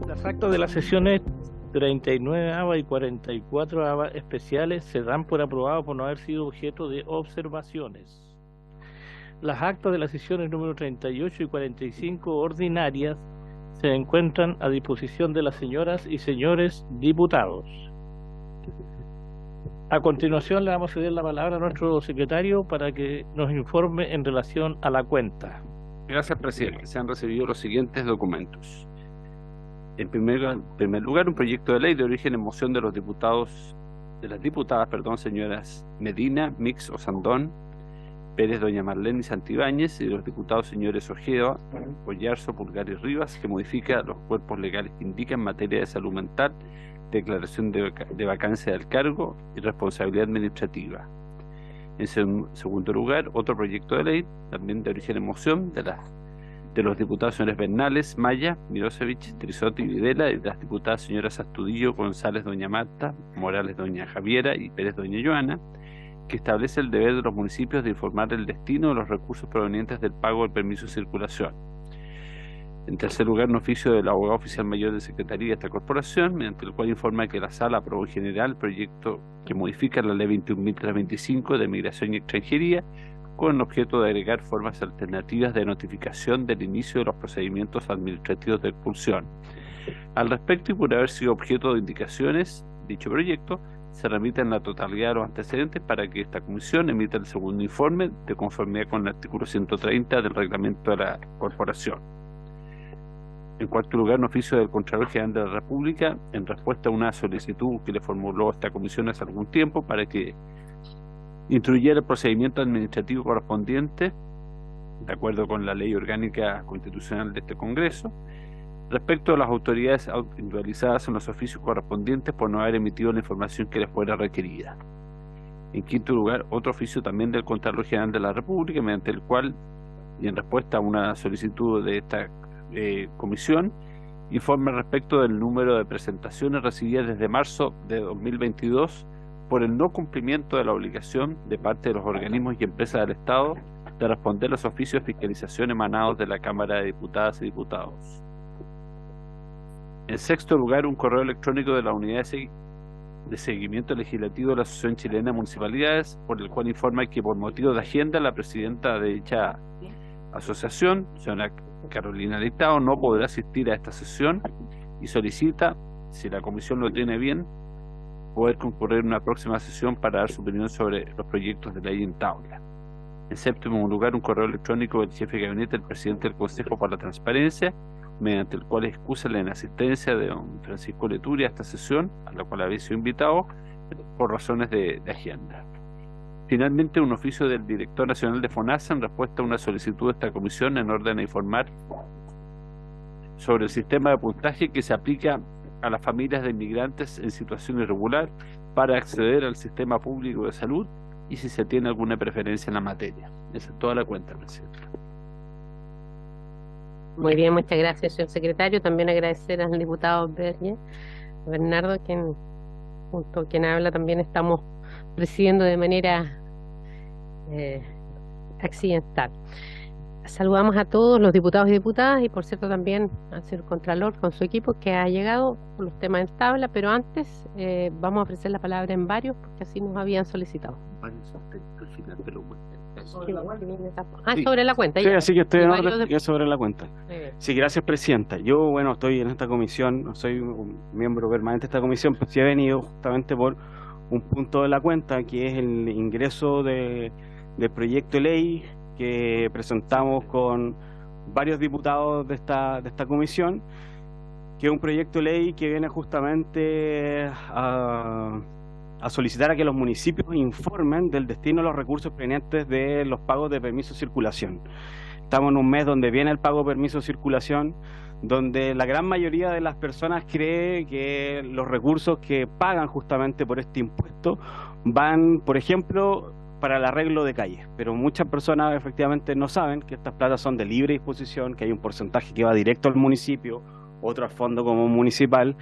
Las actas de las sesiones 39ª y 44ª especiales se dan por aprobado por no haber sido objeto de observaciones. Las actas de las sesiones número 38 y 45 ordinarias se encuentran a disposición de las señoras y señores diputados. A continuación le vamos a ceder la palabra a nuestro secretario para que nos informe en relación a la cuenta. Gracias, presidente. Se han recibido los siguientes documentos. En primer lugar, un proyecto de ley de origen en moción de las diputadas, señoras Medina, Mix Osandón, Pérez, doña Marlene Santibáñez, y de los diputados señores Ojeda, Oyarzo, Pulgar y Rivas, que modifica los cuerpos legales que indican en materia de salud mental, declaración de vacancia del cargo y responsabilidad administrativa. En segundo lugar, otro proyecto de ley, también de origen en moción, de los diputados señores Bernales, Maya, Mirosevich, Trisotti y Videla, y de las diputadas señoras Astudillo, González, doña Marta, Morales, doña Javiera y Pérez, doña Joana, que establece el deber de los municipios de informar el destino de los recursos provenientes del pago del permiso de circulación. En tercer lugar, un oficio del abogado oficial mayor de Secretaría de esta corporación, mediante el cual informa que la Sala aprobó en general el proyecto que modifica la Ley 21.325 de Migración y Extranjería, con el objeto de agregar formas alternativas de notificación del inicio de los procedimientos administrativos de expulsión. Al respecto, y por haber sido objeto de indicaciones, dicho proyecto se remite en la totalidad de los antecedentes para que esta comisión emita el segundo informe de conformidad con el artículo 130 del reglamento de la corporación. En cuarto lugar, un oficio del Contralor General de la República en respuesta a una solicitud que le formuló esta comisión hace algún tiempo para que instruyera el procedimiento administrativo correspondiente, de acuerdo con la Ley Orgánica Constitucional de este Congreso, respecto a las autoridades individualizadas en los oficios correspondientes por no haber emitido la información que les fuera requerida. En quinto lugar, otro oficio también del Contralor General de la República, mediante el cual, y en respuesta a una solicitud de esta comisión, informa respecto del número de presentaciones recibidas desde marzo de 2022 por el no cumplimiento de la obligación de parte de los organismos y empresas del Estado de responder los oficios de fiscalización emanados de la Cámara de Diputadas y Diputados. En sexto lugar, un correo electrónico de la Unidad de Seguimiento Legislativo de la Asociación Chilena de Municipalidades, por el cual informa que por motivo de agenda la presidenta de dicha asociación, señora Carolina Listado, no podrá asistir a esta sesión y solicita, si la comisión lo tiene bien, poder concurrir en una próxima sesión para dar su opinión sobre los proyectos de ley en tabla. En séptimo lugar, un correo electrónico del jefe de gabinete del presidente del Consejo para la Transparencia, mediante el cual excusa la inasistencia de don Francisco Leturi a esta sesión, a la cual había sido invitado por razones de agenda. Finalmente, un oficio del director nacional de FONASA en respuesta a una solicitud de esta comisión en orden a informar sobre el sistema de puntaje que se aplica a las familias de inmigrantes en situación irregular para acceder al sistema público de salud y si se tiene alguna preferencia en la materia. Esa es toda la cuenta, presidenta. Muy bien, muchas gracias, señor secretario. También agradecer al diputado Bernardo, quien junto a quien habla también estamos presidiendo de manera accidental. Saludamos a todos los diputados y diputadas y por cierto también al señor Contralor con su equipo que ha llegado con los temas en tabla, pero antes vamos a ofrecer la palabra en varios porque así nos habían solicitado. Sobre la cuenta. Sí, ya. Así que estoy en orden De... sobre la cuenta. Sí, gracias, presidenta. Yo, bueno, estoy en esta comisión, no soy un miembro permanente de esta comisión, pero sí he venido justamente por un punto de la cuenta, que es el ingreso del proyecto de ley que presentamos con varios diputados de esta comisión, que es un proyecto de ley que viene justamente a solicitar a que los municipios informen del destino de los recursos provenientes de los pagos de permiso de circulación. Estamos en un mes donde viene el pago de permiso de circulación, donde la gran mayoría de las personas cree que los recursos que pagan justamente por este impuesto van, por ejemplo, para el arreglo de calles, pero muchas personas efectivamente no saben que estas platas son de libre disposición, que hay un porcentaje que va directo al municipio, otro al fondo común municipal,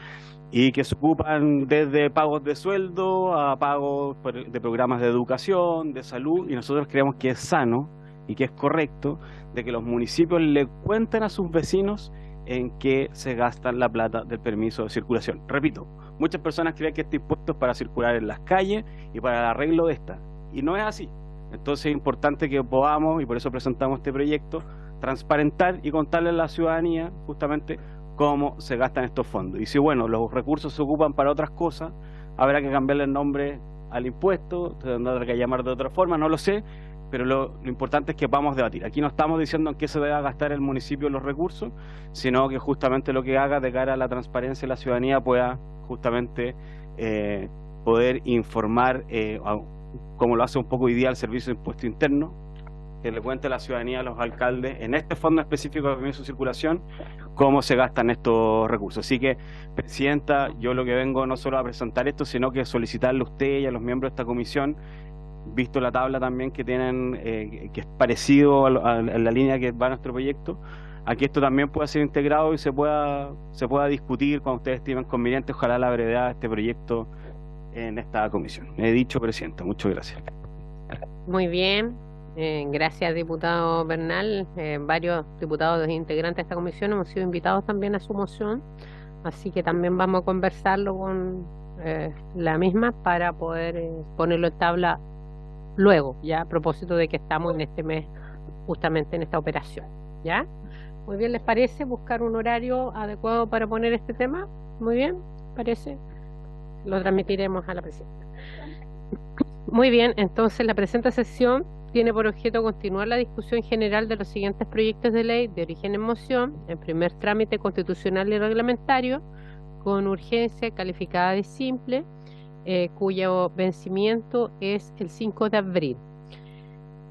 y que se ocupan desde pagos de sueldo a pagos de programas de educación, de salud, y nosotros creemos que es sano y que es correcto de que los municipios le cuenten a sus vecinos en qué se gastan la plata del permiso de circulación. Repito, muchas personas creen que este impuesto es para circular en las calles y para el arreglo de esta, y no es así. Entonces es importante que podamos, y por eso presentamos este proyecto, transparentar y contarle a la ciudadanía justamente cómo se gastan estos fondos. Y si, bueno, los recursos se ocupan para otras cosas, habrá que cambiarle el nombre al impuesto, tendrá que llamar de otra forma, no lo sé, pero lo importante es que podamos debatir. Aquí no estamos diciendo en qué se debe gastar el municipio los recursos, sino que justamente lo que haga de cara a la transparencia y la ciudadanía pueda justamente poder informar, como lo hace un poco hoy día el Servicio de Impuesto Interno, que le cuente a la ciudadanía, a los alcaldes, en este fondo específico de permiso de circulación, cómo se gastan estos recursos. Así que, Presidenta, yo lo que vengo no solo a presentar esto, sino que solicitarle a usted y a los miembros de esta comisión, visto la tabla también que tienen, que es parecido a la línea que va nuestro proyecto, a que esto también pueda ser integrado y se pueda discutir cuando ustedes estimen conveniente, ojalá la brevedad de este proyecto en esta comisión. He dicho, Presidenta, muchas gracias. Muy bien, gracias, diputado Bernal. Varios diputados integrantes de esta comisión hemos sido invitados también a su moción, así que también vamos a conversarlo con la misma para poder ponerlo en tabla luego, ya a propósito de que estamos en este mes justamente en esta operación, ¿ya? Muy bien, ¿les parece buscar un horario adecuado para poner este tema? Muy bien, parece. Lo transmitiremos a la presidenta. Muy bien, entonces la presente sesión tiene por objeto continuar la discusión general de los siguientes proyectos de ley de origen en moción, en primer trámite constitucional y reglamentario, con urgencia calificada de simple, cuyo vencimiento es el 5 de abril.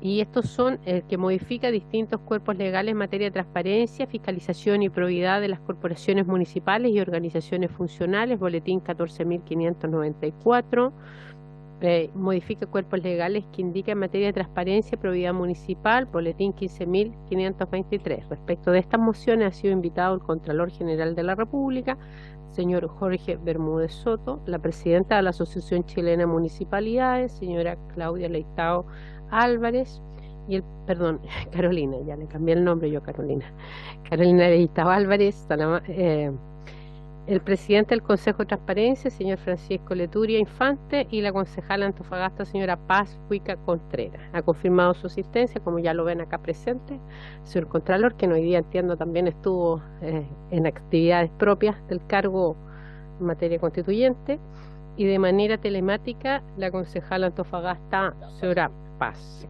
Y estos son el que modifica distintos cuerpos legales en materia de transparencia, fiscalización y probidad de las corporaciones municipales y organizaciones funcionales, boletín 14.594, modifica cuerpos legales que indican en materia de transparencia y probidad municipal, boletín 15.523. Respecto de estas mociones ha sido invitado el Contralor General de la República, señor Jorge Bermúdez Soto, la presidenta de la Asociación Chilena de Municipalidades, señora Claudia Leitao Álvarez, y Carolina, ya le cambié el nombre yo, Carolina Leitao Álvarez, el presidente del Consejo de Transparencia, señor Francisco Leturia Infante, y la concejala Antofagasta, señora Paz Huica Contreras. Ha confirmado su asistencia, como ya lo ven acá presente, el señor Contralor, que hoy día entiendo también estuvo en actividades propias del cargo en materia constituyente, y de manera telemática la concejala Antofagasta, señora Paz.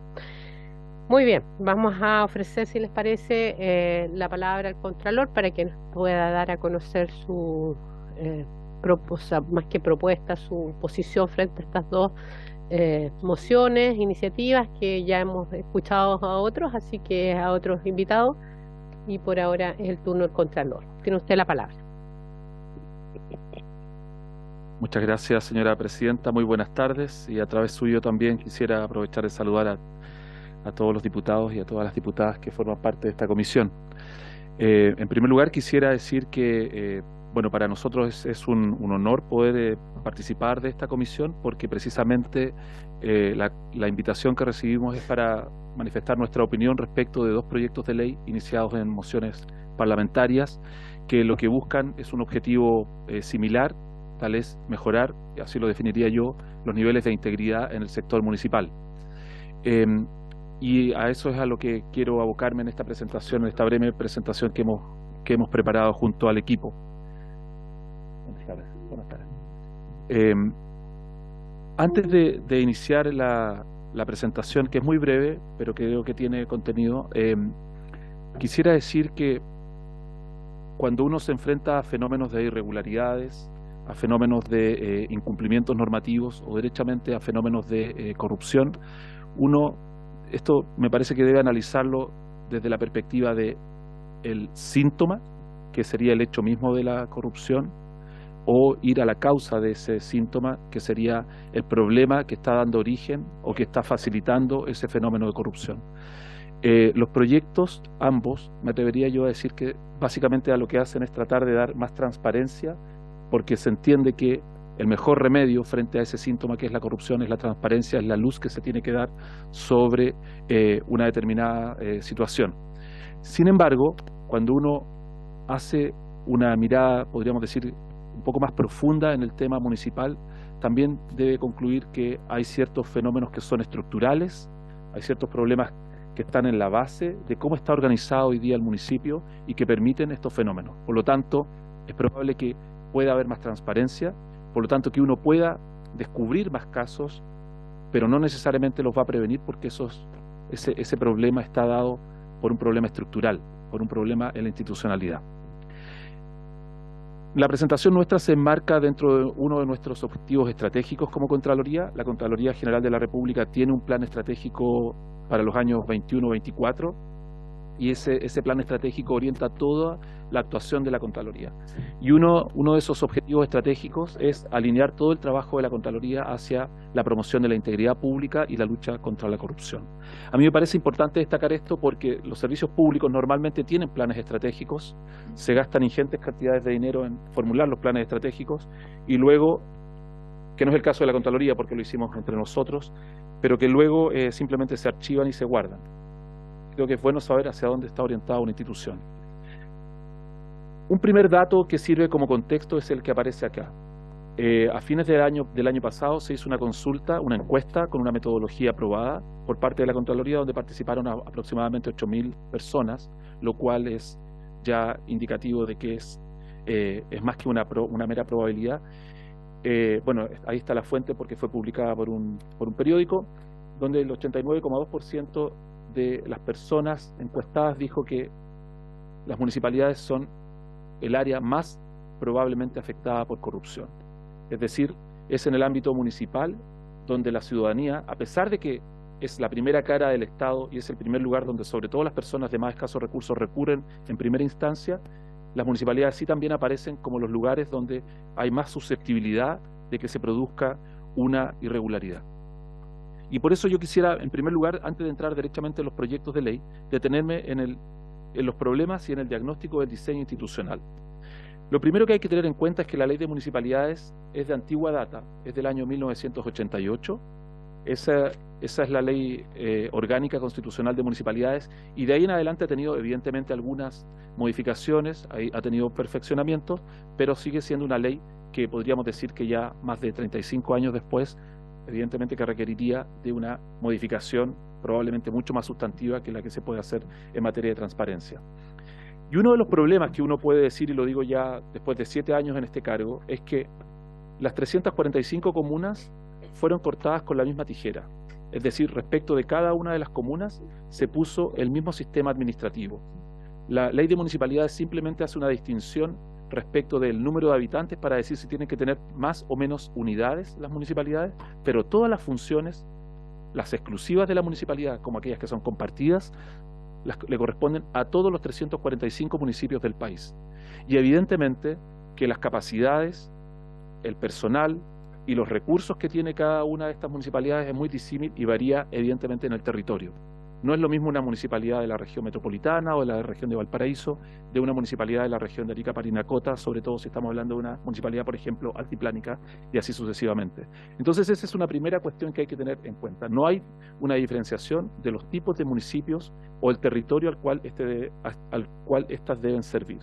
Muy bien, vamos a ofrecer, si les parece, la palabra al Contralor para que nos pueda dar a conocer su más que propuesta, su posición frente a estas dos mociones, iniciativas que ya hemos escuchado a otros, así que a otros invitados, y por ahora es el turno del Contralor. Tiene usted la palabra. Muchas gracias, señora presidenta. Muy buenas tardes, y a través suyo también quisiera aprovechar de saludar a todos los diputados y a todas las diputadas que forman parte de esta comisión. En primer lugar, quisiera decir que bueno, para nosotros es un honor poder participar de esta comisión, porque precisamente la invitación que recibimos es para manifestar nuestra opinión respecto de dos proyectos de ley iniciados en mociones parlamentarias, que lo que buscan es un objetivo similar, tal es mejorar, y así lo definiría yo, los niveles de integridad en el sector municipal. Y a eso es a lo que quiero abocarme en esta presentación, en esta breve presentación que hemos preparado junto al equipo. Antes de iniciar la presentación, que es muy breve, pero que creo que tiene contenido, quisiera decir que cuando uno se enfrenta a fenómenos de irregularidades, a fenómenos de incumplimientos normativos o derechamente a fenómenos de corrupción, esto me parece que debe analizarlo desde la perspectiva de el síntoma, que sería el hecho mismo de la corrupción, o ir a la causa de ese síntoma, que sería el problema que está dando origen o que está facilitando ese fenómeno de corrupción. Los proyectos, ambos, me atrevería yo a decir que básicamente a lo que hacen es tratar de dar más transparencia porque se entiende que el mejor remedio frente a ese síntoma que es la corrupción, es la transparencia, es la luz que se tiene que dar sobre una determinada situación. Sin embargo, cuando uno hace una mirada, podríamos decir, un poco más profunda en el tema municipal, también debe concluir que hay ciertos fenómenos que son estructurales, hay ciertos problemas que están en la base de cómo está organizado hoy día el municipio y que permiten estos fenómenos. Por lo tanto, es probable que pueda haber más transparencia, por lo tanto que uno pueda descubrir más casos, pero no necesariamente los va a prevenir porque ese problema está dado por un problema estructural, por un problema en la institucionalidad. La presentación nuestra se enmarca dentro de uno de nuestros objetivos estratégicos como Contraloría. La Contraloría General de la República tiene un plan estratégico para los años 21-24 y ese plan estratégico orienta toda la actuación de la Contraloría. Y uno de esos objetivos estratégicos es alinear todo el trabajo de la Contraloría hacia la promoción de la integridad pública y la lucha contra la corrupción. A mí me parece importante destacar esto porque los servicios públicos normalmente tienen planes estratégicos, se gastan ingentes cantidades de dinero en formular los planes estratégicos y luego, que no es el caso de la Contraloría porque lo hicimos entre nosotros, pero que luego simplemente se archivan y se guardan. Creo que es bueno saber hacia dónde está orientada una institución. Un primer dato que sirve como contexto es el que aparece acá. A fines del año pasado se hizo una consulta, una encuesta con una metodología aprobada por parte de la Contraloría donde participaron aproximadamente 8.000 personas, lo cual es ya indicativo de que es más que una mera probabilidad. Bueno, ahí está la fuente porque fue publicada por un periódico, donde el 89,2% de las personas encuestadas dijo que las municipalidades son el área más probablemente afectada por corrupción. Es decir, es en el ámbito municipal donde la ciudadanía, a pesar de que es la primera cara del Estado y es el primer lugar donde sobre todo las personas de más escasos recursos recurren en primera instancia, las municipalidades sí también aparecen como los lugares donde hay más susceptibilidad de que se produzca una irregularidad. Y por eso yo quisiera, en primer lugar, antes de entrar derechamente en los proyectos de ley, detenerme en los problemas y en el diagnóstico del diseño institucional. Lo primero que hay que tener en cuenta es que la ley de municipalidades es de antigua data, es del año 1988. Esa es la ley orgánica constitucional de municipalidades y de ahí en adelante ha tenido evidentemente algunas modificaciones, ha tenido perfeccionamientos, pero sigue siendo una ley que podríamos decir que ya más de 35 años después, evidentemente que requeriría de una modificación probablemente mucho más sustantiva que la que se puede hacer en materia de transparencia. Y uno de los problemas que uno puede decir, y lo digo ya después de 7 años en este cargo, es que las 345 comunas fueron cortadas con la misma tijera. Es decir, respecto de cada una de las comunas se puso el mismo sistema administrativo. La ley de municipalidades simplemente hace una distinción respecto del número de habitantes para decir si tienen que tener más o menos unidades las municipalidades, pero todas las funciones, las exclusivas de la municipalidad, como aquellas que son compartidas, le corresponden a todos los 345 municipios del país. Y evidentemente que las capacidades, el personal y los recursos que tiene cada una de estas municipalidades es muy disímil y varía evidentemente en el territorio. No es lo mismo una municipalidad de la región metropolitana o de la región de Valparaíso, de una municipalidad de la región de Arica, Parinacota, sobre todo si estamos hablando de una municipalidad, por ejemplo, altiplánica, y así sucesivamente. Entonces esa es una primera cuestión que hay que tener en cuenta. No hay una diferenciación de los tipos de municipios o el territorio al cual estas deben servir.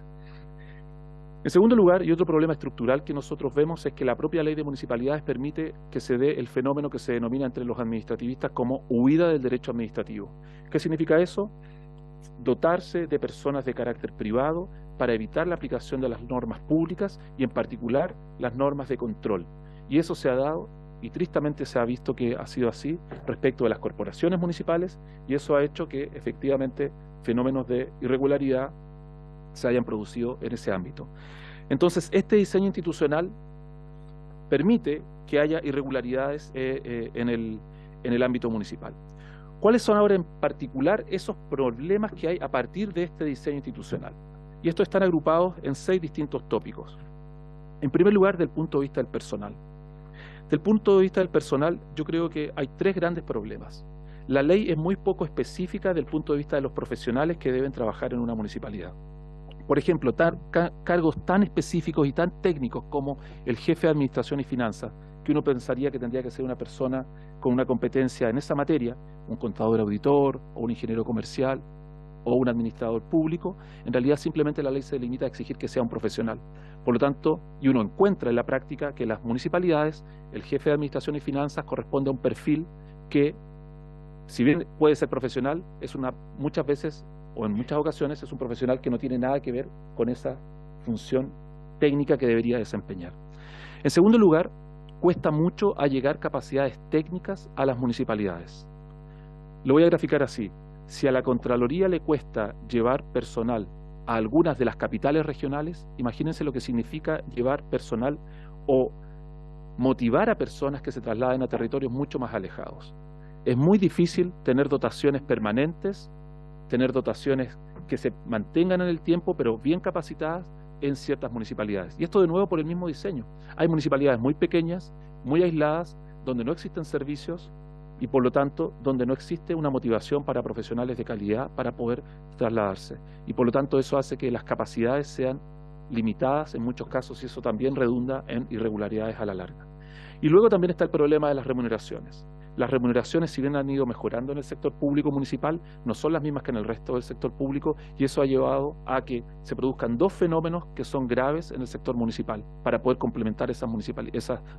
En segundo lugar, y otro problema estructural que nosotros vemos es que la propia ley de municipalidades permite que se dé el fenómeno que se denomina entre los administrativistas como huida del derecho administrativo. ¿Qué significa eso? Dotarse de personas de carácter privado para evitar la aplicación de las normas públicas y en particular las normas de control. Y eso se ha dado y tristemente se ha visto que ha sido así respecto de las corporaciones municipales y eso ha hecho que efectivamente fenómenos de irregularidad se hayan producido en ese ámbito. Entonces, este diseño institucional permite que haya irregularidades en el ámbito municipal. ¿Cuáles son ahora en particular esos problemas que hay a partir de este diseño institucional? Y estos están agrupados en 6 distintos tópicos. En primer lugar, del punto de vista del personal. Del punto de vista del personal, yo creo que hay 3 grandes problemas. La ley es muy poco específica del punto de vista de los profesionales que deben trabajar en una municipalidad. Por ejemplo, cargos tan específicos y tan técnicos como el jefe de administración y finanzas, que uno pensaría que tendría que ser una persona con una competencia en esa materia, un contador auditor, o un ingeniero comercial, o un administrador público. En realidad simplemente la ley se limita a exigir que sea un profesional. Por lo tanto, y uno encuentra en la práctica que en las municipalidades el jefe de administración y finanzas corresponde a un perfil que, si bien puede ser profesional, muchas veces o en muchas ocasiones es un profesional que no tiene nada que ver con esa función técnica que debería desempeñar. En segundo lugar, cuesta mucho allegar capacidades técnicas a las municipalidades. Lo voy a graficar así. Si a la Contraloría le cuesta llevar personal a algunas de las capitales regionales, imagínense lo que significa llevar personal o motivar a personas que se trasladen a territorios mucho más alejados. Es muy difícil tener dotaciones permanentes, tener dotaciones que se mantengan en el tiempo, pero bien capacitadas en ciertas municipalidades. Y esto de nuevo por el mismo diseño. Hay municipalidades muy pequeñas, muy aisladas, donde no existen servicios y por lo tanto donde no existe una motivación para profesionales de calidad para poder trasladarse. Y por lo tanto eso hace que las capacidades sean limitadas en muchos casos y eso también redunda en irregularidades a la larga. Y luego también está el problema de las remuneraciones. Las remuneraciones, si bien han ido mejorando en el sector público municipal, no son las mismas que en el resto del sector público y eso ha llevado a que se produzcan dos fenómenos que son graves en el sector municipal para poder complementar esas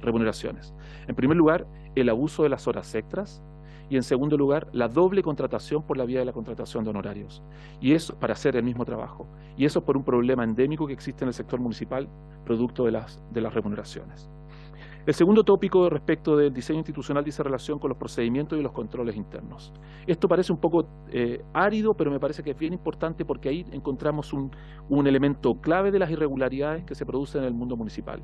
remuneraciones. En primer lugar, el abuso de las horas extras y en segundo lugar, la doble contratación por la vía de la contratación de honorarios y eso para hacer el mismo trabajo. Y eso por un problema endémico que existe en el sector municipal producto de las remuneraciones. El segundo tópico respecto del diseño institucional dice relación con los procedimientos y los controles internos. Esto parece un poco árido, pero me parece que es bien importante porque ahí encontramos un elemento clave de las irregularidades que se producen en el mundo municipal.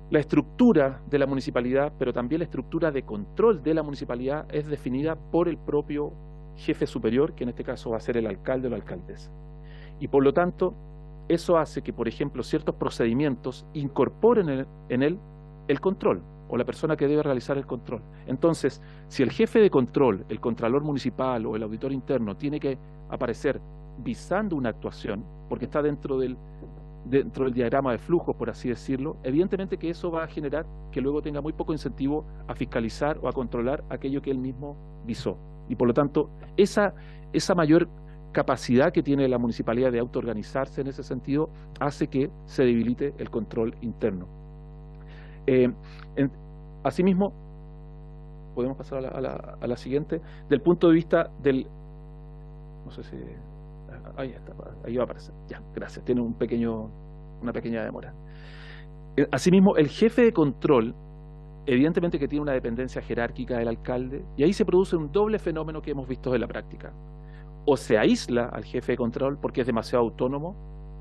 La estructura de la municipalidad, pero también la estructura de control de la municipalidad es definida por el propio jefe superior, que en este caso va a ser el alcalde o la alcaldesa. Y por lo tanto, eso hace que, por ejemplo, ciertos procedimientos incorporen en él el control o la persona que debe realizar el control. Entonces, si el jefe de control, el contralor municipal o el auditor interno tiene que aparecer visando una actuación, porque está dentro del diagrama de flujos, por así decirlo, evidentemente que eso va a generar que luego tenga muy poco incentivo a fiscalizar o a controlar aquello que él mismo visó. Y por lo tanto, esa mayor capacidad que tiene la municipalidad de autoorganizarse en ese sentido hace que se debilite el control interno. Asimismo, podemos pasar a la siguiente, del punto de vista del, no sé si, ahí está, ahí va a aparecer, ya, gracias, tiene una pequeña demora. Asimismo, el jefe de control, evidentemente que tiene una dependencia jerárquica del alcalde, y ahí se produce un doble fenómeno que hemos visto en la práctica. O se aísla al jefe de control porque es demasiado autónomo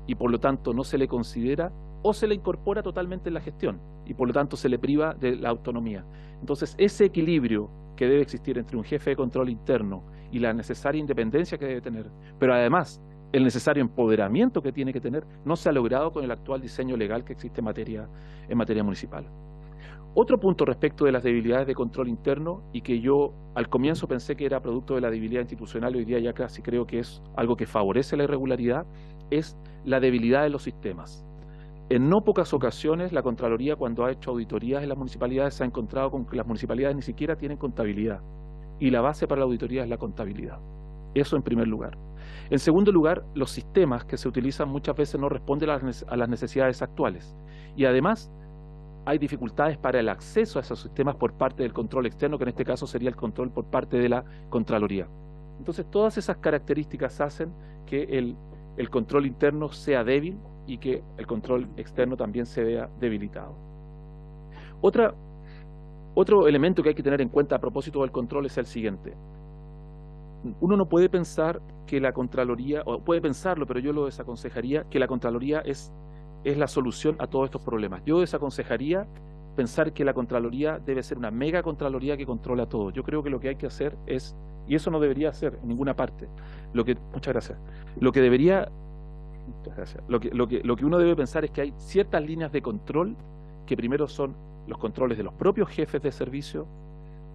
y por lo tanto no se le considera, o se le incorpora totalmente en la gestión y por lo tanto se le priva de la autonomía. Entonces ese equilibrio que debe existir entre un jefe de control interno y la necesaria independencia que debe tener, pero además el necesario empoderamiento que tiene que tener, no se ha logrado con el actual diseño legal que existe en materia municipal. Otro punto respecto de las debilidades de control interno y que yo al comienzo pensé que era producto de la debilidad institucional, hoy día ya casi creo que es algo que favorece la irregularidad, es la debilidad de los sistemas. En no pocas ocasiones la Contraloría, cuando ha hecho auditorías en las municipalidades, se ha encontrado con que las municipalidades ni siquiera tienen contabilidad y la base para la auditoría es la contabilidad. Eso en primer lugar. En segundo lugar, los sistemas que se utilizan muchas veces no responden a las necesidades actuales y además hay dificultades para el acceso a esos sistemas por parte del control externo, que en este caso sería el control por parte de la Contraloría. Entonces todas esas características hacen que el control interno sea débil y que el control externo también se vea debilitado. Otro elemento que hay que tener en cuenta a propósito del control es el siguiente. Uno no puede pensar que la Contraloría, o puede pensarlo, pero yo lo desaconsejaría, que la Contraloría es la solución a todos estos problemas. Yo desaconsejaría pensar que la Contraloría debe ser una mega Contraloría que controla todo. Yo creo que lo que hay que hacer es, y eso no debería ser en ninguna parte, muchas gracias, lo que uno debe pensar es que hay ciertas líneas de control que primero son los controles de los propios jefes de servicio,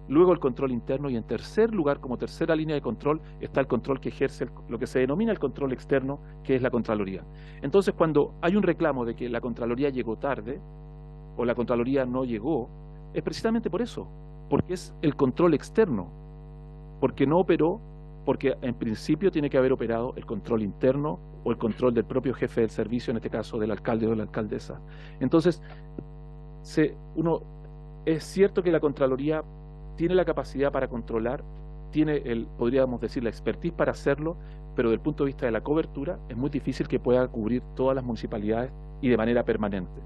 luego el control interno y en tercer lugar, como tercera línea de control, está el control que ejerce lo que se denomina el control externo, que es la Contraloría. Entonces, cuando hay un reclamo de que la Contraloría llegó tarde o la Contraloría no llegó, es precisamente por eso, porque es el control externo, porque no operó, porque en principio tiene que haber operado el control interno o el control del propio jefe del servicio, en este caso del alcalde o de la alcaldesa. Entonces, es cierto que la Contraloría tiene la capacidad para controlar, tiene podríamos decir, la expertise para hacerlo, pero desde el punto de vista de la cobertura es muy difícil que pueda cubrir todas las municipalidades y de manera permanente.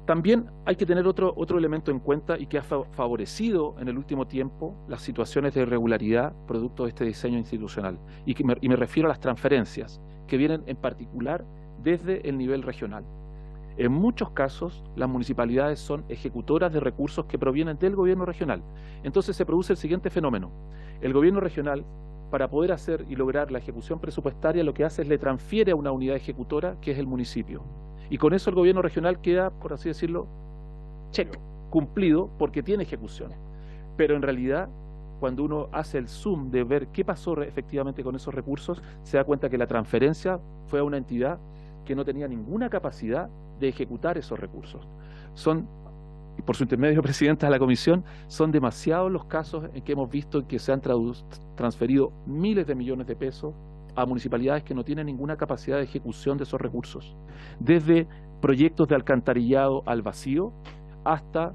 También hay que tener otro elemento en cuenta y que ha favorecido en el último tiempo las situaciones de irregularidad producto de este diseño institucional. Y me refiero a las transferencias, que vienen en particular desde el nivel regional. En muchos casos, las municipalidades son ejecutoras de recursos que provienen del gobierno regional. Entonces se produce el siguiente fenómeno. El gobierno regional, para poder hacer y lograr la ejecución presupuestaria, lo que hace es le transfiere a una unidad ejecutora, que es el municipio. Y con eso el gobierno regional queda, por así decirlo, check, cumplido, porque tiene ejecución. Pero en realidad, cuando uno hace el zoom de ver qué pasó efectivamente con esos recursos, se da cuenta que la transferencia fue a una entidad que no tenía ninguna capacidad de ejecutar esos recursos. Y por su intermedio, Presidenta de la Comisión, son demasiados los casos en que hemos visto que se han transferido miles de millones de pesos a municipalidades que no tienen ninguna capacidad de ejecución de esos recursos, desde proyectos de alcantarillado al vacío hasta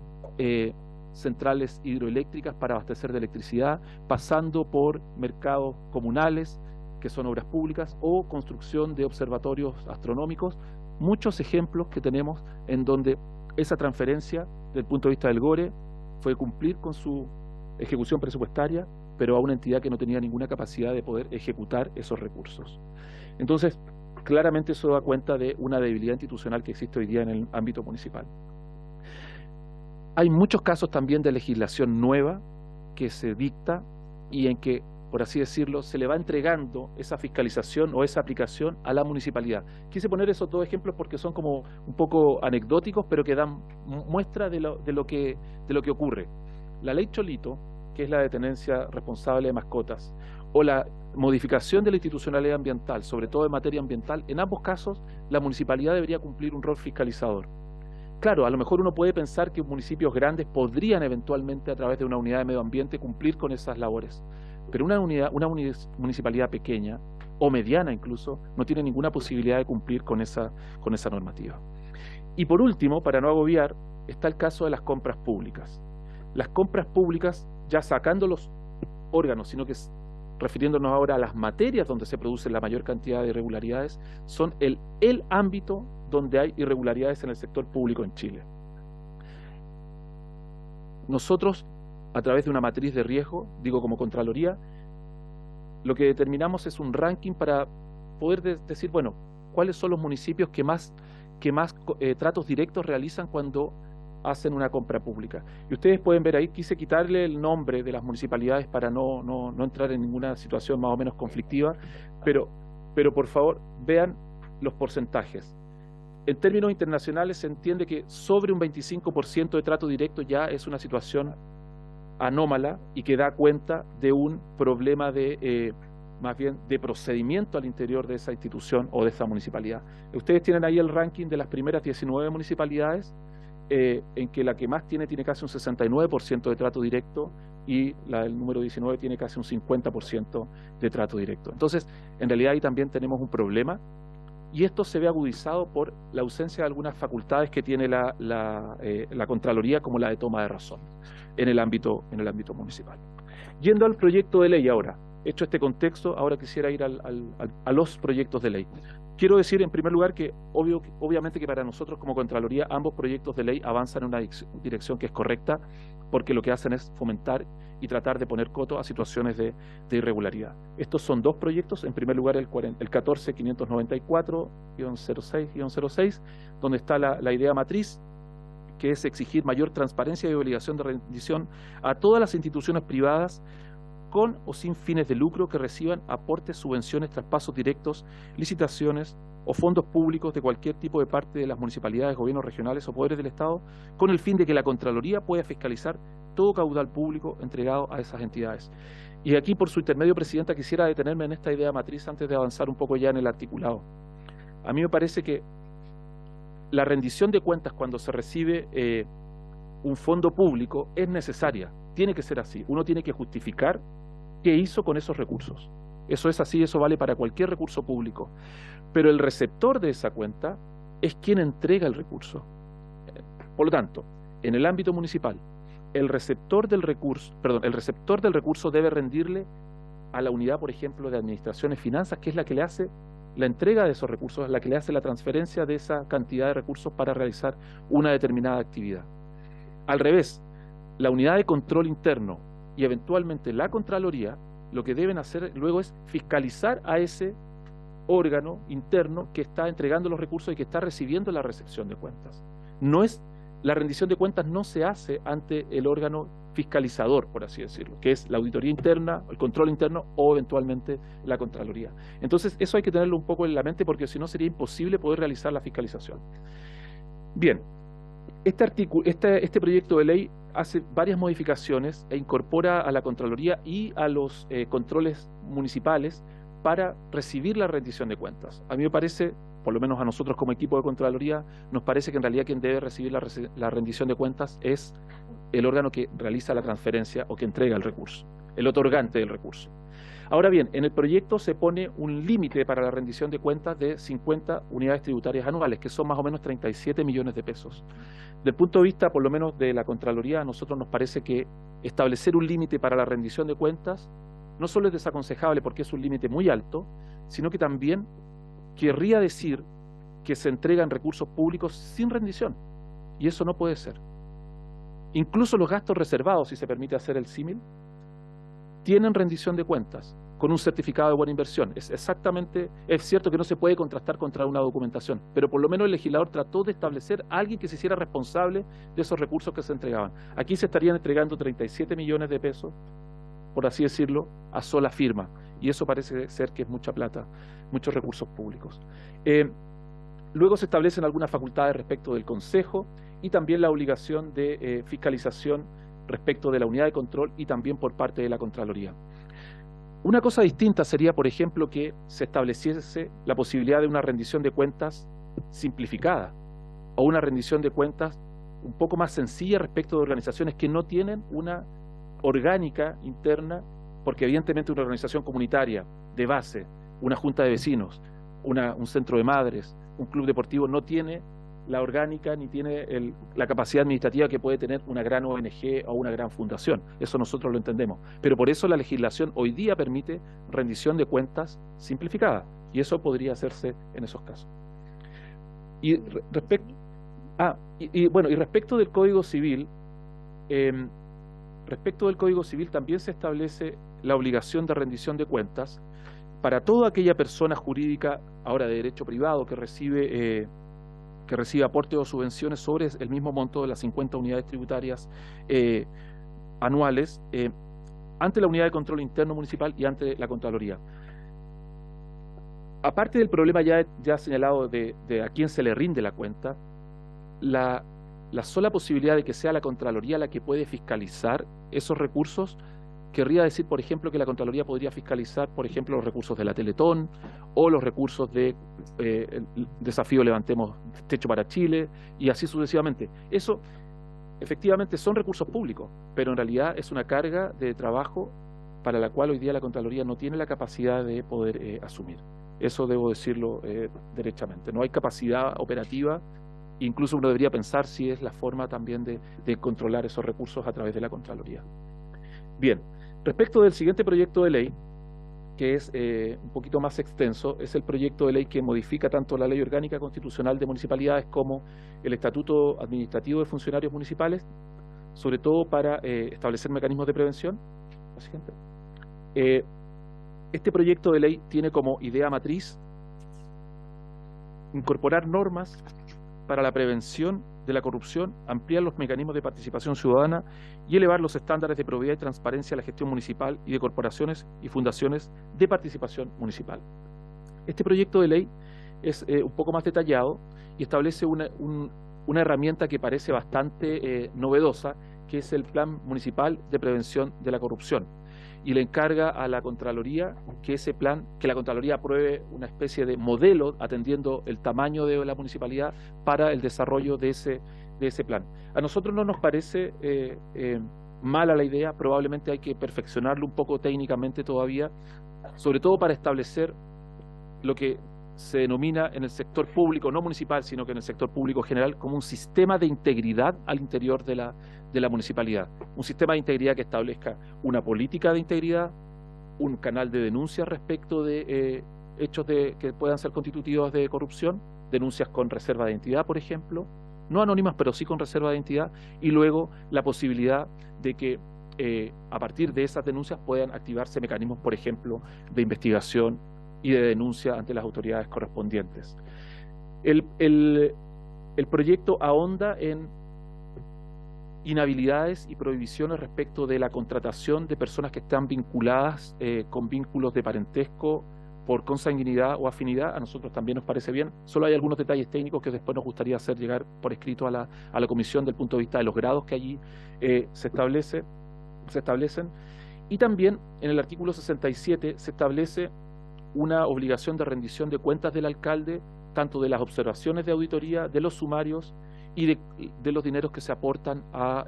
centrales hidroeléctricas para abastecer de electricidad, pasando por mercados comunales, que son obras públicas, o construcción de observatorios astronómicos. Muchos ejemplos que tenemos en donde esa transferencia, desde el punto de vista del GORE, fue cumplir con su ejecución presupuestaria, pero a una entidad que no tenía ninguna capacidad de poder ejecutar esos recursos. Entonces, claramente eso da cuenta de una debilidad institucional que existe hoy día en el ámbito municipal. Hay muchos casos también de legislación nueva que se dicta y en que, por así decirlo, se le va entregando esa fiscalización o esa aplicación a la municipalidad. Quise poner esos dos ejemplos porque son como un poco anecdóticos, pero que dan muestra de lo que ocurre. La ley Cholito, que es la de tenencia responsable de mascotas, o la modificación de la institucionalidad ambiental, sobre todo en materia ambiental, en ambos casos la municipalidad debería cumplir un rol fiscalizador. Claro, a lo mejor uno puede pensar que municipios grandes podrían eventualmente, a través de una unidad de medio ambiente, cumplir con esas labores, pero una municipalidad pequeña o mediana incluso no tiene ninguna posibilidad de cumplir con esa normativa. Y por último, para no agobiar, está el caso de las compras públicas. Las compras públicas, ya sacando los órganos, sino que refiriéndonos ahora a las materias donde se produce la mayor cantidad de irregularidades, son el ámbito donde hay irregularidades en el sector público en Chile. Nosotros, a través de una matriz de riesgo, digo como Contraloría, lo que determinamos es un ranking para poder decir, bueno, cuáles son los municipios que más tratos directos realizan cuando hacen una compra pública. Y ustedes pueden ver ahí, quise quitarle el nombre de las municipalidades para no entrar en ninguna situación más o menos conflictiva, pero por favor vean los porcentajes. En términos internacionales se entiende que sobre un 25% de trato directo ya es una situación anómala y que da cuenta de un problema más bien de procedimiento al interior de esa institución o de esa municipalidad. Ustedes tienen ahí el ranking de las primeras 19 municipalidades, en que la que más tiene casi un 69% de trato directo y la del número 19 tiene casi un 50% de trato directo. Entonces, en realidad ahí también tenemos un problema y esto se ve agudizado por la ausencia de algunas facultades que tiene la Contraloría, como la de toma de razón en el ámbito municipal. Yendo al proyecto de ley ahora, hecho este contexto, ahora quisiera ir a los proyectos de ley. Quiero decir en primer lugar que obviamente que para nosotros como Contraloría ambos proyectos de ley avanzan en una dirección que es correcta, porque lo que hacen es fomentar y tratar de poner coto a situaciones de irregularidad. Estos son dos proyectos, en primer lugar el 14.594-06-06, donde está la idea matriz, que es exigir mayor transparencia y obligación de rendición a todas las instituciones privadas con o sin fines de lucro que reciban aportes, subvenciones, traspasos directos, licitaciones o fondos públicos de cualquier tipo de parte de las municipalidades, gobiernos regionales o poderes del Estado, con el fin de que la Contraloría pueda fiscalizar todo caudal público entregado a esas entidades. Y aquí, por su intermedio, Presidenta, quisiera detenerme en esta idea matriz antes de avanzar un poco ya en el articulado. A mí me parece que la rendición de cuentas cuando se recibe un fondo público es necesaria, tiene que ser así. Uno tiene que justificar qué hizo con esos recursos. Eso es así, eso vale para cualquier recurso público. Pero el receptor de esa cuenta es quien entrega el recurso. Por lo tanto, en el ámbito municipal, el receptor del recurso debe rendirle a la unidad, por ejemplo, de Administración y Finanzas, que es la que le hace la entrega de esos recursos, la que le hace la transferencia de esa cantidad de recursos para realizar una determinada actividad. Al revés, la unidad de control interno y eventualmente la Contraloría, lo que deben hacer luego es fiscalizar a ese órgano interno que está entregando los recursos y que está recibiendo la recepción de cuentas. La rendición de cuentas no se hace ante el órgano fiscalizador, por así decirlo, que es la auditoría interna, el control interno o eventualmente la Contraloría. Entonces, eso hay que tenerlo un poco en la mente porque si no sería imposible poder realizar la fiscalización. Bien, este proyecto de ley hace varias modificaciones e incorpora a la Contraloría y a los controles municipales para recibir la rendición de cuentas. A mí me parece, por lo menos a nosotros como equipo de Contraloría, nos parece que en realidad quien debe recibir la rendición de cuentas es el órgano que realiza la transferencia o que entrega el recurso, el otorgante del recurso. Ahora bien, en el proyecto se pone un límite para la rendición de cuentas de 50 unidades tributarias anuales, que son más o menos 37 millones de pesos. Del punto de vista, por lo menos de la Contraloría, a nosotros nos parece que establecer un límite para la rendición de cuentas no solo es desaconsejable porque es un límite muy alto, sino que también querría decir que se entregan recursos públicos sin rendición, y eso no puede ser. Incluso los gastos reservados, si se permite hacer el símil, tienen rendición de cuentas con un certificado de buena inversión. Es cierto que no se puede contrastar contra una documentación, pero por lo menos el legislador trató de establecer a alguien que se hiciera responsable de esos recursos que se entregaban. Aquí se estarían entregando 37 millones de pesos, por así decirlo, a sola firma, y eso parece ser que es mucha plata, muchos recursos públicos. Luego se establecen algunas facultades respecto del Consejo y también la obligación de fiscalización respecto de la unidad de control y también por parte de la Contraloría. Una cosa distinta sería, por ejemplo, que se estableciese la posibilidad de una rendición de cuentas simplificada o una rendición de cuentas un poco más sencilla respecto de organizaciones que no tienen una orgánica interna, porque evidentemente una organización comunitaria de base, una junta de vecinos, un centro de madres, un club deportivo no tiene la orgánica ni tiene la capacidad administrativa que puede tener una gran ONG o una gran fundación. Eso nosotros lo entendemos. Pero por eso la legislación hoy día permite rendición de cuentas simplificada, y eso podría hacerse en esos casos. Y respecto del Código Civil, también se establece la obligación de rendición de cuentas para toda aquella persona jurídica, ahora de derecho privado, que recibe aportes o subvenciones sobre el mismo monto de las 50 unidades tributarias anuales ante la unidad de control interno municipal y ante la Contraloría. Aparte del problema ya señalado de a quién se le rinde la cuenta, la sola posibilidad de que sea la Contraloría la que puede fiscalizar esos recursos querría decir, por ejemplo, que la Contraloría podría fiscalizar, por ejemplo, los recursos de la Teletón o los recursos de el desafío Levantemos Techo para Chile y así sucesivamente. Eso efectivamente son recursos públicos, pero en realidad es una carga de trabajo para la cual hoy día la Contraloría no tiene la capacidad de poder asumir. Eso debo decirlo derechamente. No hay capacidad operativa, incluso uno debería pensar si es la forma también de controlar esos recursos a través de la Contraloría. Bien, respecto del siguiente proyecto de ley, que es un poquito más extenso, es el proyecto de ley que modifica tanto la Ley Orgánica Constitucional de Municipalidades como el Estatuto Administrativo de Funcionarios Municipales, sobre todo para establecer mecanismos de prevención. La siguiente. Este proyecto de ley tiene como idea matriz incorporar normas para la prevención de la corrupción, ampliar los mecanismos de participación ciudadana y elevar los estándares de probidad y transparencia a la gestión municipal y de corporaciones y fundaciones de participación municipal. Este proyecto de ley es un poco más detallado y establece una herramienta que parece bastante novedosa, que que es el Plan Municipal de Prevención de la Corrupción, y le encarga a la Contraloría que la Contraloría apruebe una especie de modelo atendiendo el tamaño de la municipalidad para el desarrollo de ese plan. A nosotros no nos parece mala la idea, probablemente hay que perfeccionarlo un poco técnicamente todavía, sobre todo para establecer lo que se denomina en el sector público, no municipal, sino que en el sector público general, como un sistema de integridad al interior de la municipalidad. Un sistema de integridad que establezca una política de integridad, un canal de denuncia respecto de hechos que puedan ser constitutivos de corrupción, denuncias con reserva de identidad, por ejemplo, no anónimas, pero sí con reserva de identidad, y luego la posibilidad de que a partir de esas denuncias puedan activarse mecanismos, por ejemplo, de investigación y de denuncia ante las autoridades correspondientes. El proyecto ahonda en inhabilidades y prohibiciones respecto de la contratación de personas que están vinculadas con vínculos de parentesco por consanguinidad o afinidad. A nosotros también nos parece bien. Solo hay algunos detalles técnicos que después nos gustaría hacer llegar por escrito a la comisión del punto de vista de los grados que allí se establecen. Y también en el artículo 67 se establece una obligación de rendición de cuentas del alcalde, tanto de las observaciones de auditoría, de los sumarios y de los dineros que se aportan a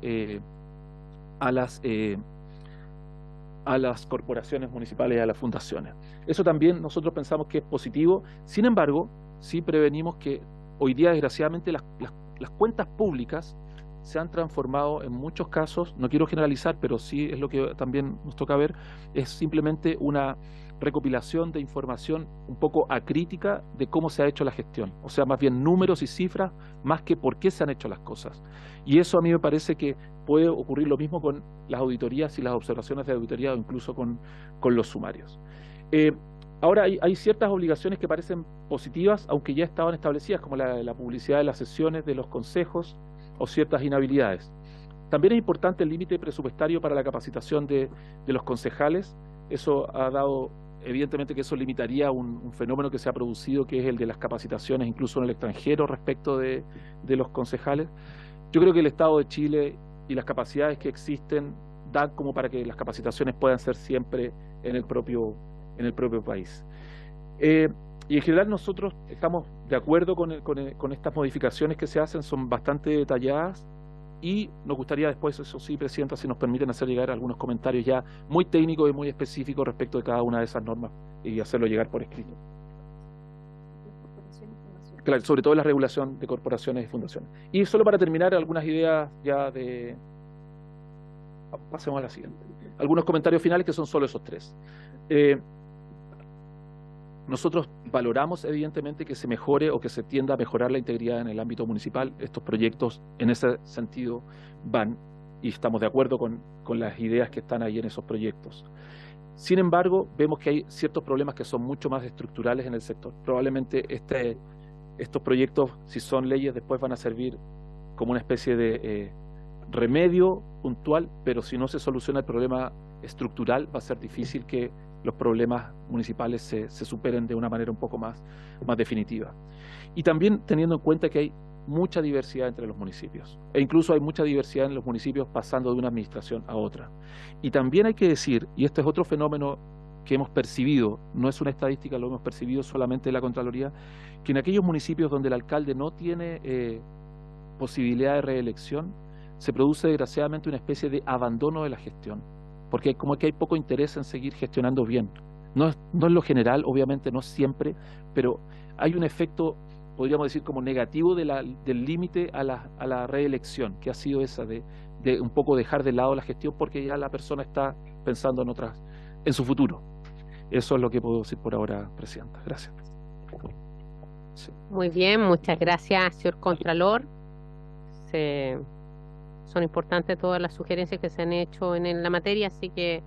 las corporaciones municipales y a las fundaciones. Eso también nosotros pensamos que es positivo. Sin embargo, sí prevenimos que hoy día, desgraciadamente, las cuentas públicas se han transformado en muchos casos, no quiero generalizar, pero sí es lo que también nos toca ver, es simplemente una recopilación de información un poco acrítica de cómo se ha hecho la gestión, o sea, más bien números y cifras, más que por qué se han hecho las cosas. Y eso a mí me parece que puede ocurrir lo mismo con las auditorías y las observaciones de auditoría, o incluso con los sumarios. Ahora hay ciertas obligaciones que parecen positivas, aunque ya estaban establecidas, como la publicidad de las sesiones de los consejos o ciertas inhabilidades. También es importante el límite presupuestario para la capacitación de los concejales. Eso ha dado, evidentemente que eso limitaría un fenómeno que se ha producido, que es el de las capacitaciones incluso en el extranjero respecto de los concejales. Yo creo que el Estado de Chile y las capacidades que existen dan como para que las capacitaciones puedan ser siempre en el propio país. Y en general nosotros estamos de acuerdo con estas modificaciones que se hacen, son bastante detalladas, y nos gustaría después, eso sí, Presidenta, si nos permiten hacer llegar algunos comentarios ya muy técnicos y muy específicos respecto de cada una de esas normas y hacerlo llegar por escrito. Claro, sobre todo la regulación de corporaciones y fundaciones. Y solo para terminar, algunas ideas ya de... Pasemos a la siguiente. Algunos comentarios finales que son solo esos tres. Nosotros valoramos evidentemente que se mejore o que se tienda a mejorar la integridad en el ámbito municipal. Estos proyectos en ese sentido van, y estamos de acuerdo con las ideas que están ahí en esos proyectos. Sin embargo, vemos que hay ciertos problemas que son mucho más estructurales en el sector. Probablemente estos proyectos, si son leyes, después van a servir como una especie de remedio puntual, pero si no se soluciona el problema estructural, va a ser difícil que los problemas municipales se superen de una manera un poco más definitiva. Y también teniendo en cuenta que hay mucha diversidad entre los municipios, e incluso hay mucha diversidad en los municipios pasando de una administración a otra. Y también hay que decir, y este es otro fenómeno que hemos percibido, no es una estadística, lo hemos percibido solamente de la Contraloría, que en aquellos municipios donde el alcalde no tiene posibilidad de reelección, se produce desgraciadamente una especie de abandono de la gestión, porque como que hay poco interés en seguir gestionando bien. No es lo general, obviamente no siempre, pero hay un efecto, podríamos decir, como negativo del límite a la reelección, que ha sido esa de un poco dejar de lado la gestión porque ya la persona está pensando en su futuro. Eso es lo que puedo decir por ahora, Presidenta. Gracias. Sí. Muy bien, muchas gracias, señor Contralor. Son importantes todas las sugerencias que se han hecho en la materia, así que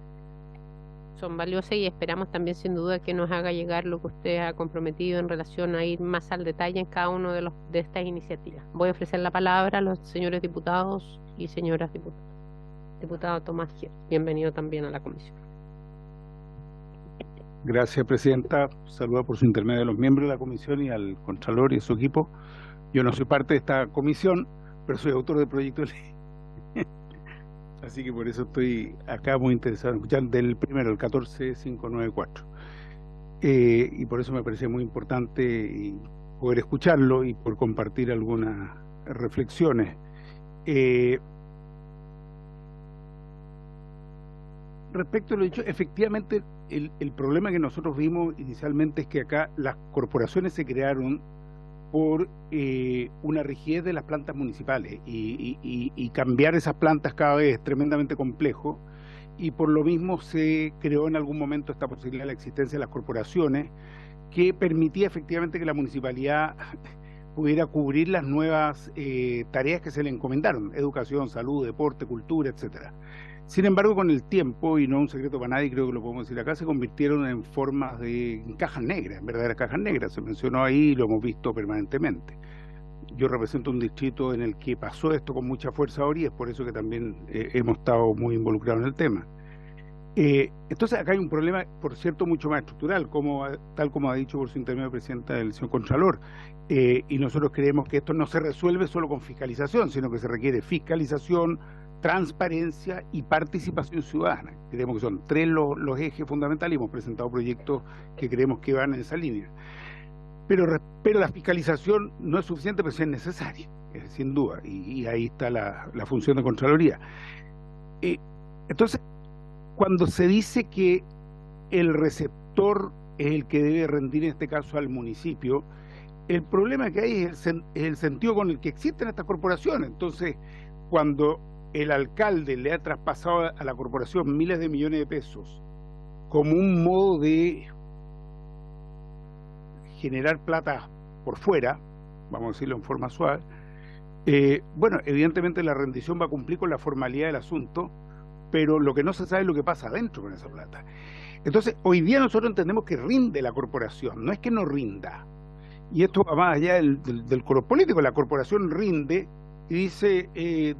son valiosas y esperamos también sin duda que nos haga llegar lo que usted ha comprometido en relación a ir más al detalle en cada uno de estas iniciativas. Voy a ofrecer la palabra a los señores diputados y señoras diputadas. Diputado Tomás Gier, bienvenido también a la comisión. Gracias, Presidenta. Saluda por su intermedio a los miembros de la comisión y al Contralor y a su equipo. Yo no soy parte de esta comisión, pero soy autor del proyecto de ley. Así que por eso estoy acá muy interesado en escuchar del primero, el 14594. Y por eso me parecía muy importante poder escucharlo y por compartir algunas reflexiones. Respecto a lo dicho, efectivamente el problema que nosotros vimos inicialmente es que acá las corporaciones se crearon por una rigidez de las plantas municipales y cambiar esas plantas cada vez es tremendamente complejo, y por lo mismo se creó en algún momento esta posibilidad de la existencia de las corporaciones que permitía efectivamente que la municipalidad pudiera cubrir las nuevas tareas que se le encomendaron: educación, salud, deporte, cultura, etcétera. Sin embargo, con el tiempo, y no es un secreto para nadie, creo que lo podemos decir acá, se convirtieron en formas de cajas negras, en verdaderas cajas negras. Se mencionó ahí y lo hemos visto permanentemente. Yo represento un distrito en el que pasó esto con mucha fuerza ahora, y es por eso que también hemos estado muy involucrados en el tema. Entonces acá hay un problema, por cierto, mucho más estructural, tal como ha dicho por su intermedio presidenta el señor Contralor, y nosotros creemos que esto no se resuelve solo con fiscalización, sino que se requiere fiscalización, transparencia y participación ciudadana. Creemos que son tres los ejes fundamentales, y hemos presentado proyectos que creemos que van en esa línea. Pero la fiscalización no es suficiente, pero sí es necesaria, sin duda, y ahí está la función de Contraloría. Entonces, cuando se dice que el receptor es el que debe rendir en este caso al municipio, el problema que hay es el sentido con el que existen estas corporaciones. Entonces, cuando el alcalde le ha traspasado a la corporación miles de millones de pesos como un modo de generar plata por fuera, vamos a decirlo en forma suave, bueno, evidentemente la rendición va a cumplir con la formalidad del asunto, pero lo que no se sabe es lo que pasa adentro con esa plata. Entonces, hoy día nosotros entendemos que rinde la corporación, no es que no rinda. Y esto va más allá del color político. La corporación rinde y dice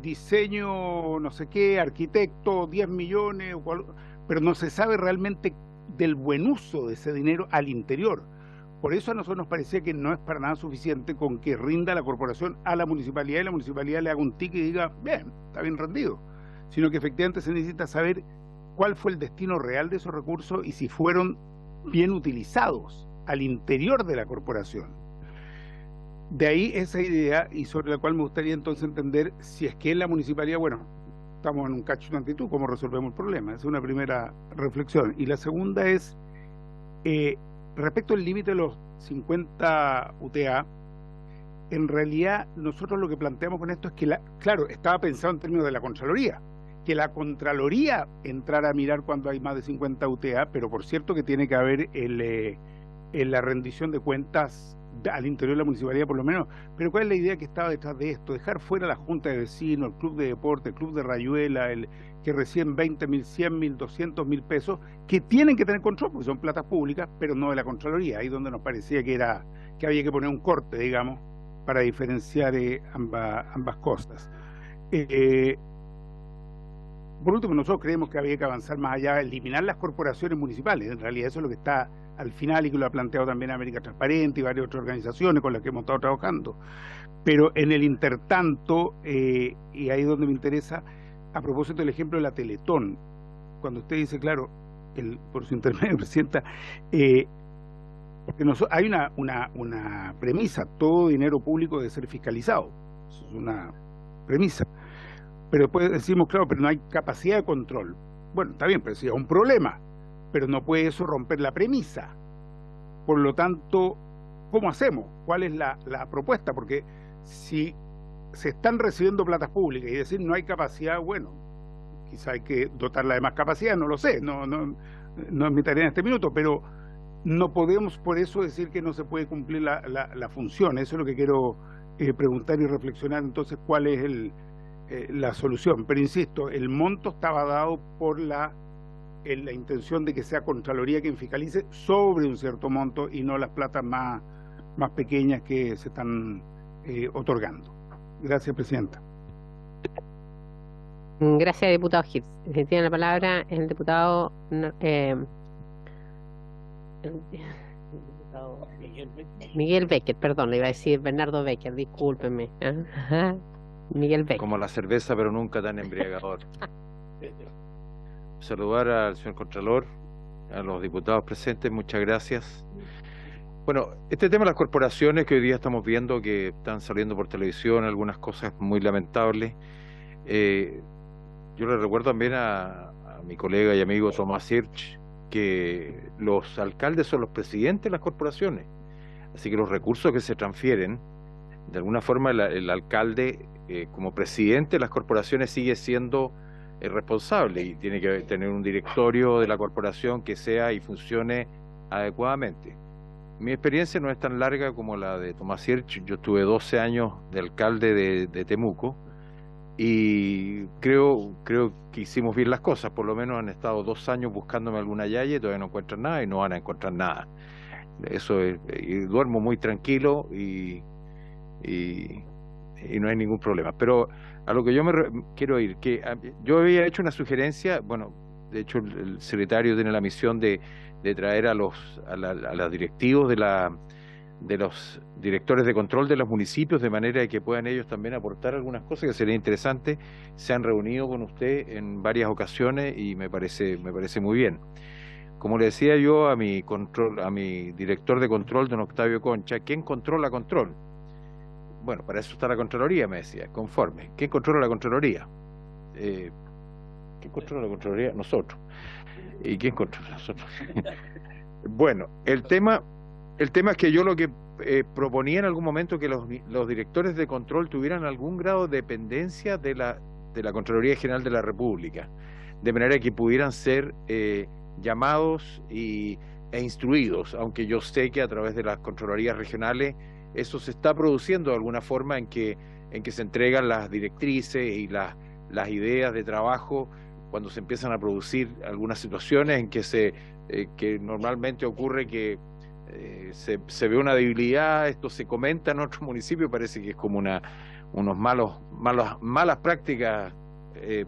diseño, no sé qué, arquitecto, 10 millones, pero no se sabe realmente del buen uso de ese dinero al interior. Por eso a nosotros nos parecía que no es para nada suficiente con que rinda la corporación a la municipalidad y la municipalidad le haga un ticket y diga, bien, está bien rendido, sino que efectivamente se necesita saber cuál fue el destino real de esos recursos y si fueron bien utilizados al interior de la corporación. De ahí esa idea, y sobre la cual me gustaría entonces entender si es que en la municipalidad, bueno, estamos en un cacho de actitud, ¿cómo resolvemos el problema? Esa es una primera reflexión. Y la segunda es, respecto al límite de los 50 UTA, en realidad nosotros lo que planteamos con esto es que, claro, estaba pensado en términos de la Contraloría, que la Contraloría entrara a mirar cuando hay más de 50 UTA, pero por cierto que tiene que haber la rendición de cuentas al interior de la municipalidad por lo menos. Pero ¿cuál es la idea que estaba detrás de esto? Dejar fuera la Junta de Vecinos, el Club de Deporte, el Club de Rayuela, que reciben 20.000, 100.000, 200.000 pesos, que tienen que tener control porque son platas públicas, pero no de la Contraloría. Ahí donde nos parecía que había que poner un corte, digamos, para diferenciar ambas cosas. Por último, nosotros creemos que había que avanzar más allá, eliminar las corporaciones municipales. En realidad eso es lo que está al final, y que lo ha planteado también América Transparente y varias otras organizaciones con las que hemos estado trabajando. Pero en el intertanto, y ahí es donde me interesa, a propósito del ejemplo de la Teletón, cuando usted dice, claro, por su intermedio, Presidenta, porque hay una premisa: todo dinero público debe ser fiscalizado. Eso es una premisa. Pero después decimos, claro, pero no hay capacidad de control. Bueno, está bien, pero sí es un problema, pero no puede eso romper la premisa. Por lo tanto, ¿cómo hacemos? ¿Cuál es la propuesta? Porque si se están recibiendo platas públicas y decir no hay capacidad, bueno, quizá hay que dotarla de más capacidad, no lo sé, no es mi tarea en este minuto, pero no podemos por eso decir que no se puede cumplir la función. Eso es lo que quiero preguntar y reflexionar entonces cuál es la solución. Pero insisto, el monto estaba dado por la intención de que sea Contraloría quien fiscalice sobre un cierto monto y no las platas más pequeñas que se están otorgando. Gracias, Presidenta. Gracias, diputado Gibbs. Tiene la palabra el diputado Miguel Becker, perdón, le iba a decir Bernardo Becker, discúlpeme. Miguel Becker. Como la cerveza, pero nunca tan embriagador. Saludar al señor Contralor, a los diputados presentes, muchas gracias. Bueno, este tema de las corporaciones que hoy día estamos viendo que están saliendo por televisión, algunas cosas muy lamentables. Yo le recuerdo también a mi colega y amigo Tomás Hirsch que los alcaldes son los presidentes de las corporaciones, así que los recursos que se transfieren, de alguna forma el alcalde como presidente de las corporaciones sigue siendo responsable y tiene que tener un directorio de la corporación que sea y funcione adecuadamente. Mi experiencia no es tan larga como la de Tomás Hirsch. Yo estuve 12 años de alcalde de Temuco y creo que hicimos bien las cosas. Por lo menos han estado 2 años buscándome alguna yaya y todavía no encuentran nada y no van a encontrar nada. Eso es, y duermo muy tranquilo y no hay ningún problema. Pero a lo que yo quiero ir, que yo había hecho una sugerencia, bueno, de hecho el secretario tiene la misión de traer a los directivos de los directores de control de los municipios, de manera que puedan ellos también aportar algunas cosas que sería interesante. Se han reunido con usted en varias ocasiones y me parece muy bien. Como le decía yo a mi director de control, don Octavio Concha, ¿quién controla control? Bueno, para eso está la Contraloría, me decía, conforme. ¿Quién controla la Contraloría? ¿Quién controla la Contraloría? Nosotros. ¿Y quién controla nosotros? Bueno, el tema es que yo lo que proponía en algún momento que los directores de control tuvieran algún grado de dependencia de la Contraloría General de la República, de manera que pudieran ser llamados e instruidos, aunque yo sé que a través de las Contralorías regionales eso se está produciendo de alguna forma en que se entregan las directrices y las ideas de trabajo cuando se empiezan a producir algunas situaciones en que normalmente ocurre que se ve una debilidad. Esto se comenta en otros municipios, parece que es como unos malas prácticas en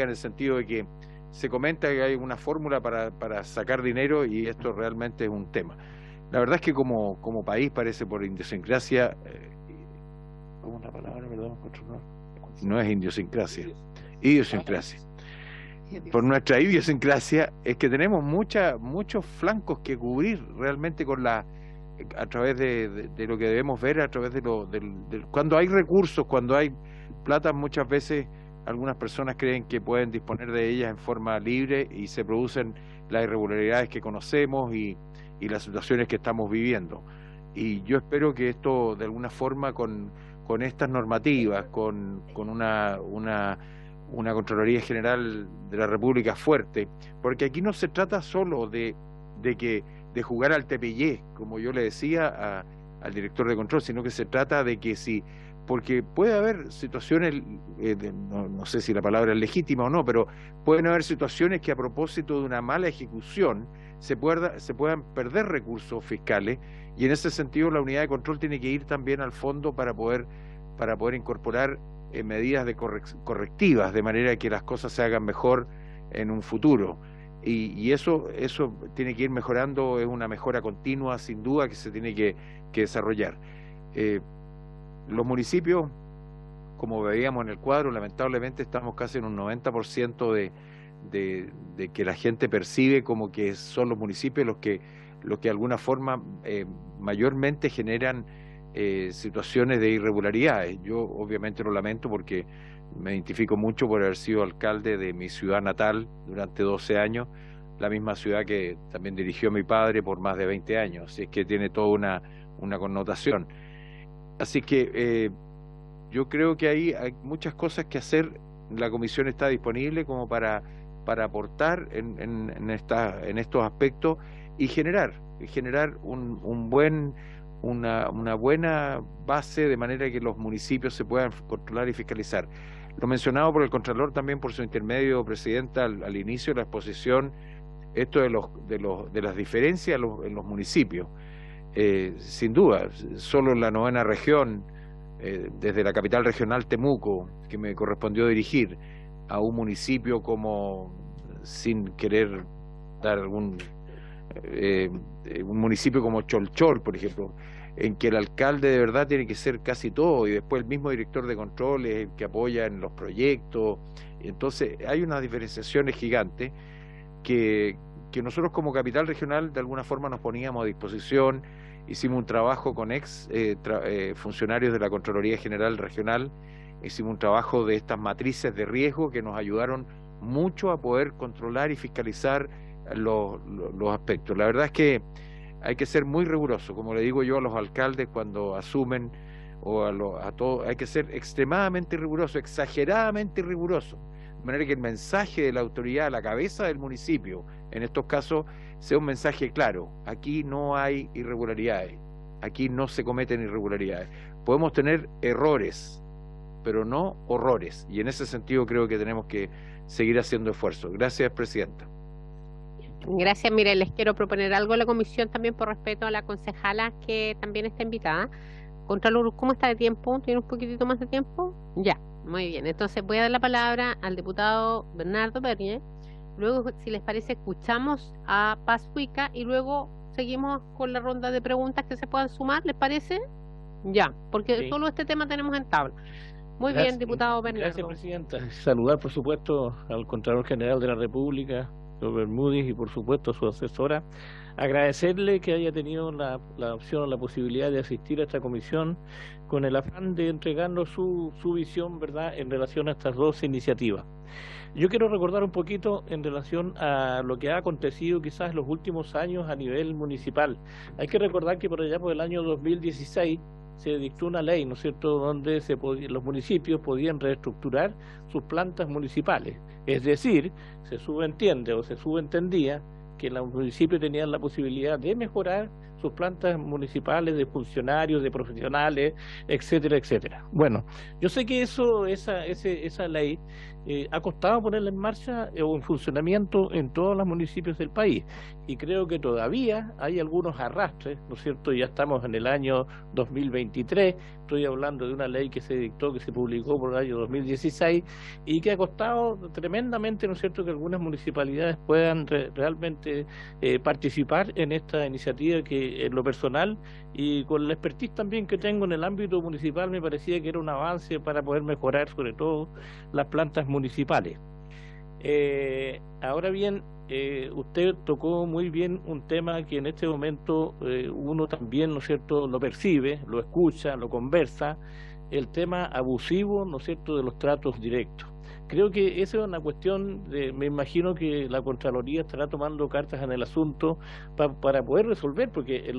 el sentido de que se comenta que hay una fórmula para sacar dinero y esto realmente es un tema. La verdad es que como país parece por idiosincrasia, ¿cómo es la palabra, perdón? No es idiosincrasia. Por nuestra idiosincrasia es que tenemos muchos flancos que cubrir realmente a través de lo que debemos ver, a través de cuando hay recursos, cuando hay plata, muchas veces algunas personas creen que pueden disponer de ellas en forma libre y se producen las irregularidades que conocemos y las situaciones que estamos viviendo. Y yo espero que esto de alguna forma con estas normativas, con una Contraloría General de la República fuerte, porque aquí no se trata solo de jugar al tepillé, como yo le decía al director de control, sino que se trata de que porque puede haber situaciones, no sé si la palabra es legítima o no, pero pueden haber situaciones que a propósito de una mala ejecución se puedan perder recursos fiscales, y en ese sentido la unidad de control tiene que ir también al fondo para poder incorporar medidas correctivas, de manera que las cosas se hagan mejor en un futuro. Y eso tiene que ir mejorando, es una mejora continua, sin duda, que se tiene que desarrollar. Los municipios, como veíamos en el cuadro, lamentablemente estamos casi en un 90% de que la gente percibe como que son los municipios los que de alguna forma mayormente generan situaciones de irregularidades. Yo obviamente lo lamento porque me identifico mucho por haber sido alcalde de mi ciudad natal durante 12 años, la misma ciudad que también dirigió mi padre por más de 20 años, así es que tiene toda una connotación. Así que yo creo que hay muchas cosas que hacer. La comisión está disponible como para aportar en estos aspectos y generar una buena base, de manera que los municipios se puedan controlar y fiscalizar. Lo mencionado por el Contralor también por su intermedio, Presidenta, al inicio de la exposición, esto de las diferencias en los municipios. Sin duda, solo en la 9ª región, desde la capital regional Temuco, que me correspondió dirigir, a un municipio como, sin querer dar un municipio como Cholchol, por ejemplo, en que el alcalde de verdad tiene que ser casi todo, y después el mismo director de control es el que apoya en los proyectos, Entonces hay unas diferenciaciones gigantes que nosotros como capital regional de alguna forma nos poníamos a disposición. Hicimos un trabajo con funcionarios de la Contraloría General Regional, hicimos un trabajo de estas matrices de riesgo que nos ayudaron mucho a poder controlar y fiscalizar los aspectos. La verdad es que hay que ser muy riguroso, como le digo yo a los alcaldes cuando asumen, o a todos, hay que ser extremadamente riguroso, exageradamente riguroso, de manera que el mensaje de la autoridad a la cabeza del municipio, en estos casos, sea un mensaje claro: aquí no hay irregularidades, aquí no se cometen irregularidades. Podemos tener errores, pero no horrores, y en ese sentido creo que tenemos que seguir haciendo esfuerzos. Gracias, Presidenta. Gracias. Mire, les quiero proponer algo a la comisión también por respeto a la concejala que también está invitada. Contralor, ¿cómo está de tiempo? ¿Tiene un poquitito más de tiempo? Ya, muy bien. Entonces voy a dar la palabra al diputado Bernardo Bernier. Luego, si les parece, escuchamos a Paz Fuica y luego seguimos con la ronda de preguntas que se puedan sumar. ¿Les parece? Ya, porque Sí. solo este tema tenemos en tabla. Muy Gracias, bien, diputado Bernardo. Gracias, Presidenta. Saludar, por supuesto, al Contralor General de la República, Robert Moody's, y por supuesto a su asesora. Agradecerle que haya tenido la opción o la posibilidad de asistir a esta comisión con el afán de entregarnos su visión, ¿verdad?, en relación a estas dos iniciativas. Yo quiero recordar un poquito en relación a lo que ha acontecido quizás en los últimos años a nivel municipal. Hay que recordar que por allá por el año 2016 se dictó una ley, ¿no es cierto?, donde los municipios podían reestructurar sus plantas municipales. Es decir, se subentiende o se subentendía que los municipios tenían la posibilidad de mejorar sus plantas municipales de funcionarios, de profesionales, etcétera, etcétera. Bueno, yo sé que esa ley ha costado ponerla en marcha o en funcionamiento en todos los municipios del país, y creo que todavía hay algunos arrastres, ¿no es cierto? Ya estamos en el año 2023, estoy hablando de una ley que se dictó, que se publicó por el año 2016 y que ha costado tremendamente, ¿no es cierto?, que algunas municipalidades puedan realmente participar en esta iniciativa, que en lo personal y con la expertise también que tengo en el ámbito municipal me parecía que era un avance para poder mejorar sobre todo las plantas municipales. Ahora bien, usted tocó muy bien un tema que en este momento uno también, ¿no es cierto?, lo percibe, lo escucha, lo conversa, el tema abusivo, ¿no es cierto?, de los tratos directos. Creo que esa es una cuestión, me imagino que la Contraloría estará tomando cartas en el asunto para poder resolver, porque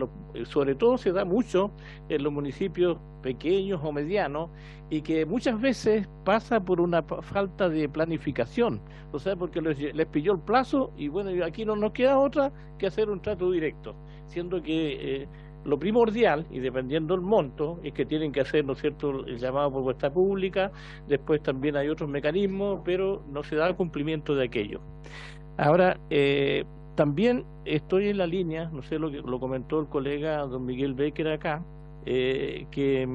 sobre todo se da mucho en los municipios pequeños o medianos, y que muchas veces pasa por una falta de planificación, o sea, porque les pilló el plazo y bueno, aquí no nos queda otra que hacer un trato directo, siendo que lo primordial, y dependiendo del monto, es que tienen que hacer, ¿no es cierto?, el llamado por propuesta pública. Después también hay otros mecanismos, pero no se da el cumplimiento de aquello. Ahora, también estoy en la línea, no sé, lo comentó el colega don Miguel Becker acá, que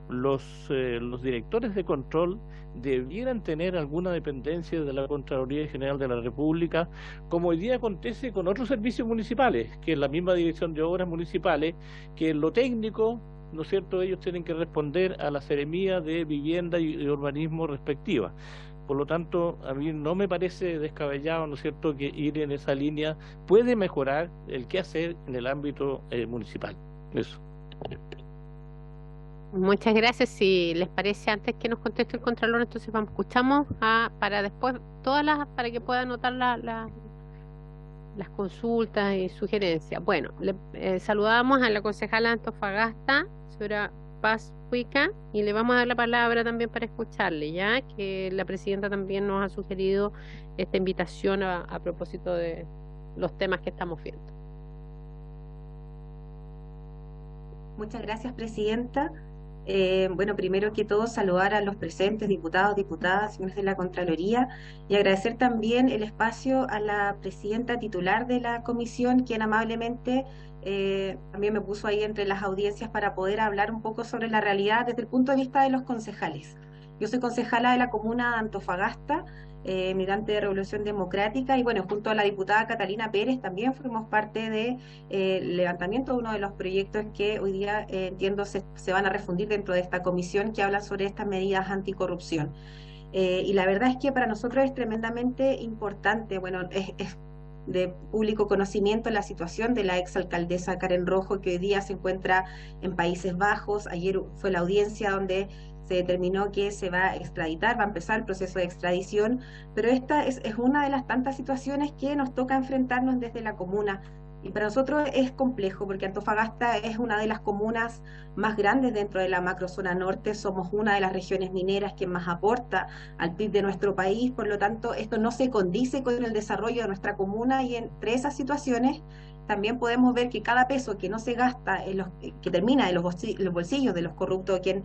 los directores de control debieran tener alguna dependencia de la Contraloría General de la República, como hoy día acontece con otros servicios municipales, que es la misma Dirección de Obras Municipales, que en lo técnico, ¿no es cierto?, ellos tienen que responder a la Seremía de Vivienda y Urbanismo respectiva. Por lo tanto, a mí no me parece descabellado, ¿no es cierto?, que ir en esa línea puede mejorar el quehacer en el ámbito municipal. Eso. Muchas gracias. Si les parece, antes que nos conteste el Contralor, entonces escuchamos para después para que pueda anotar las consultas y sugerencias. Bueno, saludamos a la concejala de Antofagasta, señora Paz Fuica, y le vamos a dar la palabra también para escucharle, ya que la presidenta también nos ha sugerido esta invitación a propósito de los temas que estamos viendo. Muchas gracias, presidenta. Bueno, primero que todo, saludar a los presentes, diputados, diputadas, señores de la Contraloría, y agradecer también el espacio a la presidenta titular de la comisión, quien amablemente también me puso ahí entre las audiencias para poder hablar un poco sobre la realidad desde el punto de vista de los concejales. Yo soy concejala de la comuna de Antofagasta, militante de Revolución Democrática, y bueno, junto a la diputada Catalina Pérez también fuimos parte de levantamiento de uno de los proyectos que hoy día entiendo se van a refundir dentro de esta comisión que habla sobre estas medidas anticorrupción. Y la verdad es que para nosotros es tremendamente importante, bueno, es de público conocimiento la situación de la exalcaldesa Karen Rojo, que hoy día se encuentra en Países Bajos. Ayer fue la audiencia donde se determinó que se va a extraditar, va a empezar el proceso de extradición, pero esta es una de las tantas situaciones que nos toca enfrentarnos desde la comuna. Y para nosotros es complejo porque Antofagasta es una de las comunas más grandes dentro de la macrozona norte, somos una de las regiones mineras que más aporta al PIB de nuestro país, por lo tanto esto no se condice con el desarrollo de nuestra comuna, y entre esas situaciones también podemos ver que cada peso que no se gasta, que termina en los bolsillos de los corruptos, quienes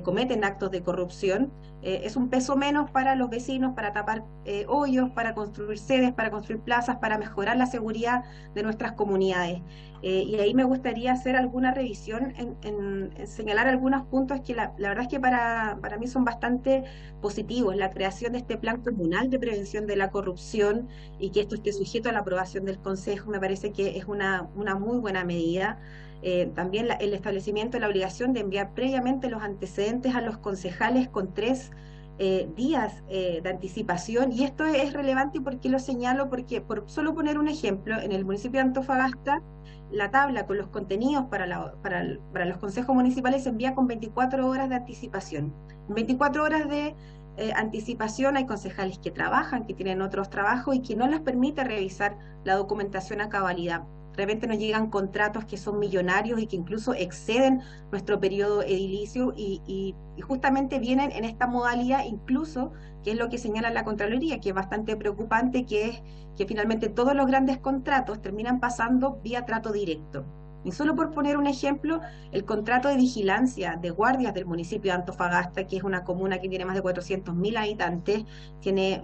cometen actos de corrupción, es un peso menos para los vecinos, para tapar hoyos, para construir sedes, para construir plazas, para mejorar la seguridad de nuestras comunidades. Y ahí me gustaría hacer alguna revisión, en señalar algunos puntos que la verdad es que para mí son bastante positivos. La creación de este plan comunal de prevención de la corrupción y que esto esté sujeto a la aprobación del Consejo me parece que es una muy buena medida. También el establecimiento de la obligación de enviar previamente los antecedentes a los concejales con 3 días de anticipación, y esto es relevante. ¿Y por qué lo señalo? Porque, por solo poner un ejemplo, en el municipio de Antofagasta, la tabla con los contenidos para los consejos municipales se envía con 24 horas de anticipación. En 24 horas de anticipación hay concejales que trabajan, que tienen otros trabajos y que no les permite revisar la documentación a cabalidad. De repente nos llegan contratos que son millonarios y que incluso exceden nuestro periodo edilicio y justamente vienen en esta modalidad, incluso, que es lo que señala la Contraloría, que es bastante preocupante, que es que finalmente todos los grandes contratos terminan pasando vía trato directo. Y solo por poner un ejemplo, el contrato de vigilancia de guardias del municipio de Antofagasta, que es una comuna que tiene más de 400.000 habitantes, tiene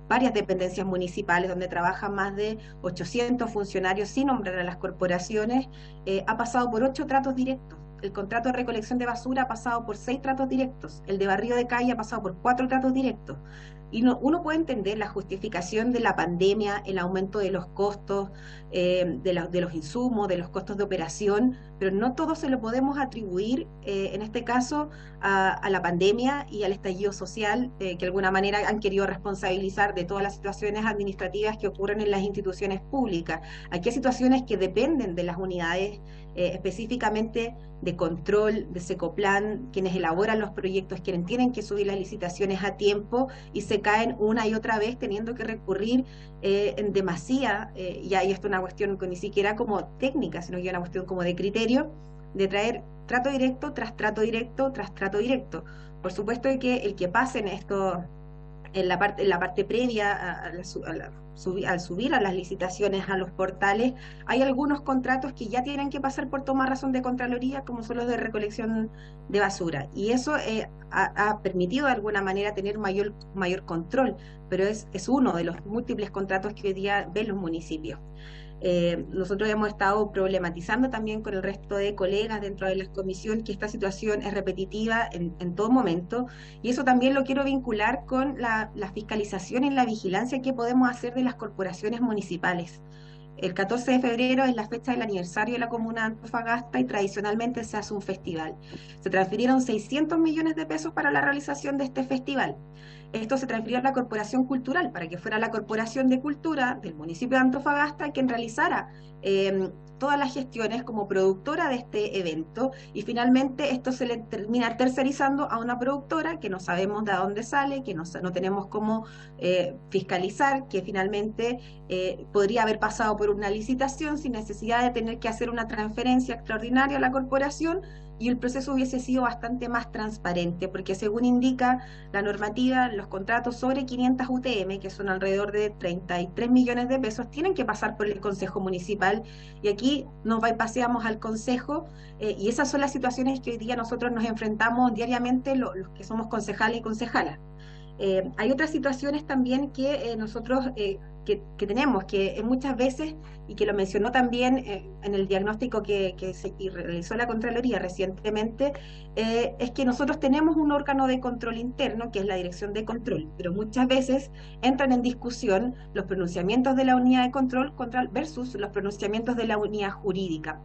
varias dependencias municipales donde trabajan más de 800 funcionarios sin nombrar a las corporaciones, ha pasado por 8 tratos directos. El contrato de recolección de basura ha pasado por 6 tratos directos. El de barrido de calle ha pasado por 4 tratos directos. Y uno puede entender la justificación de la pandemia, el aumento de los costos, de los insumos, de los costos de operación, pero no todo se lo podemos atribuir, en este caso, a la pandemia y al estallido social, que de alguna manera han querido responsabilizar de todas las situaciones administrativas que ocurren en las instituciones públicas. Aquí hay situaciones que dependen de las unidades, específicamente de control, de Secoplan, quienes elaboran los proyectos, quienes tienen que subir las licitaciones a tiempo y se caen una y otra vez teniendo que recurrir en demasía, y ahí esto es una cuestión que ni siquiera como técnica, sino que es una cuestión como de criterio, de traer trato directo tras trato directo tras trato directo. Por supuesto que el que pasen esto en la parte previa al subir a las licitaciones a los portales, hay algunos contratos que ya tienen que pasar por toma razón de Contraloría, como son los de recolección de basura, y eso ha permitido de alguna manera tener mayor control, pero es uno de los múltiples contratos que hoy día ven los municipios. Nosotros hemos estado problematizando también con el resto de colegas dentro de la comisión que esta situación es repetitiva en todo momento, y eso también lo quiero vincular con la fiscalización y la vigilancia que podemos hacer de las corporaciones municipales. El 14 de febrero es la fecha del aniversario de la comuna de Antofagasta y tradicionalmente se hace un festival. Se transfirieron 600 millones de pesos para la realización de este festival. Esto se transfirió a la Corporación Cultural para que fuera la Corporación de Cultura del municipio de Antofagasta quien realizara todas las gestiones como productora de este evento, y finalmente esto se le termina tercerizando a una productora que no sabemos de dónde sale, que no tenemos cómo fiscalizar, que finalmente podría haber pasado por una licitación sin necesidad de tener que hacer una transferencia extraordinaria a la corporación, y el proceso hubiese sido bastante más transparente, porque según indica la normativa, los contratos sobre 500 UTM, que son alrededor de 33 millones de pesos, tienen que pasar por el Consejo Municipal, y aquí nos bypaseamos al Consejo, y esas son las situaciones que hoy día nosotros nos enfrentamos diariamente los que somos concejales y concejalas. Hay otras situaciones también que nosotros que tenemos, que muchas veces, y que lo mencionó también en el diagnóstico que se realizó la Contraloría recientemente, es que nosotros tenemos un órgano de control interno, que es la Dirección de Control, pero muchas veces entran en discusión los pronunciamientos de la unidad de control versus los pronunciamientos de la unidad jurídica.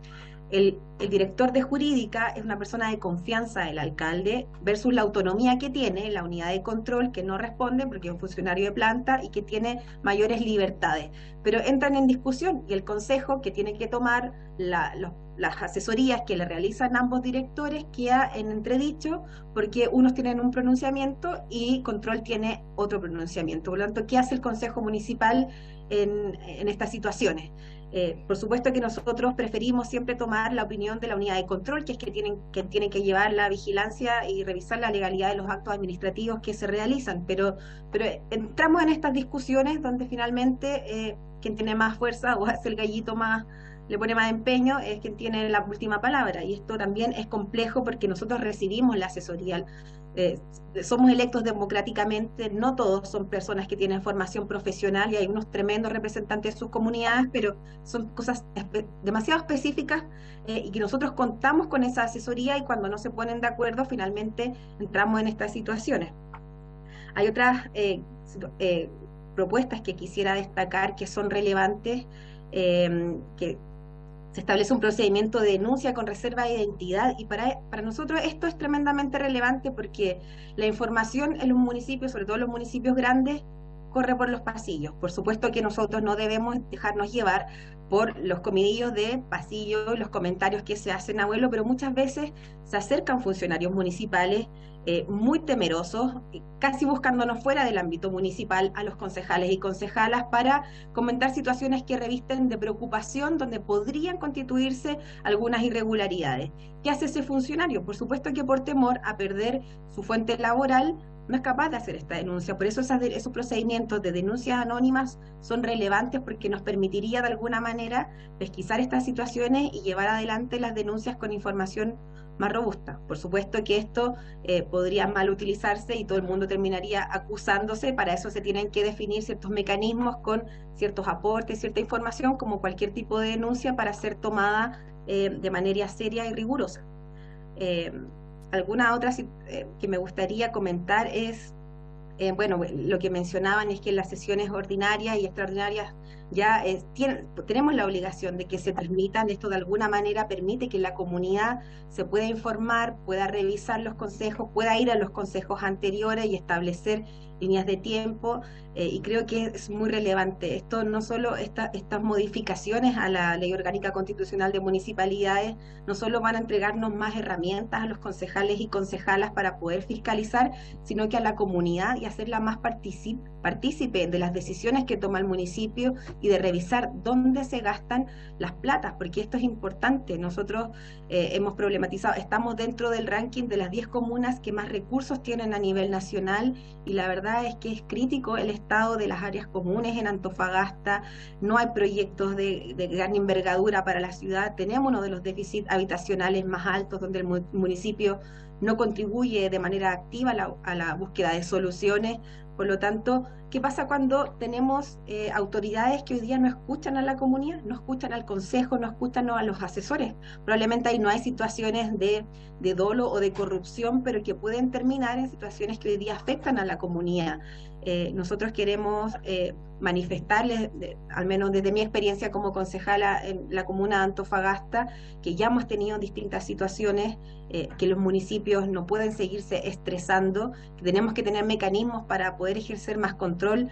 el director de jurídica es una persona de confianza del alcalde versus la autonomía que tiene la unidad de control, que no responde porque es un funcionario de planta y que tiene mayores libertades. Pero entran en discusión y el consejo que tiene que tomar las asesorías que le realizan ambos directores queda en entredicho porque unos tienen un pronunciamiento y control tiene otro pronunciamiento. Por lo tanto, ¿qué hace el consejo municipal en estas situaciones? Por supuesto que nosotros preferimos siempre tomar la opinión de la unidad de control, que es que tienen que llevar la vigilancia y revisar la legalidad de los actos administrativos que se realizan, pero entramos en estas discusiones donde finalmente quien tiene más fuerza o hace el gallito más, le pone más empeño, es quien tiene la última palabra, y esto también es complejo porque nosotros recibimos la asesoría. Somos electos democráticamente, no todos son personas que tienen formación profesional y hay unos tremendos representantes de sus comunidades, pero son cosas demasiado específicas y que nosotros contamos con esa asesoría y cuando no se ponen de acuerdo finalmente entramos en estas situaciones. Hay otras propuestas que quisiera destacar que son relevantes, que se establece un procedimiento de denuncia con reserva de identidad y para nosotros esto es tremendamente relevante porque la información en los municipios, sobre todo en los municipios grandes, corre por los pasillos. Por supuesto que nosotros no debemos dejarnos llevar por los comidillos de pasillo, los comentarios que se hacen, abuelo, pero muchas veces se acercan funcionarios municipales muy temerosos, casi buscándonos fuera del ámbito municipal a los concejales y concejalas para comentar situaciones que revisten de preocupación donde podrían constituirse algunas irregularidades. ¿Qué hace ese funcionario? Por supuesto que por temor a perder su fuente laboral no es capaz de hacer esta denuncia. Por eso esos procedimientos de denuncias anónimas son relevantes porque nos permitiría de alguna manera pesquisar estas situaciones y llevar adelante las denuncias con información más robusta. Por supuesto que esto podría mal utilizarse y todo el mundo terminaría acusándose. Para eso se tienen que definir ciertos mecanismos con ciertos aportes, cierta información, como cualquier tipo de denuncia para ser tomada de manera seria y rigurosa. Alguna otra que me gustaría comentar es, bueno, lo que mencionaban es que en las sesiones ordinarias y extraordinarias ya tenemos la obligación de que se transmitan. Esto de alguna manera permite que la comunidad se pueda informar, pueda revisar los consejos, pueda ir a los consejos anteriores y establecer líneas de tiempo, y creo que es muy relevante. Esto no solo, estas modificaciones a la Ley Orgánica Constitucional de Municipalidades, no solo van a entregarnos más herramientas a los concejales y concejalas para poder fiscalizar, sino que a la comunidad y hacerla más partícipe de las decisiones que toma el municipio y de revisar dónde se gastan las platas, porque esto es importante. Nosotros hemos problematizado, estamos dentro del ranking de las 10 comunas que más recursos tienen a nivel nacional, y la verdad es que es crítico el estado de las áreas comunes en Antofagasta. No hay proyectos de gran envergadura para la ciudad, tenemos uno de los déficits habitacionales más altos, donde el municipio no contribuye de manera activa a la búsqueda de soluciones. Por lo tanto, ¿qué pasa cuando tenemos autoridades que hoy día no escuchan a la comunidad, no escuchan al consejo, no escuchan a los asesores? Probablemente ahí no hay situaciones de dolo o de corrupción, pero que pueden terminar en situaciones que hoy día afectan a la comunidad. Nosotros queremos manifestarles, al menos desde mi experiencia como concejala en la comuna de Antofagasta, que ya hemos tenido distintas situaciones, que los municipios no pueden seguirse estresando, que tenemos que tener mecanismos para poder ejercer más control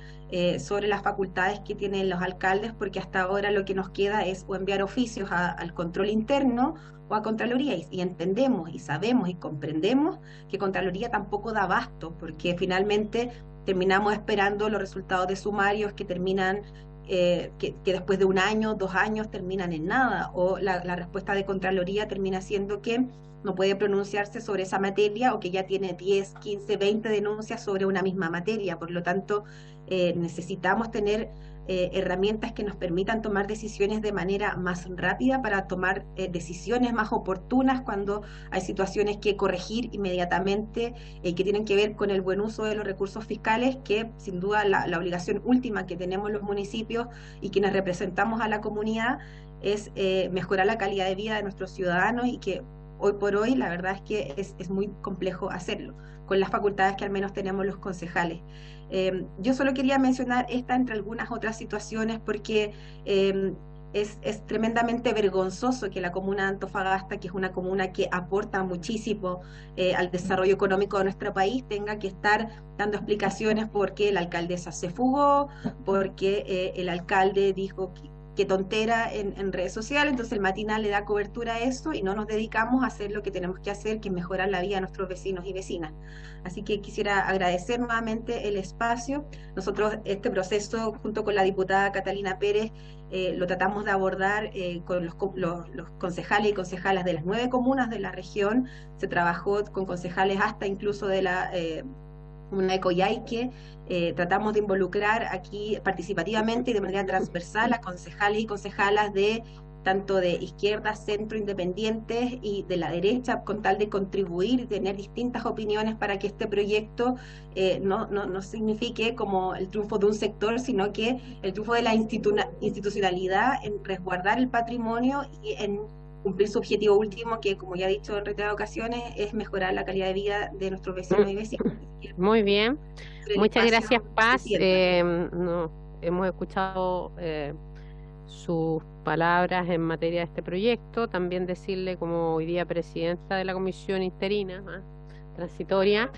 sobre las facultades que tienen los alcaldes, porque hasta ahora lo que nos queda es o enviar oficios al control interno o a Contraloría, y entendemos y sabemos y comprendemos que Contraloría tampoco da abasto, porque finalmente terminamos esperando los resultados de sumarios que terminan, que después de 1 año, 2 años terminan en nada, o la respuesta de Contraloría termina siendo que no puede pronunciarse sobre esa materia o que ya tiene 10, 15, 20 denuncias sobre una misma materia. Por lo tanto, necesitamos tener herramientas que nos permitan tomar decisiones de manera más rápida para tomar decisiones más oportunas cuando hay situaciones que corregir inmediatamente, que tienen que ver con el buen uso de los recursos fiscales, que sin duda la obligación última que tenemos los municipios y quienes representamos a la comunidad es mejorar la calidad de vida de nuestros ciudadanos, y que hoy por hoy la verdad es que es muy complejo hacerlo con las facultades que al menos tenemos los concejales. Yo solo quería mencionar esta entre algunas otras situaciones porque es tremendamente vergonzoso que la comuna de Antofagasta, que es una comuna que aporta muchísimo al desarrollo económico de nuestro país, tenga que estar dando explicaciones porque la alcaldesa se fugó, porque el alcalde dijo que tontera en redes sociales. Entonces el matinal le da cobertura a eso y no nos dedicamos a hacer lo que tenemos que hacer, que es mejorar la vida de nuestros vecinos y vecinas. Así que quisiera agradecer nuevamente el espacio. Nosotros este proceso, junto con la diputada Catalina Pérez, lo tratamos de abordar con los concejales y concejalas de las 9 comunas de la región. Se trabajó con concejales hasta incluso de la comuna de Coyhaique. Tratamos de involucrar aquí participativamente y de manera transversal a concejales y concejalas de tanto de izquierda, centro, independientes y de la derecha, con tal de contribuir y tener distintas opiniones para que este proyecto no signifique como el triunfo de un sector, sino que el triunfo de la institucionalidad en resguardar el patrimonio y en cumplir su objetivo último, que como ya he dicho en reiteradas ocasiones, es mejorar la calidad de vida de nuestros vecinos y vecinas. Muy bien, muchas gracias, Paz. Presidenta. Hemos escuchado sus palabras en materia de este proyecto. También decirle, como hoy día presidenta de la comisión interina, transitoria,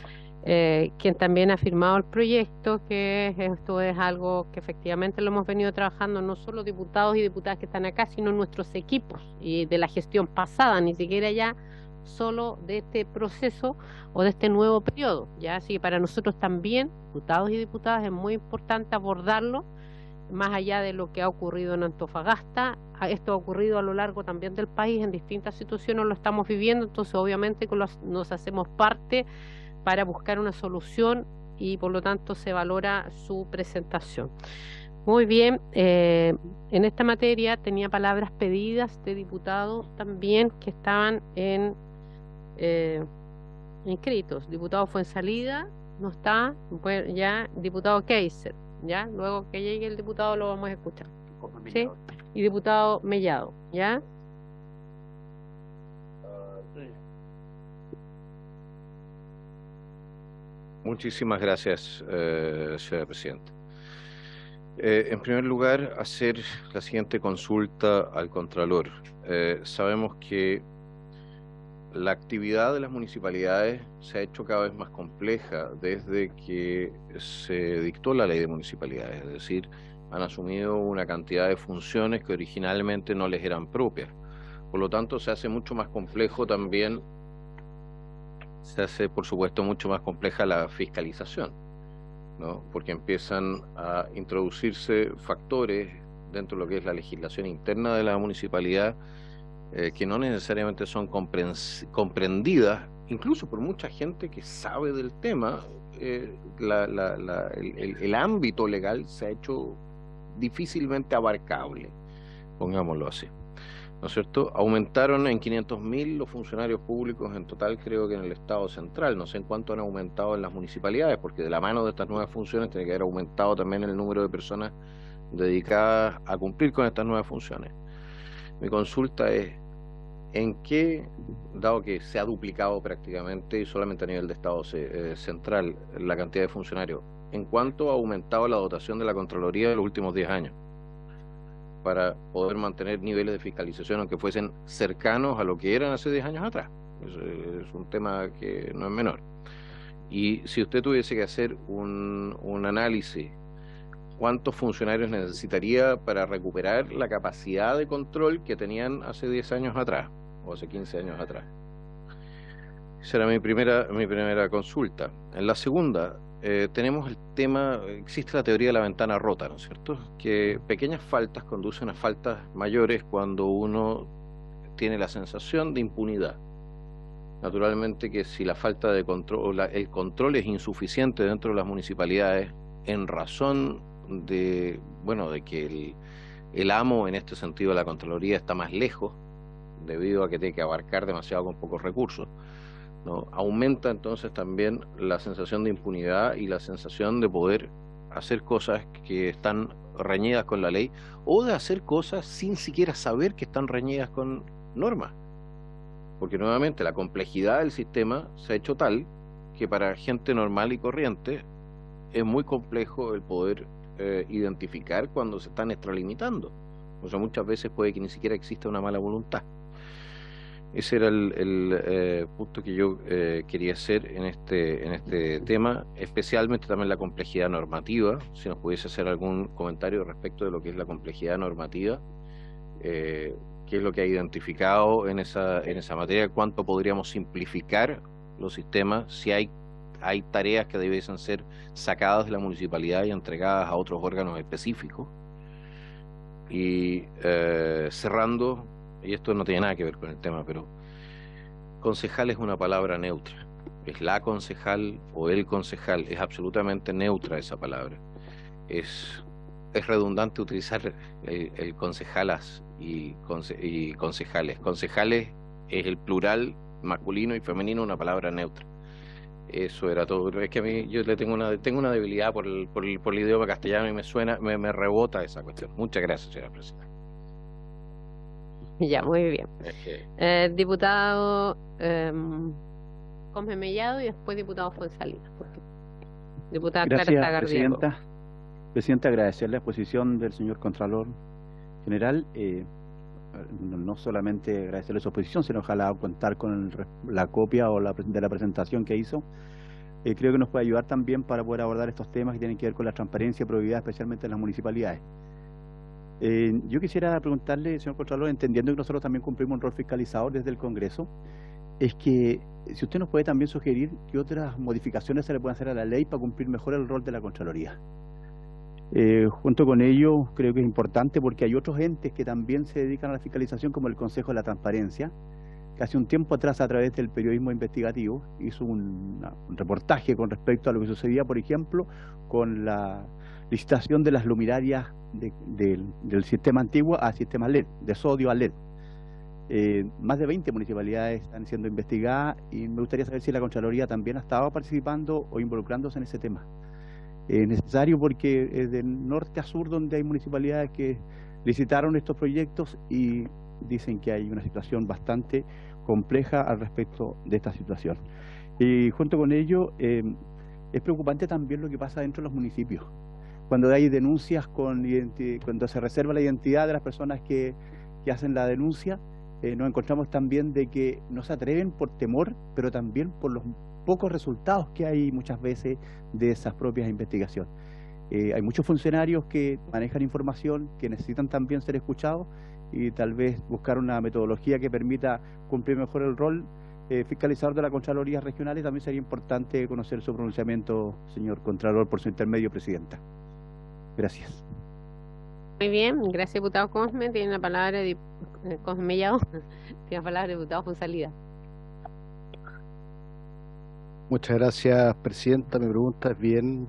quien también ha firmado el proyecto, que esto es algo que efectivamente lo hemos venido trabajando no solo diputados y diputadas que están acá, sino nuestros equipos y de la gestión pasada, ni siquiera ya solo de este proceso o de este nuevo periodo, ¿ya? Así que para nosotros también, diputados y diputadas, es muy importante abordarlo, más allá de lo que ha ocurrido en Antofagasta. Esto ha ocurrido a lo largo también del país, en distintas situaciones lo estamos viviendo, entonces obviamente nos hacemos parte para buscar una solución y por lo tanto se valora su presentación. Muy bien, en esta materia tenía palabras pedidas de diputados también que estaban inscritos. Diputado Fuenzalida no está, pues ya diputado Keiser, ya luego que llegue el diputado lo vamos a escuchar, ¿sí? Y diputado Mellado, ya. Muchísimas gracias, señora presidenta. En primer lugar, hacer la siguiente consulta al Contralor. Sabemos que la actividad de las municipalidades se ha hecho cada vez más compleja desde que se dictó la ley de municipalidades, es decir, han asumido una cantidad de funciones que originalmente no les eran propias. Por lo tanto, se hace mucho más complejo también, se hace por supuesto mucho más compleja la fiscalización, ¿no? Porque empiezan a introducirse factores dentro de lo que es la legislación interna de la municipalidad que no necesariamente son comprendidas, incluso por mucha gente que sabe del tema. El ámbito legal se ha hecho difícilmente abarcable, pongámoslo así, ¿no es cierto? Aumentaron en 500.000 los funcionarios públicos en total, creo que en el Estado central. No sé en cuánto han aumentado en las municipalidades, porque de la mano de estas nuevas funciones tiene que haber aumentado también el número de personas dedicadas a cumplir con estas nuevas funciones. Mi consulta es, ¿en qué, dado que se ha duplicado prácticamente y solamente a nivel de Estado central la cantidad de funcionarios, en cuánto ha aumentado la dotación de la Contraloría en los últimos 10 años? Para poder mantener niveles de fiscalización aunque fuesen cercanos a lo que eran hace 10 años atrás. Es un tema que no es menor. Y si usted tuviese que hacer un análisis, ¿cuántos funcionarios necesitaría para recuperar la capacidad de control que tenían hace 10 años atrás o hace 15 años atrás? Esa era mi primera consulta. En la segunda, tenemos el tema, existe la teoría de la ventana rota, ¿no es cierto? Que pequeñas faltas conducen a faltas mayores cuando uno tiene la sensación de impunidad. Naturalmente que si la falta de control, el control es insuficiente dentro de las municipalidades en razón de, bueno, de que el amo en este sentido de la Contraloría está más lejos debido a que tiene que abarcar demasiado con pocos recursos, ¿no? Aumenta entonces también la sensación de impunidad y la sensación de poder hacer cosas que están reñidas con la ley o de hacer cosas sin siquiera saber que están reñidas con normas, porque nuevamente la complejidad del sistema se ha hecho tal que para gente normal y corriente es muy complejo el poder identificar cuando se están extralimitando, O sea, muchas veces puede que ni siquiera exista una mala voluntad. Ese era el punto que yo quería hacer en este tema, especialmente también la complejidad normativa. Si nos pudiese hacer algún comentario respecto de lo que es la complejidad normativa, qué es lo que ha identificado en esa materia, cuánto podríamos simplificar los sistemas, si hay tareas que debiesen ser sacadas de la municipalidad y entregadas a otros órganos específicos. Y cerrando, y esto no tiene nada que ver con el tema, pero concejal es una palabra neutra. Es la concejal o el concejal, es absolutamente neutra esa palabra. Es redundante utilizar el concejalas y concejales. Concejales es el plural masculino y femenino, una palabra neutra. Eso era todo. Es que a mí yo le tengo una debilidad por el idioma castellano y me rebota esa cuestión. Muchas gracias, señora presidenta. Ya, muy bien. Diputado Cosme Mellado y después diputado Fonsalida. Diputada Clara Zagardiaga. Presidenta, agradecer la exposición del señor Contralor General. No solamente agradecerle su exposición, sino ojalá contar con la copia o de la presentación que hizo. Creo que nos puede ayudar también para poder abordar estos temas que tienen que ver con la transparencia y probidad, especialmente en las municipalidades. Yo quisiera preguntarle, señor Contralor, entendiendo que nosotros también cumplimos un rol fiscalizador desde el Congreso, es que si usted nos puede también sugerir qué otras modificaciones se le pueden hacer a la ley para cumplir mejor el rol de la Contraloría. Junto con ello, creo que es importante porque hay otros entes que también se dedican a la fiscalización, como el Consejo de la Transparencia, que hace un tiempo atrás, a través del periodismo investigativo, hizo un reportaje con respecto a lo que sucedía, por ejemplo, con la licitación de las luminarias del sistema antiguo a sistema LED, de sodio a LED. Más de 20 municipalidades están siendo investigadas y me gustaría saber si la Contraloría también ha estado participando o involucrándose en ese tema. Es necesario porque es de norte a sur donde hay municipalidades que licitaron estos proyectos y dicen que hay una situación bastante compleja al respecto de esta situación. Y junto con ello, es preocupante también lo que pasa dentro de los municipios. Cuando hay denuncias, cuando se reserva la identidad de las personas que hacen la denuncia, nos encontramos también de que no se atreven por temor, pero también por los pocos resultados que hay muchas veces de esas propias investigaciones. Hay muchos funcionarios que manejan información, que necesitan también ser escuchados y tal vez buscar una metodología que permita cumplir mejor el rol fiscalizador de la Contraloría Regional, y también sería importante conocer su pronunciamiento, señor Contralor, por su intermedio, presidenta. Gracias. Muy bien, gracias, diputado Cosme. Tiene la palabra Cosme Mellado. Tiene la palabra diputado Fonsalida. Muchas gracias, presidenta. Mi pregunta es bien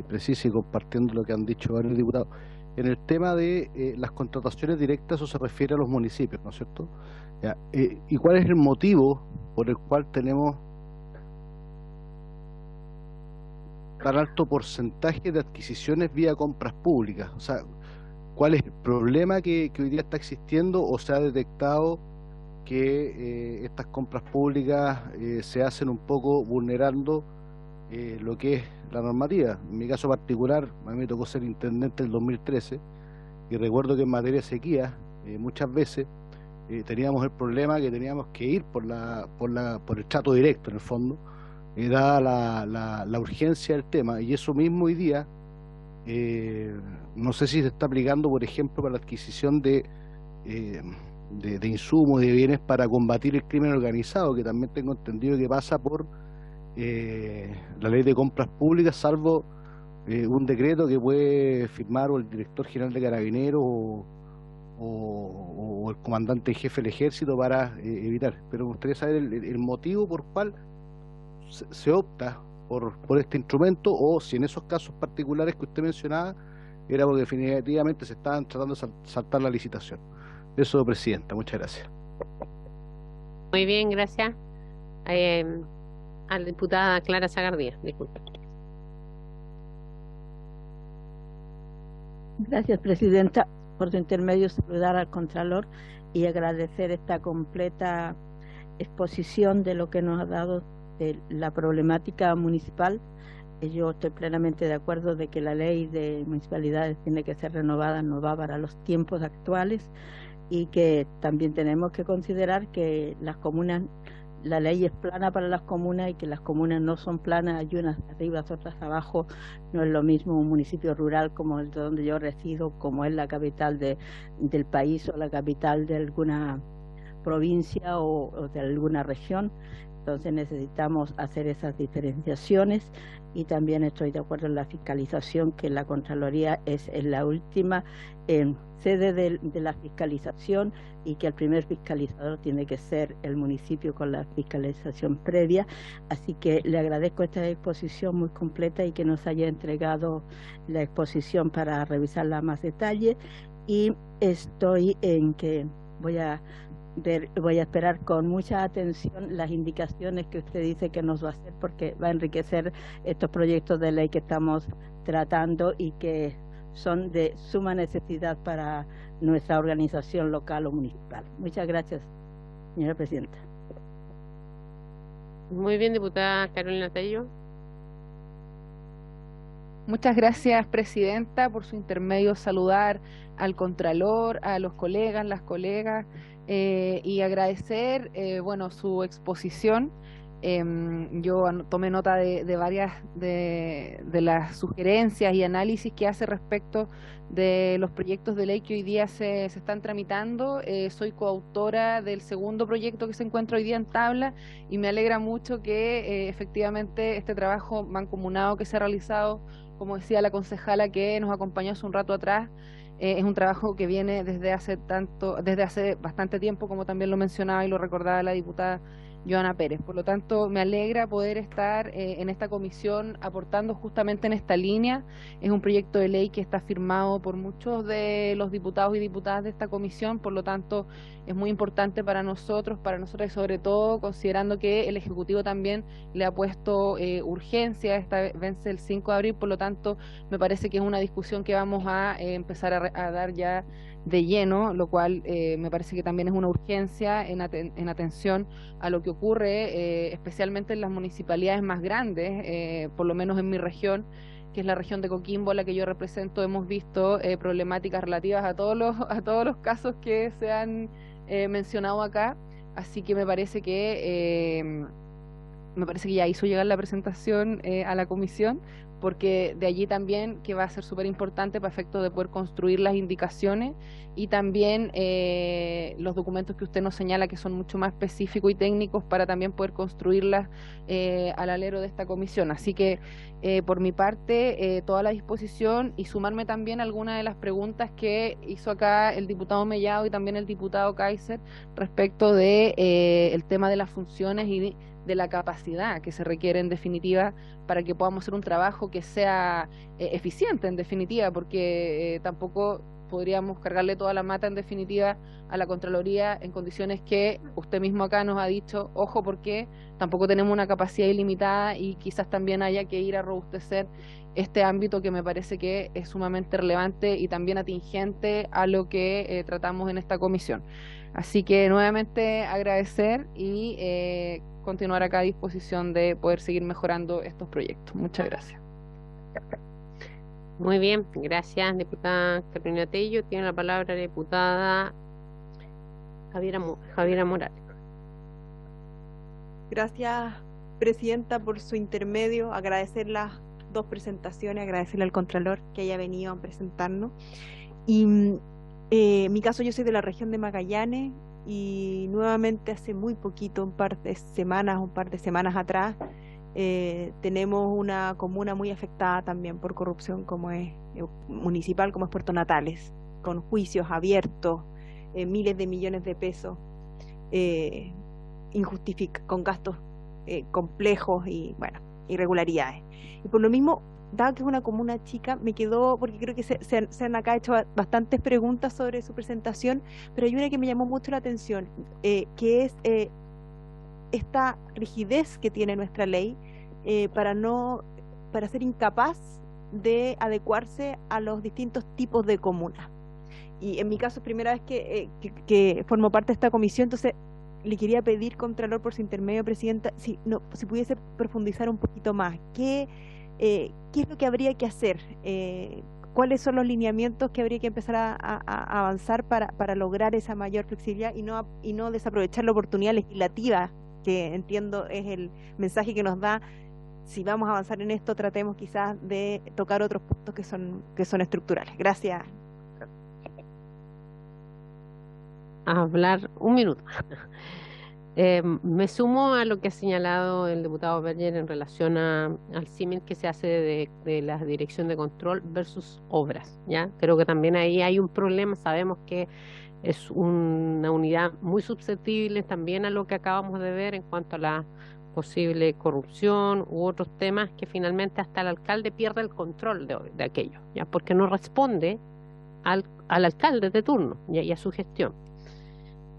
precisa y compartiendo lo que han dicho varios diputados. En el tema de las contrataciones directas, eso se refiere a los municipios, ¿no es cierto? Ya, ¿y cuál es el motivo por el cual tenemos tan alto porcentaje de adquisiciones vía compras públicas? O sea, ¿cuál es el problema que hoy día está existiendo o se ha detectado que estas compras públicas se hacen un poco vulnerando lo que es la normativa? En mi caso particular, a mí me tocó ser intendente en el 2013 y recuerdo que en materia de sequía muchas veces teníamos el problema que teníamos que ir por el trato directo, en el fondo, dada la urgencia del tema, y eso mismo hoy día no sé si se está aplicando, por ejemplo, para la adquisición de insumos, de bienes para combatir el crimen organizado, que también tengo entendido que pasa por la ley de compras públicas, salvo un decreto que puede firmar o el director general de Carabineros o el comandante en jefe del ejército para evitar. Pero me gustaría saber el motivo por cual se opta por este instrumento, o si en esos casos particulares que usted mencionaba era porque definitivamente se estaban tratando de saltar la licitación. Eso, presidenta, muchas gracias. Muy bien, gracias. A la diputada Clara Zagardiaga, disculpe. Gracias, presidenta. Por su intermedio, saludar al Contralor y agradecer esta completa exposición de lo que nos ha dado de la problemática municipal yo estoy plenamente de acuerdo de que la ley de municipalidades tiene que ser renovada para los tiempos actuales, y que también tenemos que considerar que las comunas, la ley es plana para las comunas, y que las comunas no son planas, hay unas arriba, otras abajo. No es lo mismo un municipio rural como el de donde yo resido, como es la capital del país o la capital de alguna provincia o de alguna región. Entonces necesitamos hacer esas diferenciaciones, y también estoy de acuerdo en la fiscalización, que la Contraloría es la última sede de la fiscalización, y que el primer fiscalizador tiene que ser el municipio con la fiscalización previa. Así que le agradezco esta exposición muy completa y que nos haya entregado la exposición para revisarla a más detalle, y estoy en que voy a esperar con mucha atención las indicaciones que usted dice que nos va a hacer, porque va a enriquecer estos proyectos de ley que estamos tratando y que son de suma necesidad para nuestra organización local o municipal. Muchas gracias, señora presidenta. Muy bien, diputada Carolina Tello. Muchas gracias, presidenta, por su intermedio saludar al Contralor, a los colegas, las colegas, y agradecer bueno, su exposición. Yo tomé nota de varias de las sugerencias y análisis que hace respecto de los proyectos de ley que hoy día se están tramitando. Soy coautora del segundo proyecto que se encuentra hoy día en tabla, y me alegra mucho que efectivamente este trabajo mancomunado que se ha realizado, como decía la concejala que nos acompañó hace un rato atrás, es un trabajo que viene desde hace bastante tiempo, como también lo mencionaba y lo recordaba la diputada Joana Pérez. Por lo tanto, me alegra poder estar en esta comisión aportando justamente en esta línea. Es un proyecto de ley que está firmado por muchos de los diputados y diputadas de esta comisión, por lo tanto es muy importante para nosotros y sobre todo considerando que el Ejecutivo también le ha puesto urgencia. Esta vence el 5 de abril, por lo tanto me parece que es una discusión que vamos a empezar a dar ya de lleno, lo cual me parece que también es una urgencia en atención a lo que ocurre especialmente en las municipalidades más grandes, por lo menos en mi región, que es la región de Coquimbo, la que yo represento. Hemos visto problemáticas relativas a todos los casos que se han mencionado acá, así que me parece que ya hizo llegar la presentación a la comisión, porque de allí también que va a ser súper importante para efectos de poder construir las indicaciones, y también los documentos que usted nos señala que son mucho más específicos y técnicos para también poder construirlas al alero de esta comisión. Así que por mi parte toda la disposición, y sumarme también a algunas de las preguntas que hizo acá el diputado Mellado y también el diputado Kaiser respecto de el tema de las funciones y de la capacidad que se requiere en definitiva para que podamos hacer un trabajo que sea eficiente en definitiva, porque tampoco podríamos cargarle toda la mata en definitiva a la Contraloría en condiciones que usted mismo acá nos ha dicho, ojo, porque tampoco tenemos una capacidad ilimitada, y quizás también haya que ir a robustecer este ámbito que me parece que es sumamente relevante y también atingente a lo que tratamos en esta comisión. Así que nuevamente agradecer y continuar acá a disposición de poder seguir mejorando estos proyectos. Muchas gracias. Muy bien, gracias, diputada Carolina Tello. Tiene la palabra la diputada Javiera Morales. Gracias, presidenta, por su intermedio. Agradecer las dos presentaciones, agradecerle al Contralor que haya venido a presentarnos. Y en mi caso, yo soy de la región de Magallanes, y nuevamente hace muy poquito, un par de semanas atrás, tenemos una comuna muy afectada también por corrupción, como es municipal, como es Puerto Natales, con juicios abiertos, miles de millones de pesos, con gastos complejos y, bueno, irregularidades. Y por lo mismo, dado que es una comuna chica, me quedó, porque creo que se han acá hecho bastantes preguntas sobre su presentación, pero hay una que me llamó mucho la atención, que es esta rigidez que tiene nuestra ley para ser incapaz de adecuarse a los distintos tipos de comunas. Y en mi caso es primera vez que formo parte de esta comisión, entonces le quería pedir, Contralor, por su intermedio, presidenta, si pudiese profundizar un poquito más. ¿Qué ¿qué es lo que habría que hacer? ¿Cuáles son los lineamientos que habría que empezar a avanzar para lograr esa mayor flexibilidad y no desaprovechar la oportunidad legislativa, que entiendo es el mensaje que nos da? Si vamos a avanzar en esto, tratemos quizás de tocar otros puntos que son estructurales. Gracias. A hablar un minuto. Me sumo a lo que ha señalado el diputado Berger en relación al símil que se hace de la dirección de control versus obras, ¿ya? Creo que también ahí hay un problema. Sabemos que es una unidad muy susceptible también a lo que acabamos de ver en cuanto a la posible corrupción u otros temas, que finalmente hasta el alcalde pierde el control de aquello, ¿ya? Porque no responde al alcalde de turno, ¿ya? Y a su gestión.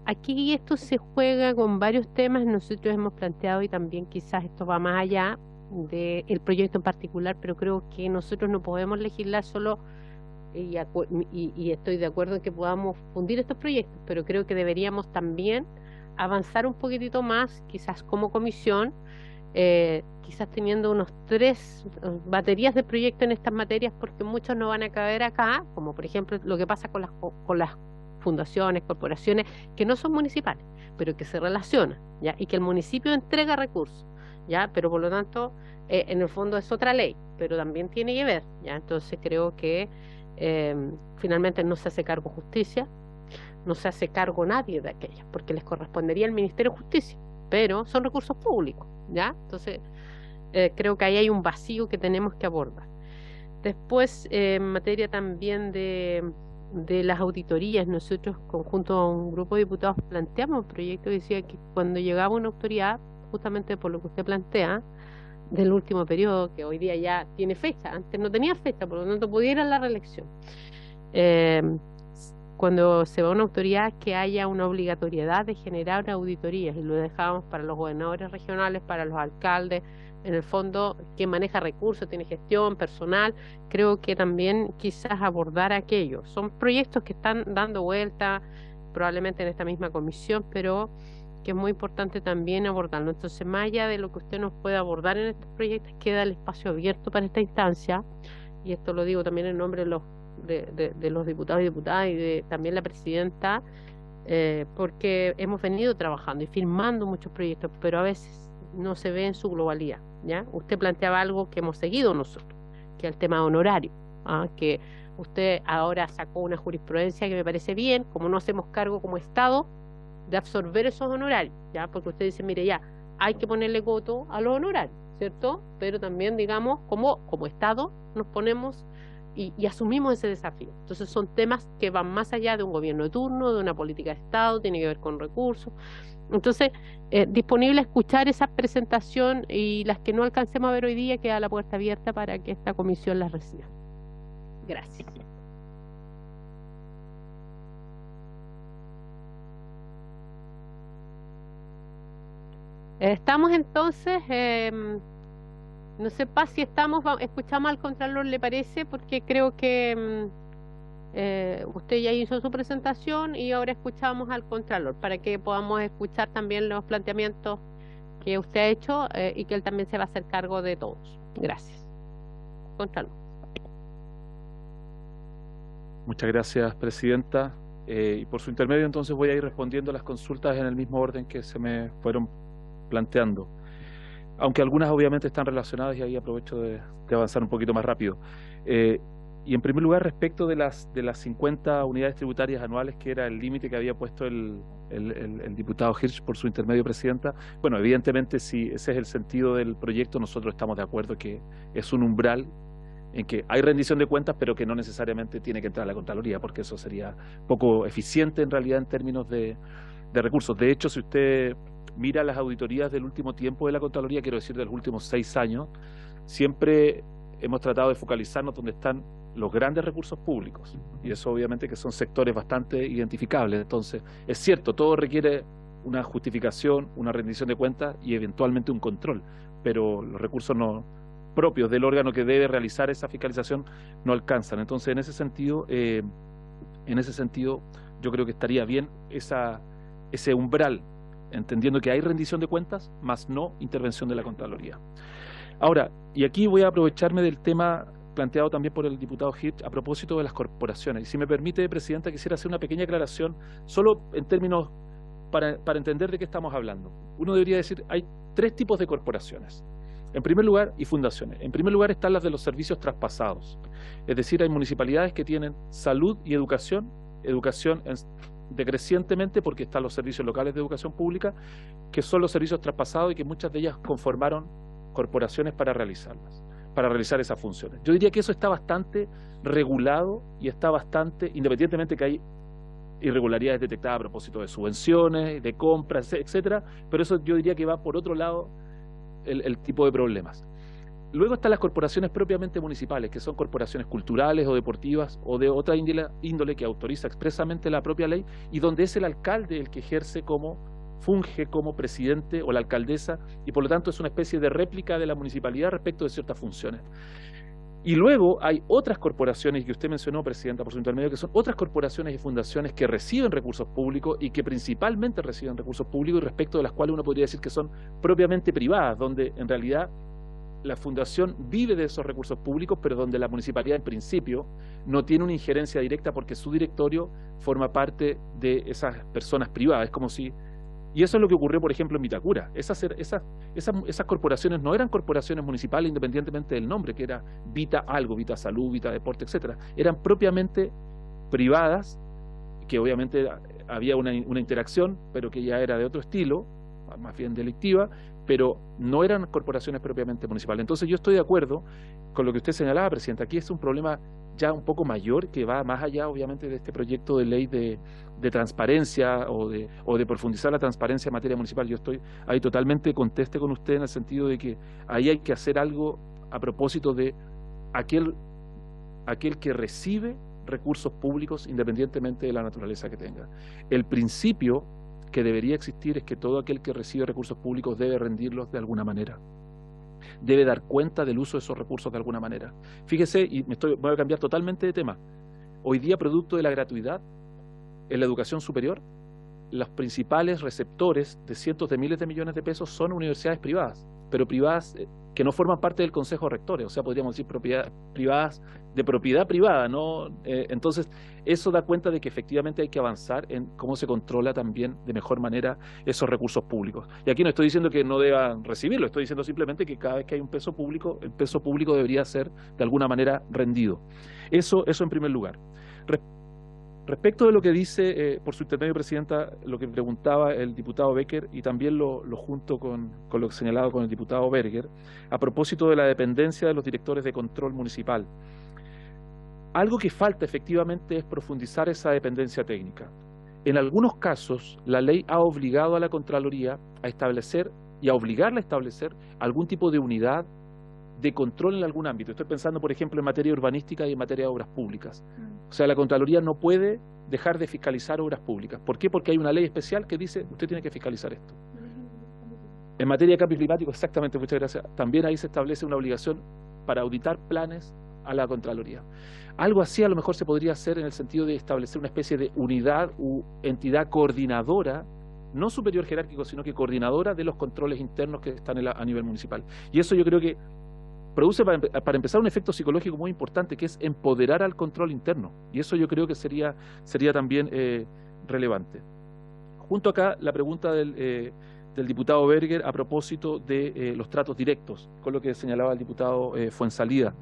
Aquí esto se juega con varios temas. Nosotros hemos planteado, y también quizás esto va más allá del proyecto en particular, pero creo que nosotros no podemos legislar solo, y estoy de acuerdo en que podamos fundir estos proyectos, pero creo que deberíamos también avanzar un poquitito más, quizás como comisión, quizás teniendo unos 3 baterías de proyectos en estas materias, porque muchos no van a caber acá, como por ejemplo lo que pasa con las fundaciones, corporaciones que no son municipales, pero que se relacionan, ¿ya? Y que el municipio entrega recursos, ¿ya? Pero por lo tanto, en el fondo es otra ley, pero también tiene que ver, ¿ya? Entonces creo que finalmente no se hace cargo justicia, no se hace cargo nadie de aquellas, porque les correspondería al Ministerio de Justicia, pero son recursos públicos, ¿ya? Entonces creo que ahí hay un vacío que tenemos que abordar. Después, en materia también de las auditorías, nosotros conjunto a un grupo de diputados planteamos un proyecto que decía que cuando llegaba una autoridad, justamente por lo que usted plantea, del último periodo, que hoy día ya tiene fecha, antes no tenía fecha, por lo tanto podía ir a la reelección. Cuando se va a una autoridad, que haya una obligatoriedad de generar auditorías, y lo dejamos para los gobernadores regionales, para los alcaldes, en el fondo, quien maneja recursos, tiene gestión, personal. Creo que también quizás abordar aquello. Son proyectos que están dando vuelta probablemente en esta misma comisión, pero que es muy importante también abordarlo. Entonces, más allá de lo que usted nos pueda abordar en estos proyectos, queda el espacio abierto para esta instancia, y esto lo digo también en nombre de los diputados y diputadas y de también la presidenta, porque hemos venido trabajando y firmando muchos proyectos, pero a veces no se ve en su globalidad, ¿ya? Usted planteaba algo que hemos seguido nosotros, que es el tema honorario, que usted ahora sacó una jurisprudencia que me parece bien, como no hacemos cargo como Estado de absorber esos honorarios, ¿ya? Porque usted dice, mire, ya, hay que ponerle coto a los honorarios, ¿cierto? Pero también, digamos, como Estado nos ponemos y asumimos ese desafío. Entonces son temas que van más allá de un gobierno de turno, de una política de Estado, tiene que ver con recursos. Entonces, disponible a escuchar esa presentación, y las que no alcancemos a ver hoy día, queda la puerta abierta para que esta comisión las reciba. Gracias. Estamos entonces, no sé si escuchamos al Contralor, ¿le parece? Porque creo que usted ya hizo su presentación y ahora escuchamos al Contralor para que podamos escuchar también los planteamientos que usted ha hecho, y que él también se va a hacer cargo de todos. Gracias. Contralor. Muchas gracias, presidenta. Y por su intermedio entonces voy a ir respondiendo a las consultas en el mismo orden que se me fueron planteando, aunque algunas obviamente están relacionadas, y ahí aprovecho de avanzar un poquito más rápido. Y en primer lugar, respecto de las 50 unidades tributarias anuales, que era el límite que había puesto el diputado Hirsch por su intermedio, presidenta. Bueno, evidentemente, si ese es el sentido del proyecto, nosotros estamos de acuerdo que es un umbral en que hay rendición de cuentas, pero que no necesariamente tiene que entrar a la Contraloría, porque eso sería poco eficiente en realidad en términos de recursos. De hecho, si usted mira las auditorías del último tiempo de la Contraloría, quiero decir de los últimos 6 años, siempre hemos tratado de focalizarnos donde están los grandes recursos públicos, y eso obviamente que son sectores bastante identificables. Entonces, es cierto, todo requiere una justificación, una rendición de cuentas y eventualmente un control, pero los recursos no propios del órgano que debe realizar esa fiscalización no alcanzan. Entonces, en ese sentido yo creo que estaría bien ese umbral, entendiendo que hay rendición de cuentas, más no intervención de la Contraloría. Ahora, y aquí voy a aprovecharme del tema planteado también por el diputado Hirsch a propósito de las corporaciones. Y si me permite, Presidenta, quisiera hacer una pequeña aclaración, solo en términos para entender de qué estamos hablando. Uno debería decir, hay tres tipos de corporaciones. En primer lugar, y fundaciones. En primer lugar están las de los servicios traspasados. Es decir, hay municipalidades que tienen salud y educación decrecientemente porque están los servicios locales de educación pública, que son los servicios traspasados y que muchas de ellas conformaron corporaciones para realizar esas funciones. Yo diría que eso está bastante regulado y está bastante, independientemente que hay irregularidades detectadas a propósito de subvenciones, de compras, etcétera, pero eso yo diría que va por otro lado el tipo de problemas. Luego están las corporaciones propiamente municipales, que son corporaciones culturales o deportivas o de otra índole que autoriza expresamente la propia ley y donde es el alcalde el que funge como presidente o la alcaldesa y por lo tanto es una especie de réplica de la municipalidad respecto de ciertas funciones. Y luego hay otras corporaciones que usted mencionó, Presidenta, por su intermedio, que son otras corporaciones y fundaciones que reciben recursos públicos y que principalmente reciben recursos públicos y respecto de las cuales uno podría decir que son propiamente privadas, donde en realidad la fundación vive de esos recursos públicos, pero donde la municipalidad en principio no tiene una injerencia directa porque su directorio forma parte de esas personas privadas. Es como si... Y eso es lo que ocurrió, por ejemplo, en Vitacura. Esas corporaciones no eran corporaciones municipales independientemente del nombre, que era Vita Algo, Vita Salud, Vita Deporte, etcétera. Eran propiamente privadas, que obviamente había una interacción, pero que ya era de otro estilo, más bien delictiva, pero no eran corporaciones propiamente municipales. Entonces yo estoy de acuerdo con lo que usted señalaba, Presidenta. Aquí es un problema ya un poco mayor, que va más allá, obviamente, de este proyecto de ley de transparencia o de profundizar la transparencia en materia municipal. Yo estoy ahí totalmente conteste con usted en el sentido de que ahí hay que hacer algo a propósito de aquel que recibe recursos públicos independientemente de la naturaleza que tenga. El principio que debería existir es que todo aquel que recibe recursos públicos debe rendirlos de alguna manera. Debe dar cuenta del uso de esos recursos de alguna manera. Fíjese, y voy a cambiar totalmente de tema. Hoy día, producto de la gratuidad en la educación superior, los principales receptores de cientos de miles de millones de pesos son universidades privadas, pero privadas que no forman parte del Consejo de Rectores, o sea, podríamos decir privadas de propiedad privada, ¿no? Entonces, eso da cuenta de que efectivamente hay que avanzar en cómo se controla también de mejor manera esos recursos públicos. Y aquí no estoy diciendo que no deban recibirlo, estoy diciendo simplemente que cada vez que hay un peso público, el peso público debería ser de alguna manera rendido. Eso en primer lugar. Respecto de lo que dice, por su intermedio, Presidenta, lo que preguntaba el diputado Becker y también lo junto con lo señalado con el diputado Berger, a propósito de la dependencia de los directores de control municipal. Algo que falta efectivamente es profundizar esa dependencia técnica. En algunos casos, la ley ha obligado a la Contraloría a establecer y a obligarla a establecer algún tipo de unidad de control en algún ámbito. Estoy pensando, por ejemplo, en materia urbanística y en materia de obras públicas. O sea, la Contraloría no puede dejar de fiscalizar obras públicas. ¿Por qué? Porque hay una ley especial que dice, usted tiene que fiscalizar esto. En materia de cambio climático, exactamente, muchas gracias. También ahí se establece una obligación para auditar planes a la Contraloría. Algo así a lo mejor se podría hacer en el sentido de establecer una especie de unidad u entidad coordinadora, no superior jerárquico, sino que coordinadora de los controles internos que están a nivel municipal. Y eso yo creo que produce para empezar un efecto psicológico muy importante, que es empoderar al control interno, y eso yo creo que sería también relevante. Junto acá la pregunta del diputado Berger a propósito de los tratos directos, con lo que señalaba el diputado Fuenzalida.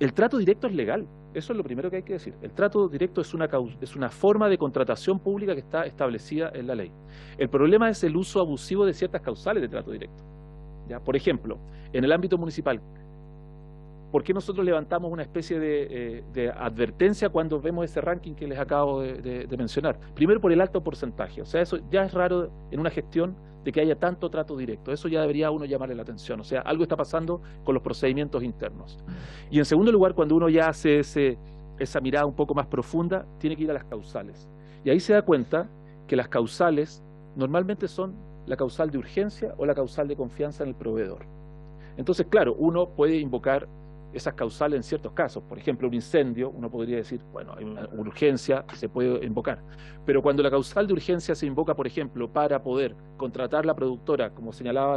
El trato directo es legal, eso es lo primero que hay que decir. El trato directo es una forma de contratación pública que está establecida en la ley. El problema es el uso abusivo de ciertas causales de trato directo. ¿Ya? Por ejemplo, en el ámbito municipal, ¿por qué nosotros levantamos una especie de advertencia cuando vemos ese ranking que les acabo de mencionar? Primero, por el alto porcentaje. O sea, eso ya es raro en una gestión de que haya tanto trato directo. Eso ya debería uno llamarle la atención. O sea, algo está pasando con los procedimientos internos. Y en segundo lugar, cuando uno ya hace esa mirada un poco más profunda, tiene que ir a las causales. Y ahí se da cuenta que las causales normalmente son la causal de urgencia o la causal de confianza en el proveedor. Entonces, claro, uno puede invocar esas causales en ciertos casos. Por ejemplo, un incendio, uno podría decir, bueno, hay una urgencia, se puede invocar. Pero cuando la causal de urgencia se invoca, por ejemplo, para poder contratar la productora, como señalaba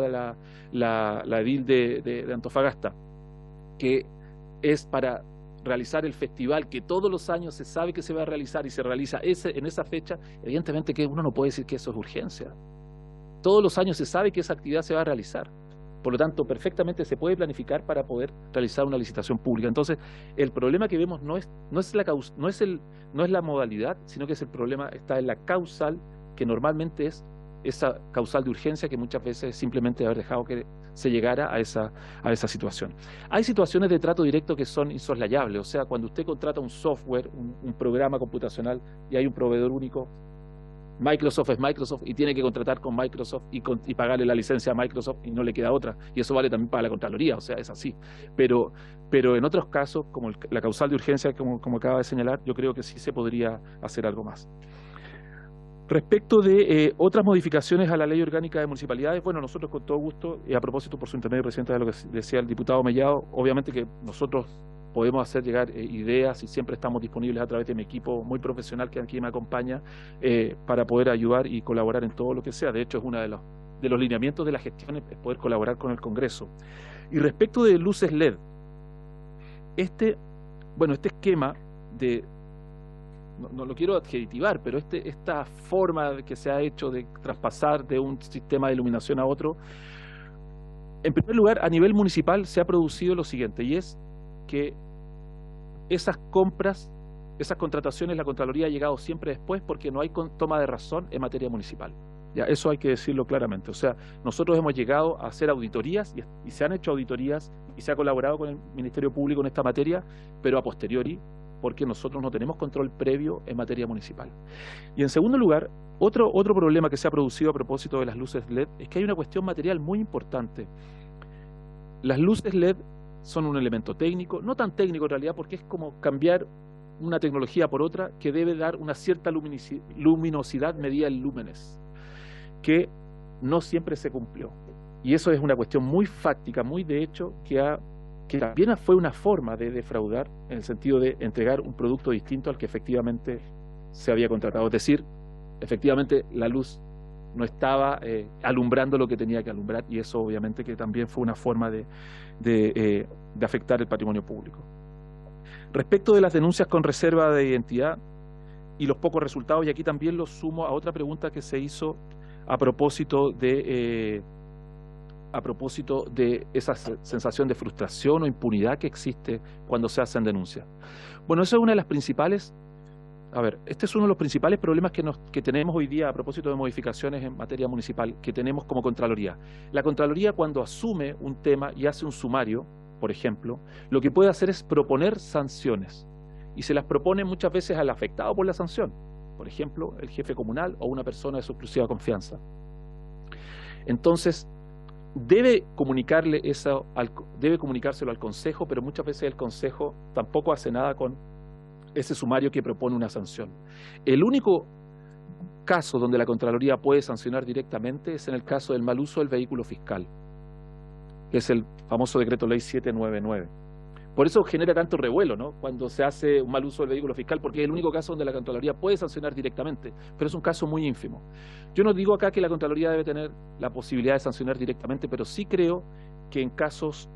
la edil de Antofagasta, que es para realizar el festival que todos los años se sabe que se va a realizar y se realiza en esa fecha, evidentemente que uno no puede decir que eso es urgencia. Todos los años se sabe que esa actividad se va a realizar. Por lo tanto, perfectamente se puede planificar para poder realizar una licitación pública. Entonces, el problema que vemos no es la modalidad, sino que el problema está en la causal, que normalmente es esa causal de urgencia que muchas veces es simplemente haber dejado que se llegara a esa situación. Hay situaciones de trato directo que son insoslayables, o sea, cuando usted contrata un software, un programa computacional y hay un proveedor único, Microsoft es Microsoft y tiene que contratar con Microsoft y pagarle la licencia a Microsoft y no le queda otra, y eso vale también para la Contraloría, o sea, es así. Pero en otros casos, como la causal de urgencia, como acaba de señalar, yo creo que sí se podría hacer algo más. Respecto de otras modificaciones a la Ley Orgánica de Municipalidades, bueno, nosotros con todo gusto, y a propósito por su intermedio, Presidenta, de lo que decía el diputado Mellado, obviamente que nosotros podemos hacer llegar ideas y siempre estamos disponibles a través de mi equipo muy profesional que aquí me acompaña para poder ayudar y colaborar en todo lo que sea. De hecho, es uno de los lineamientos de la gestión, es poder colaborar con el Congreso. Y respecto de luces LED, este esquema de, no lo quiero adjetivar, pero esta forma que se ha hecho de traspasar de un sistema de iluminación a otro, en primer lugar, a nivel municipal se ha producido lo siguiente, y es que esas compras, esas contrataciones, la Contraloría ha llegado siempre después porque no hay toma de razón en materia municipal. Ya, eso hay que decirlo claramente. O sea, nosotros hemos llegado a hacer auditorías y se han hecho auditorías y se ha colaborado con el Ministerio Público en esta materia, pero a posteriori, porque nosotros no tenemos control previo en materia municipal. Y en segundo lugar, otro problema que se ha producido a propósito de las luces LED es que hay una cuestión material muy importante. Las luces LED son un elemento técnico, no tan técnico en realidad, porque es como cambiar una tecnología por otra que debe dar una cierta luminosidad medida en lúmenes, que no siempre se cumplió. Y eso es una cuestión muy fáctica, muy de hecho, que también fue una forma de defraudar, en el sentido de entregar un producto distinto al que efectivamente se había contratado. Es decir, efectivamente la luz no estaba alumbrando lo que tenía que alumbrar, y eso obviamente que también fue una forma de afectar el patrimonio público. Respecto de las denuncias con reserva de identidad y los pocos resultados, y aquí también lo sumo a otra pregunta que se hizo a propósito de esa sensación de frustración o impunidad que existe cuando se hacen denuncias. Bueno, eso es una de las principales. A ver, este es uno de los principales problemas que tenemos hoy día a propósito de modificaciones en materia municipal, que tenemos como Contraloría. La Contraloría, cuando asume un tema y hace un sumario, por ejemplo, lo que puede hacer es proponer sanciones, y se las propone muchas veces al afectado por la sanción, por ejemplo, el jefe comunal o una persona de su exclusiva confianza. Entonces, debe comunicárselo al Consejo, pero muchas veces el Consejo tampoco hace nada con ese sumario que propone una sanción. El único caso donde la Contraloría puede sancionar directamente es en el caso del mal uso del vehículo fiscal, que es el famoso decreto ley 799. Por eso genera tanto revuelo, ¿no?, cuando se hace un mal uso del vehículo fiscal, porque es el único caso donde la Contraloría puede sancionar directamente, pero es un caso muy ínfimo. Yo no digo acá que la Contraloría debe tener la posibilidad de sancionar directamente, pero sí creo que en casos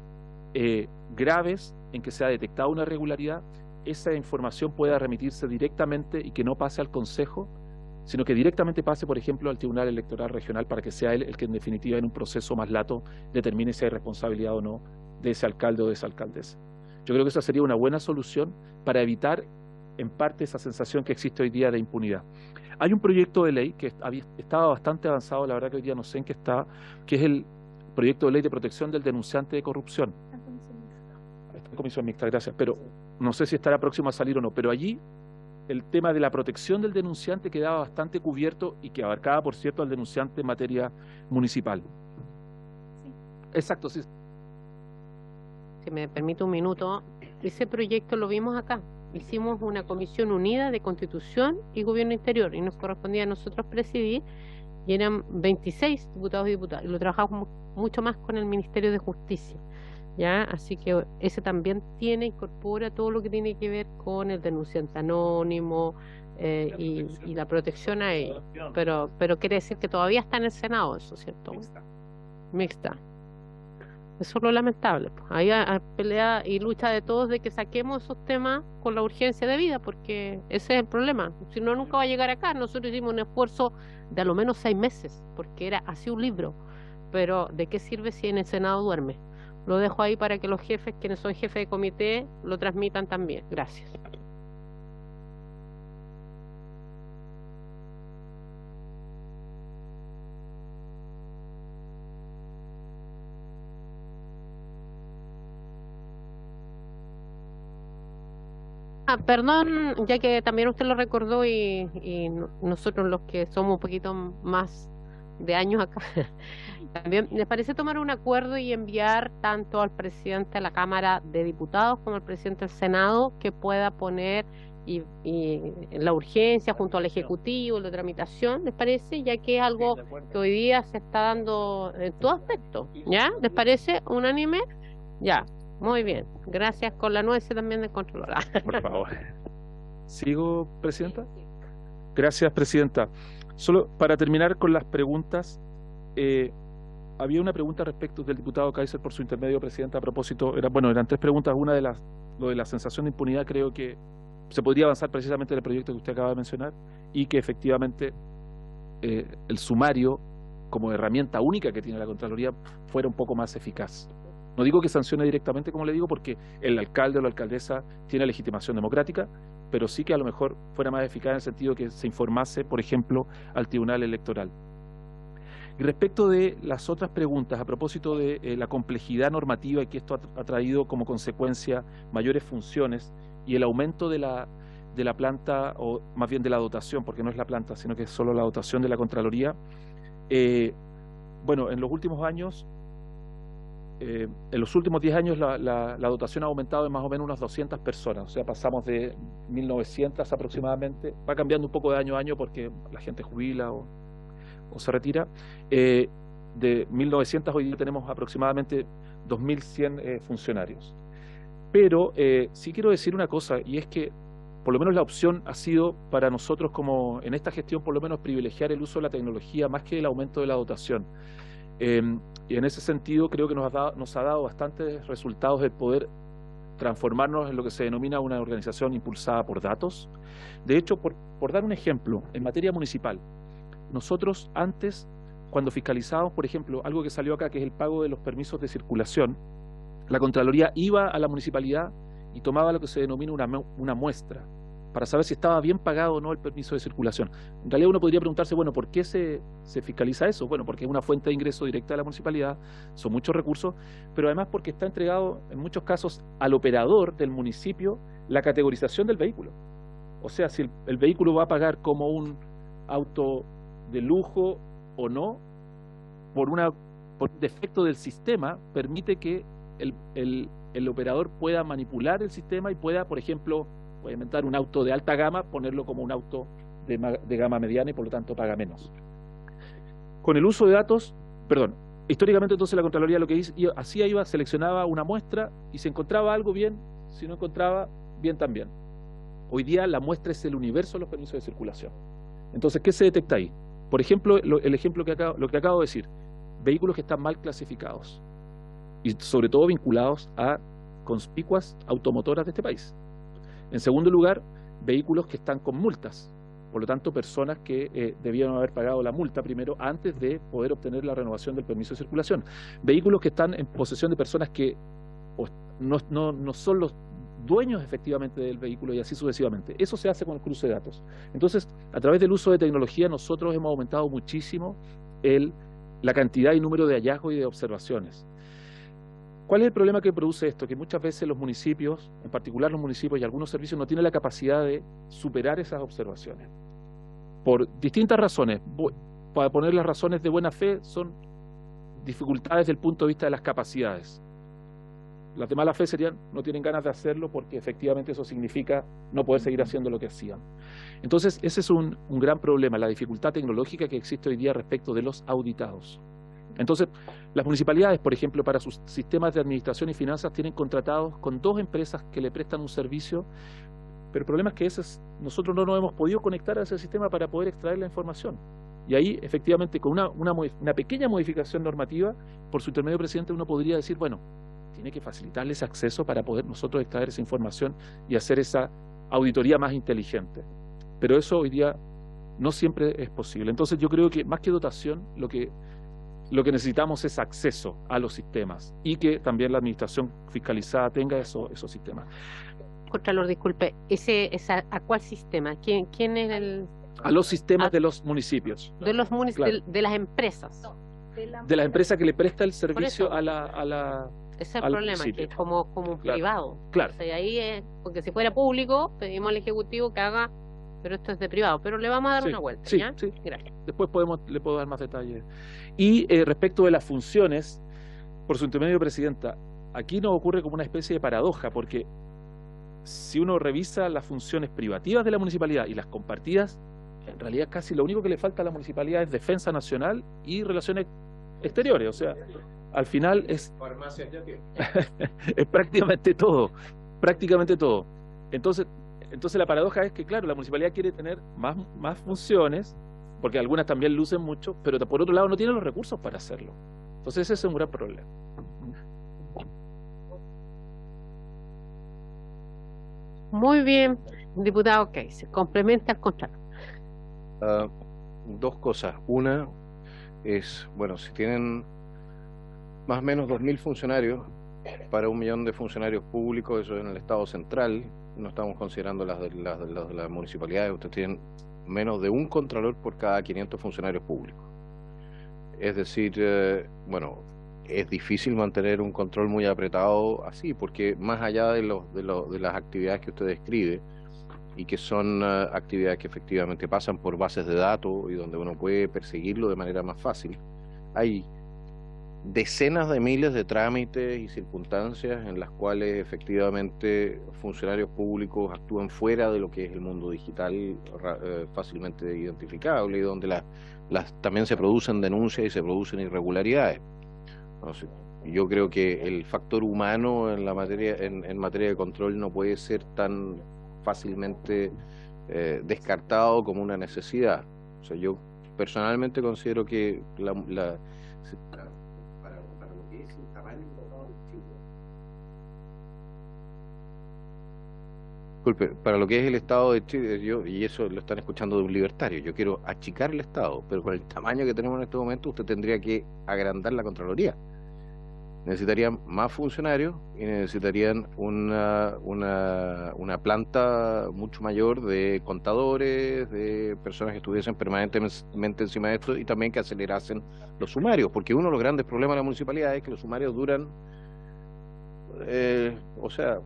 graves en que se ha detectado una irregularidad, esa información pueda remitirse directamente y que no pase al Consejo, sino que directamente pase, por ejemplo, al Tribunal Electoral Regional, para que sea él el que en definitiva en un proceso más lato determine si hay responsabilidad o no de ese alcalde o de esa alcaldesa. Yo creo que esa sería una buena solución para evitar en parte esa sensación que existe hoy día de impunidad. Hay un proyecto de ley que estaba bastante avanzado, la verdad que hoy día no sé en qué está, que es el proyecto de ley de protección del denunciante de corrupción. Está en comisión mixta, gracias, pero no sé si estará próximo a salir o no, pero allí el tema de la protección del denunciante quedaba bastante cubierto y que abarcaba, por cierto, al denunciante en materia municipal. Sí. Exacto, sí. Si me permite un minuto, ese proyecto lo vimos acá. Hicimos una comisión unida de Constitución y Gobierno Interior y nos correspondía a nosotros presidir, y eran 26 diputados y diputadas, y lo trabajamos mucho más con el Ministerio de Justicia. ¿ya? Así que ese también incorpora todo lo que tiene que ver con el denunciante anónimo y la protección a ellos. Pero quiere decir que todavía está en el Senado eso, ¿cierto? Mixta. Eso es lo lamentable. Pues. Hay pelea y lucha de todos de que saquemos esos temas con la urgencia de vida, porque ese es el problema. Si no, nunca va a llegar acá. Nosotros hicimos un esfuerzo de a lo menos 6 meses, porque era así un libro. Pero ¿de qué sirve si en el Senado duerme? Lo dejo ahí para que los jefes, quienes son jefes de comité, lo transmitan también. Gracias. Perdón, ya que también usted lo recordó y nosotros los que somos un poquito más de años acá, también les parece tomar un acuerdo y enviar tanto al presidente de la Cámara de Diputados como al presidente del Senado que pueda poner y la urgencia junto al Ejecutivo, la tramitación, ¿les parece? Ya que es algo que hoy día se está dando en todo aspecto, ¿ya? ¿Les parece unánime? Ya. Muy bien, gracias con la nuez también del controlador. Por favor. ¿Sigo, Presidenta? Gracias, Presidenta. Solo para terminar con las preguntas, había una pregunta respecto del diputado Kaiser por su intermedio, Presidenta, a propósito, eran 3 preguntas. Una de lo de la sensación de impunidad, creo que se podría avanzar precisamente en el proyecto que usted acaba de mencionar y que efectivamente el sumario, como herramienta única que tiene la Contraloría, fuera un poco más eficaz. No digo que sancione directamente, como le digo, porque el alcalde o la alcaldesa tiene legitimación democrática, pero sí que a lo mejor fuera más eficaz en el sentido que se informase, por ejemplo, al Tribunal Electoral. Y respecto de las otras preguntas, a propósito de la complejidad normativa y que esto ha traído como consecuencia mayores funciones y el aumento de la planta, o más bien de la dotación, porque no es la planta, sino que es solo la dotación de la Contraloría, bueno, en los últimos años... en los últimos 10 años la dotación ha aumentado en más o menos unas 200 personas, o sea, pasamos de 1.900 aproximadamente, va cambiando un poco de año a año porque la gente jubila o se retira, de 1.900 hoy día tenemos aproximadamente 2.100 funcionarios. Pero sí quiero decir una cosa, y es que por lo menos la opción ha sido para nosotros como en esta gestión por lo menos privilegiar el uso de la tecnología más que el aumento de la dotación. Y en ese sentido creo que nos ha dado bastantes resultados el poder transformarnos en lo que se denomina una organización impulsada por datos. De hecho, por dar un ejemplo, en materia municipal, nosotros antes, cuando fiscalizábamos, por ejemplo, algo que salió acá, que es el pago de los permisos de circulación, la Contraloría iba a la municipalidad y tomaba lo que se denomina una muestra, para saber si estaba bien pagado o no el permiso de circulación. En realidad uno podría preguntarse, bueno, ¿por qué se fiscaliza eso? Bueno, porque es una fuente de ingreso directa de la municipalidad, son muchos recursos, pero además porque está entregado en muchos casos al operador del municipio la categorización del vehículo. O sea, si el vehículo va a pagar como un auto de lujo o no, por defecto del sistema, permite que el operador pueda manipular el sistema y pueda, por ejemplo, puede inventar un auto de alta gama, ponerlo como un auto de gama mediana y por lo tanto paga menos. Con el uso de datos, históricamente entonces la Contraloría lo que hacía seleccionaba una muestra y si encontraba algo bien, si no encontraba, bien también. Hoy día la muestra es el universo de los permisos de circulación. Entonces, ¿qué se detecta ahí? Por ejemplo, el ejemplo lo que acabo de decir, vehículos que están mal clasificados y sobre todo vinculados a conspicuas automotoras de este país. En segundo lugar, vehículos que están con multas, por lo tanto personas que debieron haber pagado la multa primero antes de poder obtener la renovación del permiso de circulación. Vehículos que están en posesión de personas que no son los dueños efectivamente del vehículo y así sucesivamente. Eso se hace con el cruce de datos. Entonces, a través del uso de tecnología nosotros hemos aumentado muchísimo la cantidad y número de hallazgos y de observaciones. ¿Cuál es el problema que produce esto? Que muchas veces los municipios, en particular los municipios y algunos servicios, no tienen la capacidad de superar esas observaciones. Por distintas razones. Para poner las razones de buena fe, son dificultades desde el punto de vista de las capacidades. Las de mala fe serían, no tienen ganas de hacerlo porque efectivamente eso significa no poder seguir haciendo lo que hacían. Entonces, ese es un gran problema, la dificultad tecnológica que existe hoy día respecto de los auditados. Entonces, las municipalidades, por ejemplo, para sus sistemas de administración y finanzas tienen contratados con 2 empresas que le prestan un servicio, pero el problema es que nosotros no nos hemos podido conectar a ese sistema para poder extraer la información. Y ahí, efectivamente, con una pequeña modificación normativa, por su intermedio, presidente, uno podría decir, bueno, tiene que facilitarles acceso para poder nosotros extraer esa información y hacer esa auditoría más inteligente. Pero eso hoy día no siempre es posible. Entonces yo creo que más que dotación, lo que necesitamos es acceso a los sistemas y que también la administración fiscalizada tenga esos sistemas. Contralor, disculpe, ¿a cuál sistema? ¿Quién es el...? A los sistemas de los municipios. De los municipios, Claro. de las empresas. De la empresa que le presta el servicio a la Ese es el al problema, municipio. que es como un Claro. privado. Claro. O sea, ahí es, porque si fuera público, pedimos al Ejecutivo que haga, pero esto es de privado. Pero le vamos a dar Sí, una vuelta, sí, ¿ya? sí. Gracias. Después le puedo dar más detalles. Y respecto de las funciones, por su intermedio, presidenta, aquí nos ocurre como una especie de paradoja, porque si uno revisa las funciones privativas de la municipalidad y las compartidas, en realidad casi lo único que le falta a la municipalidad es defensa nacional y relaciones exteriores. O sea, al final es prácticamente todo, Entonces la paradoja es que, claro, la municipalidad quiere tener más funciones, porque algunas también lucen mucho, pero por otro lado no tiene los recursos para hacerlo. Entonces ese es un gran problema. Muy bien, diputado Key, se complementa el contrato. 2 cosas. Una es, bueno, si tienen más o menos 2.000 funcionarios para 1 millón de funcionarios públicos, eso en el Estado central, no estamos considerando las de las municipalidades, ustedes tienen menos de un contralor por cada 500 funcionarios públicos. Es decir, bueno, es difícil mantener un control muy apretado así, porque más allá de las actividades que usted describe, y que son actividades que efectivamente pasan por bases de datos y donde uno puede perseguirlo de manera más fácil, hay decenas de miles de trámites y circunstancias en las cuales efectivamente funcionarios públicos actúan fuera de lo que es el mundo digital fácilmente identificable, y donde también se producen denuncias y se producen irregularidades. Entonces, yo creo que el factor humano en materia de control no puede ser tan fácilmente descartado como una necesidad. O sea, yo personalmente considero que para lo que es el tamaño del Estado de Chile, disculpe, para lo que es el Estado de Chile, y eso lo están escuchando de un libertario, yo quiero achicar el Estado, pero con el tamaño que tenemos en este momento usted tendría que agrandar la Contraloría. Necesitarían más funcionarios y necesitarían una planta mucho mayor de contadores, de personas que estuviesen permanentemente encima de esto, y también que acelerasen los sumarios, porque uno de los grandes problemas de la municipalidad es que los sumarios duran, o sea,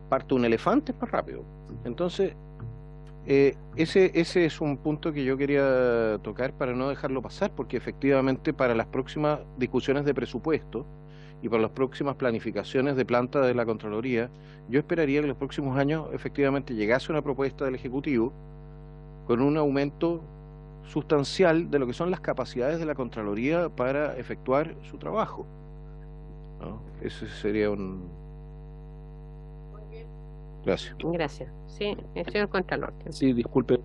parte un elefante más rápido. Entonces, ese es un punto que yo quería tocar para no dejarlo pasar, porque efectivamente para las próximas discusiones de presupuesto y para las próximas planificaciones de planta de la Contraloría, yo esperaría que en los próximos años efectivamente llegase una propuesta del Ejecutivo con un aumento sustancial de lo que son las capacidades de la Contraloría para efectuar su trabajo, ¿no? Ese sería un... Gracias. Gracias. Sí, el señor Contralor. Sí, disculpe,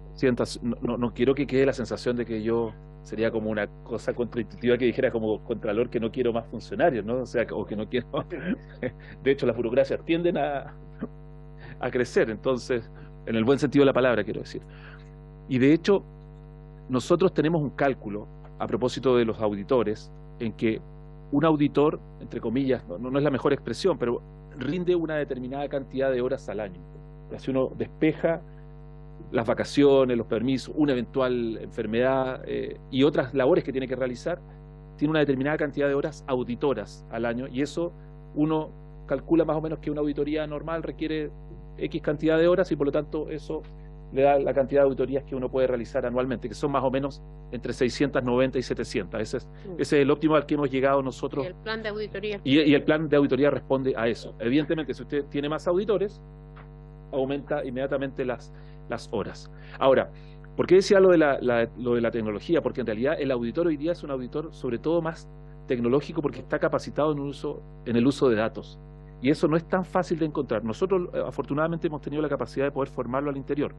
presidenta, no quiero que quede la sensación de que yo sería como una cosa contraintuitiva que dijera como Contralor que no quiero más funcionarios, ¿no? O sea, o que no quiero... De hecho, las burocracias tienden a crecer, entonces, en el buen sentido de la palabra, quiero decir. Y de hecho, nosotros tenemos un cálculo, a propósito de los auditores, en que un auditor, entre comillas, no es la mejor expresión, pero rinde una determinada cantidad de horas al año. Si uno despeja las vacaciones, los permisos, una eventual enfermedad y otras labores que tiene que realizar, tiene una determinada cantidad de horas auditoras al año, y eso uno calcula más o menos que una auditoría normal requiere X cantidad de horas, y por lo tanto eso le da la cantidad de auditorías que uno puede realizar anualmente, que son más o menos entre 690 y 700. Ese es el óptimo al que hemos llegado nosotros. Y el plan de auditoría. Y el plan de auditoría responde a eso. Evidentemente, si usted tiene más auditores, aumenta inmediatamente las horas. Ahora, ¿Por qué decía lo de la tecnología? Porque en realidad el auditor hoy día es un auditor sobre todo más tecnológico porque está capacitado en el uso de datos. Y eso no es tan fácil de encontrar. Nosotros afortunadamente hemos tenido la capacidad de poder formarlo al interior.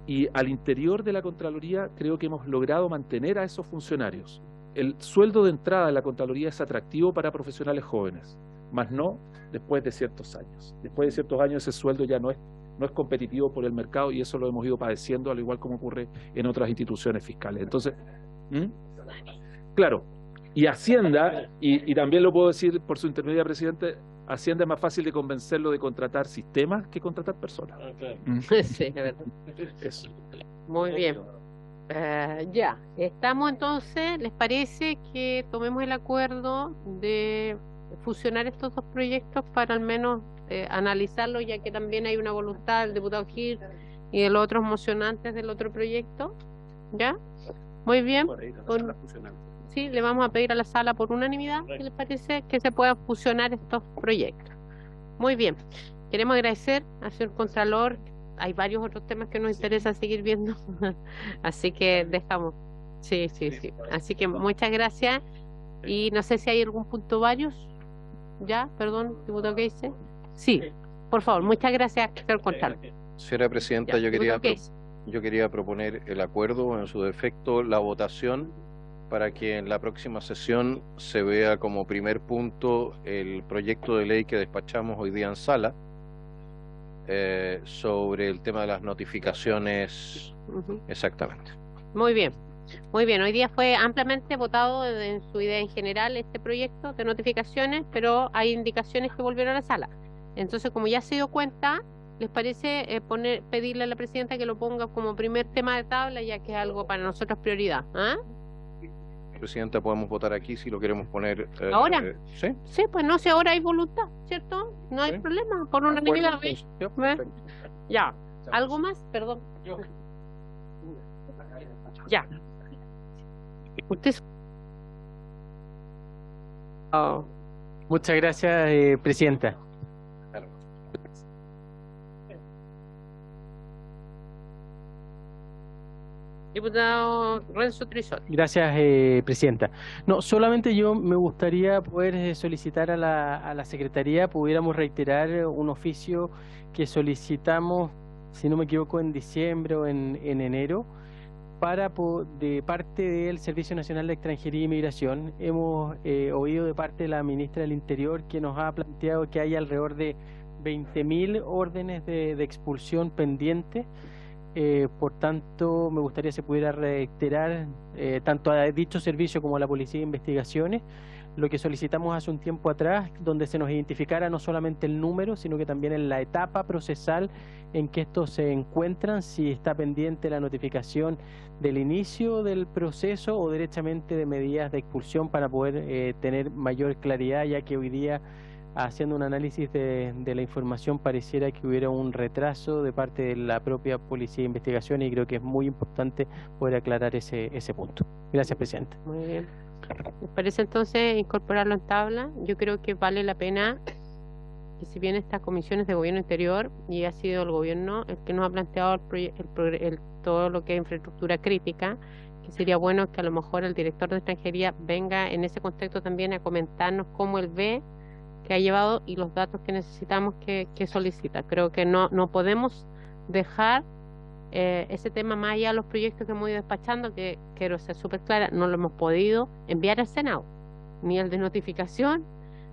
Y al interior de la Contraloría creo que hemos logrado mantener a esos funcionarios. El sueldo de entrada de la Contraloría es atractivo para profesionales jóvenes, más no después de ciertos años. Después de ciertos años ese sueldo ya no es competitivo por el mercado y eso lo hemos ido padeciendo, al igual como ocurre en otras instituciones fiscales. Entonces, claro, y Hacienda, y también lo puedo decir por su intermedia, presidente, Hacienda es más fácil de convencerlo de contratar sistemas que contratar personas. Sí, es verdad. Eso. Muy bien. Ya, estamos entonces, ¿les parece que tomemos el acuerdo de fusionar estos dos proyectos para al menos analizarlo, ya que también hay una voluntad del diputado Gil y de los otros mocionantes del otro proyecto? ¿Ya? Muy bien. Sí, le vamos a pedir a la sala por unanimidad, ¿qué les parece? Que se puedan fusionar estos proyectos. Muy bien. Queremos agradecer al señor Contralor. Hay varios otros temas que nos interesa seguir viendo, así que dejamos. Sí. Así que muchas gracias. Y no sé si hay algún punto varios. ¿Ya? Perdón, diputado Keise. Sí, por favor, muchas gracias, señor Contralor. Señora Presidenta, Ya, yo quería proponer el acuerdo, o en su defecto la votación, para que en la próxima sesión se vea como primer punto el proyecto de ley que despachamos hoy día en sala, sobre el tema de las notificaciones. Exactamente. Muy bien. Muy bien, hoy día fue ampliamente votado en su idea en general este proyecto de notificaciones, pero hay indicaciones que volvieron a la sala. Entonces, como ya se dio cuenta, ¿les parece pedirle a la presidenta que lo ponga como primer tema de tabla, ya que es algo para nosotros prioridad? ¿Ah? Presidenta, podemos votar aquí si lo queremos poner. ¿Ahora? ¿Sí? Sí, pues no sé, ahora hay voluntad, ¿cierto? No hay problema, por unanimidad. Ya, ¿algo más? Perdón. Ya. Usted. Muchas gracias, presidenta. Diputado Renzo Trizot. Gracias, presidenta. No, solamente yo me gustaría poder solicitar a la Secretaría, pudiéramos reiterar un oficio que solicitamos, si no me equivoco, en diciembre o en enero, de parte del Servicio Nacional de Extranjería e Inmigración. Hemos oído de parte de la ministra del Interior que nos ha planteado que hay alrededor de 20.000 órdenes de expulsión pendientes. Por tanto, me gustaría que se pudiera reiterar tanto a dicho servicio como a la Policía de Investigaciones lo que solicitamos hace un tiempo atrás, donde se nos identificara no solamente el número, sino que también en la etapa procesal en que estos se encuentran, si está pendiente la notificación del inicio del proceso o derechamente de medidas de expulsión, para poder tener mayor claridad, ya que hoy día, haciendo un análisis de la información, pareciera que hubiera un retraso de parte de la propia Policía de Investigación, y creo que es muy importante poder aclarar ese punto. Gracias, presidente. Muy bien. ¿Me parece entonces incorporarlo en tabla? Yo creo que vale la pena que, si bien estas comisiones de gobierno interior, y ha sido el gobierno el que nos ha planteado todo lo que es infraestructura crítica, que sería bueno que a lo mejor el director de extranjería venga en ese contexto también a comentarnos cómo él ve que ha llevado y los datos que necesitamos que solicita. Creo que no podemos dejar ese tema más allá de los proyectos que hemos ido despachando, que quiero ser súper clara, no lo hemos podido enviar al Senado, ni el de notificación,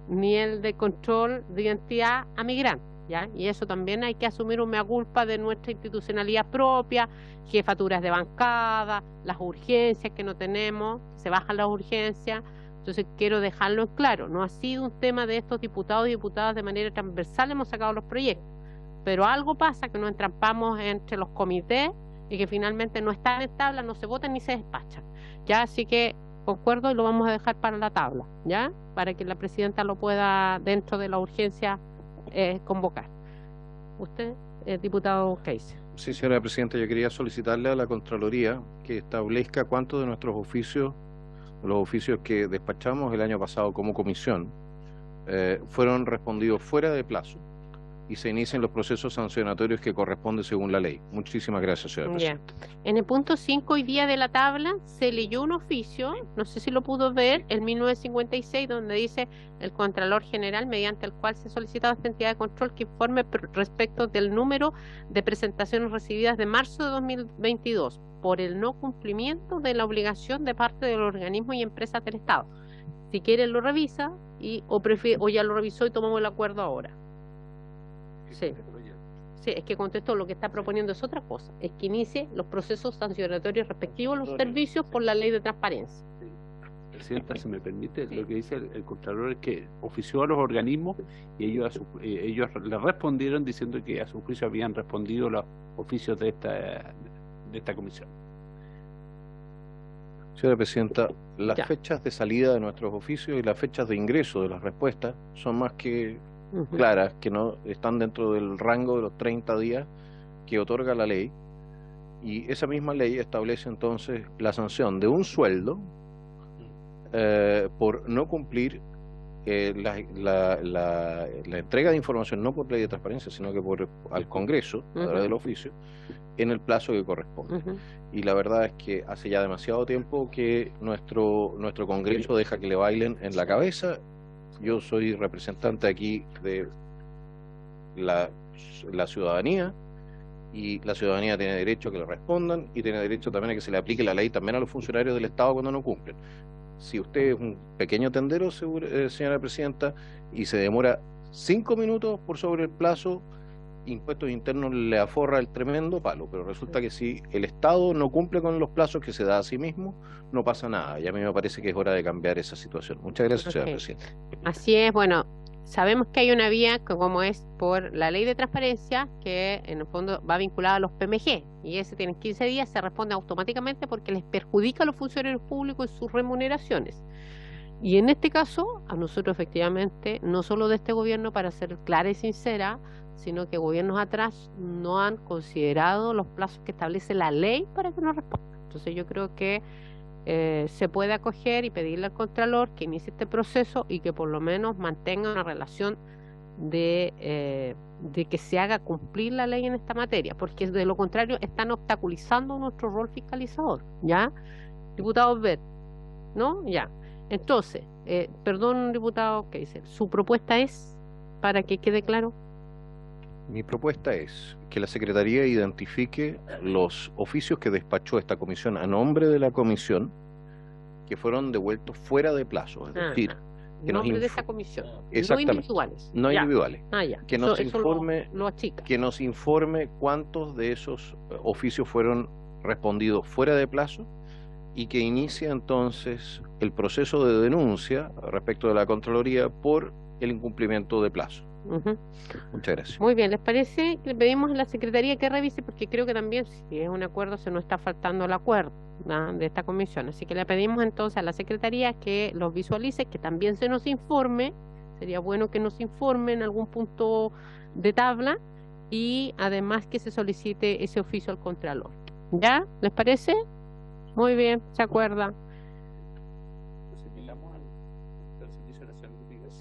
ni el de control de identidad a migrantes, ¿ya? Y eso también hay que asumir un mea culpa de nuestra institucionalidad propia, jefaturas de bancada, las urgencias que no tenemos, se bajan las urgencias. Entonces quiero dejarlo en claro, no ha sido un tema de estos diputados y diputadas de manera transversal, hemos sacado los proyectos, pero algo pasa, que nos entrampamos entre los comités y que finalmente no están en tabla, no se votan ni se despachan, ¿ya? Así que concuerdo y lo vamos a dejar para la tabla, ¿ya? Para que la presidenta lo pueda, dentro de la urgencia, convocar. ¿Usted, diputado Keise? Sí, señora presidenta, yo quería solicitarle a la Contraloría que establezca cuántos de nuestros oficios, los oficios que despachamos el año pasado como comisión, fueron respondidos fuera de plazo, y se inicien los procesos sancionatorios que corresponden según la ley. Muchísimas gracias, señora Ya. presidenta. En el punto 5 hoy día de la tabla se leyó un oficio, no sé si lo pudo ver, el 1956, donde dice el Contralor General, mediante el cual se solicita a esta entidad de control que informe respecto del número de presentaciones recibidas de marzo de 2022 por el no cumplimiento de la obligación de parte del organismo y empresas del Estado. Si quiere lo revisa o ya lo revisó y tomamos el acuerdo ahora. Sí. Sí, es que contestó, lo que está proponiendo es otra cosa, es que inicie los procesos sancionatorios respectivos a los servicios por la ley de transparencia. Presidenta, si me permite, lo que dice el Contralor es que ofició a los organismos y ellos le respondieron diciendo que a su juicio habían respondido los oficios de esta comisión. Señora presidenta, las fechas de salida de nuestros oficios y las fechas de ingreso de las respuestas son más que claras, que no están dentro del rango de los 30 días que otorga la ley, y esa misma ley establece entonces la sanción de un sueldo por no cumplir la entrega de información, no por ley de transparencia, sino que al Congreso, a través del oficio, en el plazo que corresponde. Y la verdad es que hace ya demasiado tiempo que nuestro Congreso deja que le bailen en la cabeza. Yo soy representante aquí de la ciudadanía, y la ciudadanía tiene derecho a que le respondan y tiene derecho también a que se le aplique la ley también a los funcionarios del Estado cuando no cumplen. Si usted es un pequeño tendero, señora presidenta, y se demora 5 minutos por sobre el plazo, Impuestos Internos le aforra el tremendo palo, pero resulta que si el Estado no cumple con los plazos que se da a sí mismo, no pasa nada, y a mí me parece que es hora de cambiar esa situación. Muchas gracias, señora presidenta. Así es, bueno, sabemos que hay una vía como es por la ley de transparencia, que en el fondo va vinculada a los PMG, y ese tiene 15 días, se responde automáticamente porque les perjudica a los funcionarios públicos en sus remuneraciones. Y en este caso, a nosotros efectivamente, no solo de este gobierno, para ser clara y sincera, sino que gobiernos atrás no han considerado los plazos que establece la ley para que nos respondan. Entonces yo creo que se puede acoger y pedirle al Contralor que inicie este proceso y que por lo menos mantenga una relación de que se haga cumplir la ley en esta materia, porque de lo contrario están obstaculizando nuestro rol fiscalizador, ¿ya? Diputado Bet, ¿no? Ya. Entonces, perdón, diputado, ¿qué dice? Su propuesta es, para que quede claro. Mi propuesta es que la Secretaría identifique los oficios que despachó esta comisión a nombre de la comisión que fueron devueltos fuera de plazo, es decir, que nombre de esa comisión, no individuales. No individuales. Ya. Que nos informe, lo achica. Que nos informe cuántos de esos oficios fueron respondidos fuera de plazo y que inicie entonces el proceso de denuncia respecto de la Contraloría por el incumplimiento de plazo. Muchas gracias. Muy bien, ¿les parece? Le pedimos a la Secretaría que revise, porque creo que también si es un acuerdo se nos está faltando el acuerdo de esta comisión, así que le pedimos entonces a la Secretaría que los visualice, que también se nos informe, sería bueno que nos informe en algún punto de tabla, y además que se solicite ese oficio al Contralor. ¿Ya? ¿Les parece? Muy bien, ¿se acuerda?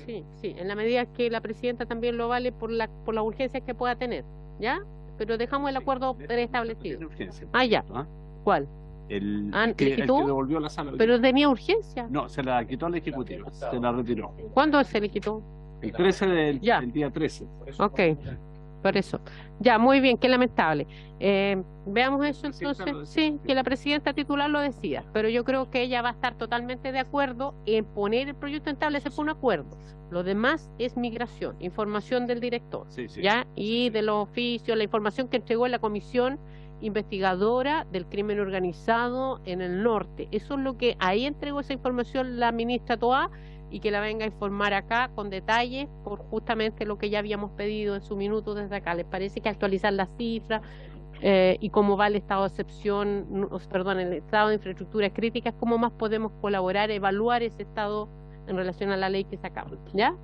Sí, en la medida que la presidenta también lo vale por las urgencias que pueda tener, ¿ya? Pero dejamos el acuerdo preestablecido. Ya. ¿Cuál? El que que devolvió la sala. Pero tenía urgencia. No, se la quitó al Ejecutivo, se la retiró. ¿Cuándo se le quitó? El 13 del día 13. Ok, por eso. Ya, muy bien, qué lamentable. Veamos eso entonces. Sí, que la presidenta titular lo decida, pero yo creo que ella va a estar totalmente de acuerdo en poner el proyecto en tabla, ese fue un acuerdo. Lo demás es migración, información del director, ¿ya? Y de los oficios, la información que entregó la comisión investigadora del crimen organizado en el norte. Eso es lo que ahí entregó esa información la ministra Toá, y que la venga a informar acá con detalles por justamente lo que ya habíamos pedido en su minuto desde acá. ¿Les parece que actualizar las cifras y cómo va el estado de excepción, perdón, el estado de infraestructuras críticas, cómo más podemos colaborar, evaluar ese estado en relación a la ley que sacamos? ¿Ya?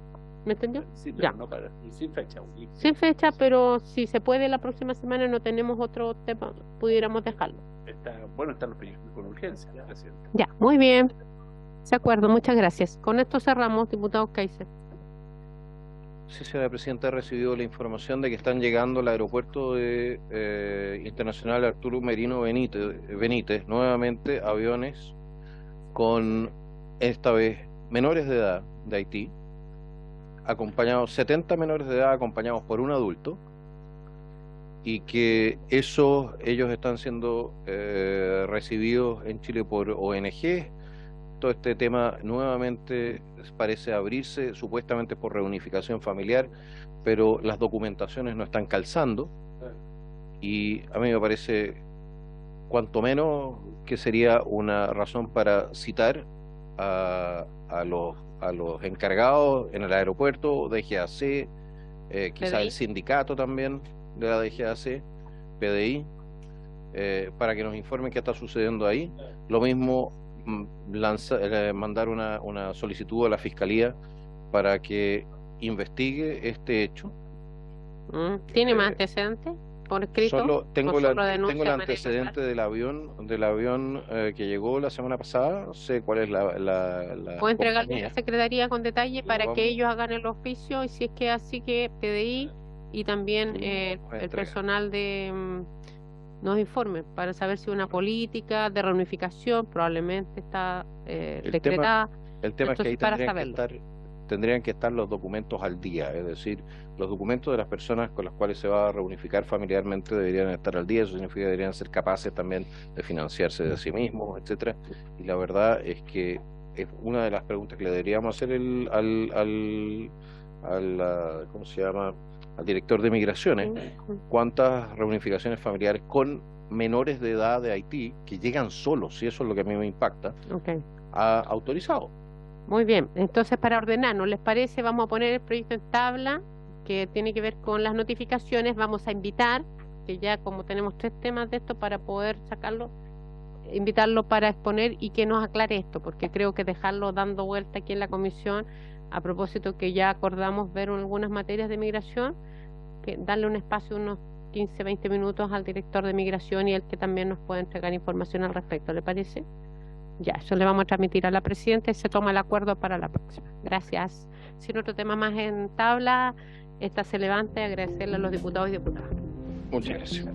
¿Me entendió? Sí, pero ya. No sin fecha. Sin fecha, pero si se puede la próxima semana, no tenemos otro tema, pudiéramos dejarlo. Están los proyectos con urgencia, presidenta. Ya, muy bien. De acuerdo, muchas gracias. Con esto cerramos, diputado Kaiser. Sí, señora Presidenta, he recibido la información de que están llegando al aeropuerto internacional Arturo Merino Benítez nuevamente aviones con, esta vez, menores de edad de Haití, acompañados, 70 menores de edad acompañados por un adulto, y que ellos están siendo recibidos en Chile por ONG. Todo este tema nuevamente parece abrirse, supuestamente por reunificación familiar, pero las documentaciones no están calzando, y a mí me parece cuanto menos que sería una razón para citar a los encargados en el aeropuerto, DGAC, quizá PDI. el sindicato también de la DGAC, PDI, para que nos informen qué está sucediendo ahí. Lo mismo mandar una solicitud a la Fiscalía para que investigue este hecho. ¿Tiene más antecedentes por escrito? Solo tengo ¿O el solo denuncia de manera antecedente del avión que llegó la semana pasada. Sé cuál es la ¿Puedo entregarle a compañía. la Secretaría con detalle para Vamos. que ellos hagan el oficio? Y si es que así, que PDI y también el entregar. personal nos informe para saber si una política de reunificación probablemente está decretada. El tema es que ahí Entonces, tendrían que estar los documentos al día, es decir, los documentos de las personas con las cuales se va a reunificar familiarmente deberían estar al día. Eso significa que deberían ser capaces también de financiarse de sí mismos, etcétera. Y la verdad es que es una de las preguntas que le deberíamos hacer ¿cómo se llama?, al director de Migraciones: ¿cuántas reunificaciones familiares con menores de edad de Haití que llegan solos, y eso es lo que a mí me impacta, ha autorizado? Muy bien, entonces, para ordenarnos, ¿les parece? Vamos a poner el proyecto en tabla, que tiene que ver con las notificaciones. Vamos a invitar, que ya como tenemos 3 temas de esto para poder sacarlo, invitarlo para exponer y que nos aclare esto, porque creo que dejarlo dando vuelta aquí en la comisión, a propósito que ya acordamos ver algunas materias de migración, que darle un espacio, unos 15, 20 minutos al director de migración y el que también nos pueda entregar información al respecto, ¿le parece? Ya, eso le vamos a transmitir a la presidenta y se toma el acuerdo para la próxima. Gracias. Sin otro tema más en tabla, esta se levanta y agradecerle a los diputados y diputadas. Muchas gracias.